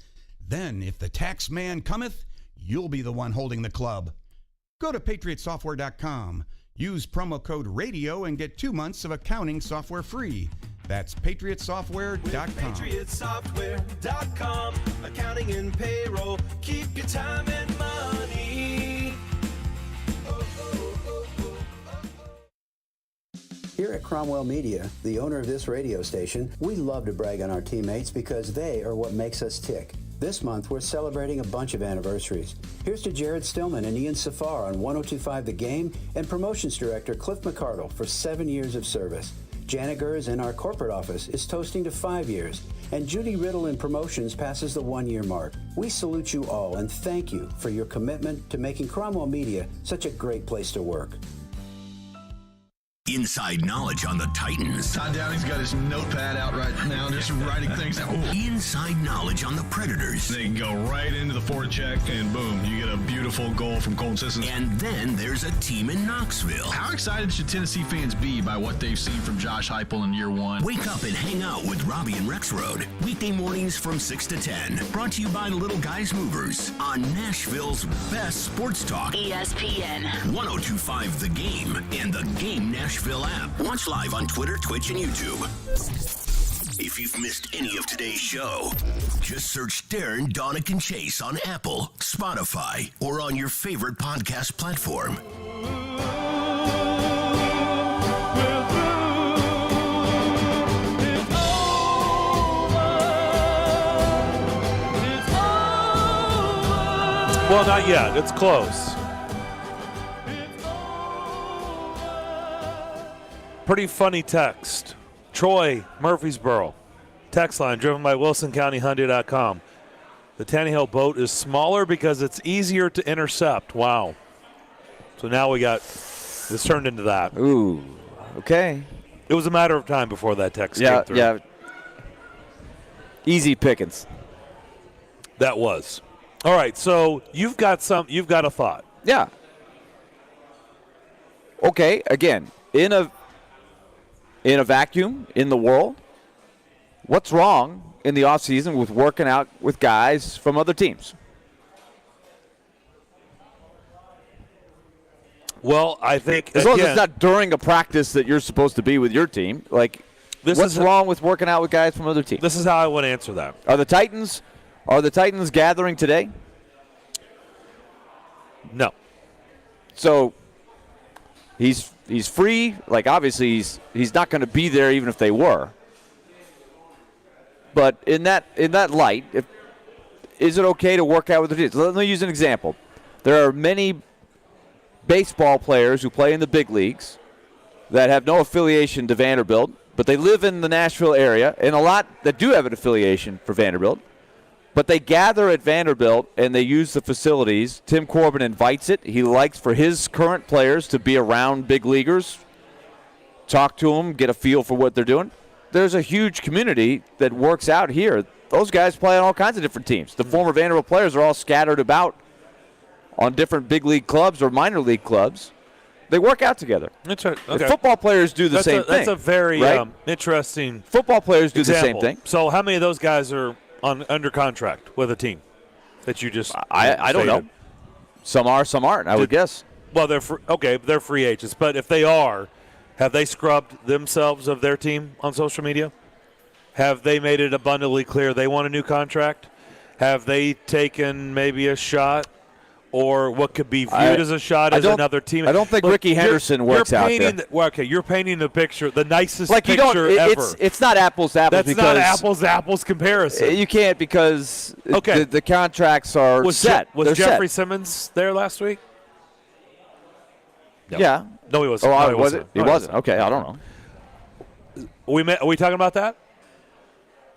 Then, if the tax man cometh, you'll be the one holding the club. Go to patriotsoftware.com. Use promo code RADIO and get 2 months of accounting software free. That's patriotsoftware.com. patriotsoftware.com. Accounting and payroll. Keep your time and money. Here at Cromwell Media, the owner of this radio station, we love to brag on our teammates because they are what makes us tick. This month, we're celebrating a bunch of anniversaries. Here's to Jared Stillman and Ian Safar on 102.5 The Game, and Promotions Director Cliff McCardle for 7 years of service. Janet Gers in our corporate office is toasting to 5 years, and Judy Riddle in Promotions passes the 1-year mark. We salute you all and thank you for your commitment to making Cromwell Media such a great place to work. Inside knowledge on the Titans. Todd Downey's got his notepad out right now, just writing things out. Ooh. Inside knowledge on the Predators. They can go right into the forecheck, and boom, you get a beautiful goal from Colton Sissons. And then there's a team in Knoxville. How excited should Tennessee fans be by what they've seen from Josh Heupel in year one? Wake up and hang out with Robby and Rexrode. Weekday mornings from 6 to 10. Brought to you by Little Guys Movers on Nashville's best sports talk. ESPN. 102.5 The Game and The Game Nashville app. Watch live on Twitter, Twitch, and YouTube. If you've missed any of today's show, just search Darren, Donick, and Chase on Apple, Spotify, or on your favorite podcast platform. Well, not yet. It's close. Pretty funny text. Troy, Murfreesboro. Text line driven by WilsonCountyHyundai.com. The Tannehill boat is smaller because it's easier to intercept. Wow. So now we got this turned into that. Ooh, okay. It was a matter of time before that text came through. Yeah. Easy pickings. That was. All right, so you've got a thought. Yeah. Okay, again, in a vacuum in the world, what's wrong in the offseason with working out with guys from other teams? Well, I think as long as it's not during a practice that you're supposed to be with your team, like what's wrong with working out with guys from other teams? This is how I would answer that. Are the Titans gathering today? No. So he's free. Like obviously he's not going to be there even if they were. But in that light, is it okay to work out with the teams? Let me use an example. There are many baseball players who play in the big leagues that have no affiliation to Vanderbilt, but they live in the Nashville area, and a lot that do have an affiliation for Vanderbilt. But they gather at Vanderbilt, and they use the facilities. Tim Corbin invites it. He likes for his current players to be around big leaguers, talk to them, get a feel for what they're doing. There's a huge community that works out here. Those guys play on all kinds of different teams. The former Vanderbilt players are all scattered about on different big league clubs or minor league clubs. They work out together. That's right. Okay. Football players do the same thing. That's a very right? Interesting Football players do example. the same thing. So how many of those guys are under contract with a team that you just I don't know. Some are, some aren't, I would guess. Well, they're free agents. But if they are, have they scrubbed themselves of their team on social media? Have they made it abundantly clear they want a new contract? Have they taken maybe a shot or what could be viewed as a shot as another team? I don't think Ricky Henderson works out there. You're painting the picture, the nicest like picture ever. It's not apples to apples. That's not apples to apples comparison. You can't because the contracts are set. Was Jeffrey set. Simmons there last week? No. Yeah. No, he wasn't. Oh, was it? He wasn't. Okay, I don't know. Are we talking about that?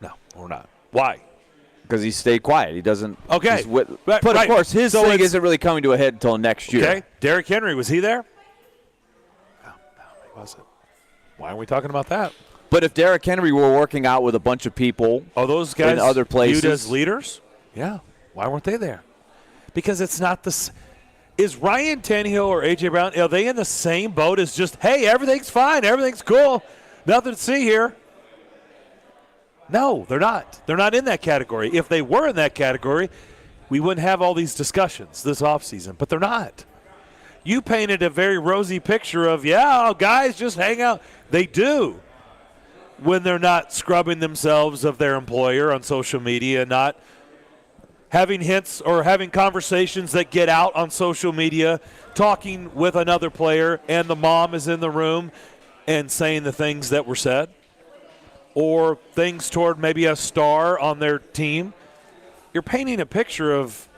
No, we're not. Why? Because he stayed quiet. He doesn't. Okay. But of course, his thing isn't really coming to a head until next year. Okay. Derrick Henry, was he there? No, he wasn't. Why are we talking about that? But if Derrick Henry were working out with a bunch of people, those guys in other places, viewed as leaders? Yeah. Why weren't they there? Because it's not Is Ryan Tannehill or A.J. Brown, are they in the same boat as just, hey, everything's fine, everything's cool, nothing to see here? No, they're not. They're not in that category. If they were in that category, we wouldn't have all these discussions this offseason, but they're not. You painted a very rosy picture of, guys just hang out. They do when they're not scrubbing themselves of their employer on social media, not having hints or having conversations that get out on social media, talking with another player, and the mom is in the room and saying the things that were said, or things toward maybe a star on their team. You're painting a picture of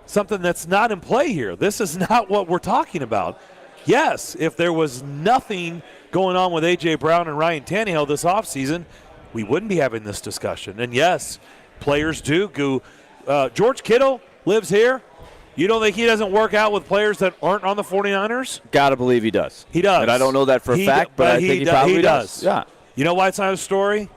something that's not in play here. This is not what we're talking about. Yes, if there was nothing going on with A.J. Brown and Ryan Tannehill this offseason, we wouldn't be having this discussion. And yes, players do go. George Kittle lives here. You don't think he doesn't work out with players that aren't on the 49ers? Got to believe he does. He does. And I don't know that for a fact, but I think he probably does. Yeah. You know why it's not a story?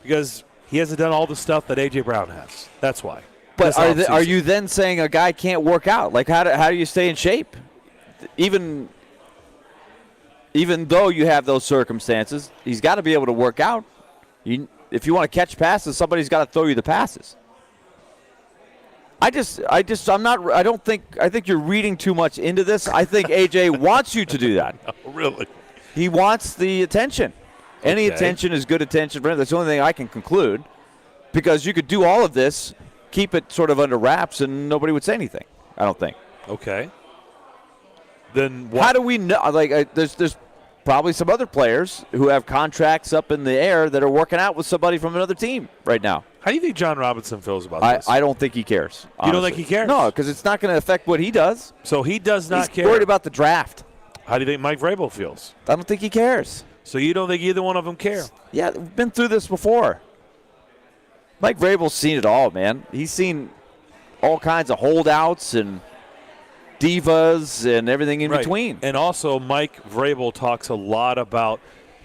Because he hasn't done all the stuff that A.J. Brown has. That's why. But are you then saying a guy can't work out? Like, how do you stay in shape? Even though you have those circumstances, he's got to be able to work out. If you want to catch passes, somebody's got to throw you the passes. I think you're reading too much into this. I think AJ wants you to do that. No, really? He wants the attention. Any attention is good attention for him. That's the only thing I can conclude. Because you could do all of this, keep it sort of under wraps, and nobody would say anything, I don't think. Okay. Then what? How do we know? Like, there's probably some other players who have contracts up in the air that are working out with somebody from another team right now. How do you think John Robinson feels about this? I don't think he cares. Honestly. You don't think he cares? No, because it's not going to affect what he does. So he does not care. He's worried about the draft. How do you think Mike Vrabel feels? I don't think he cares. So you don't think either one of them care? Yeah, we've been through this before. Mike Vrabel's seen it all, man. He's seen all kinds of holdouts and divas and everything in between. And also, Mike Vrabel talks a lot about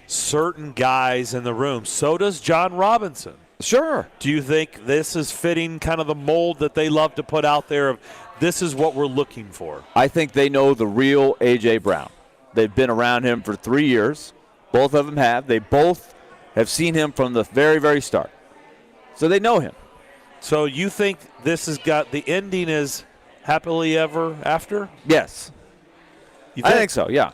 certain guys in the room. So does John Robinson. Sure. Do you think this is fitting kind of the mold that they love to put out there of this is what we're looking for? I think they know the real A.J. Brown. They've been around him for 3 years. Both of them have. They both have seen him from the very, very start. So they know him. So you think this has got the ending is happily ever after? Yes. I think so, yeah.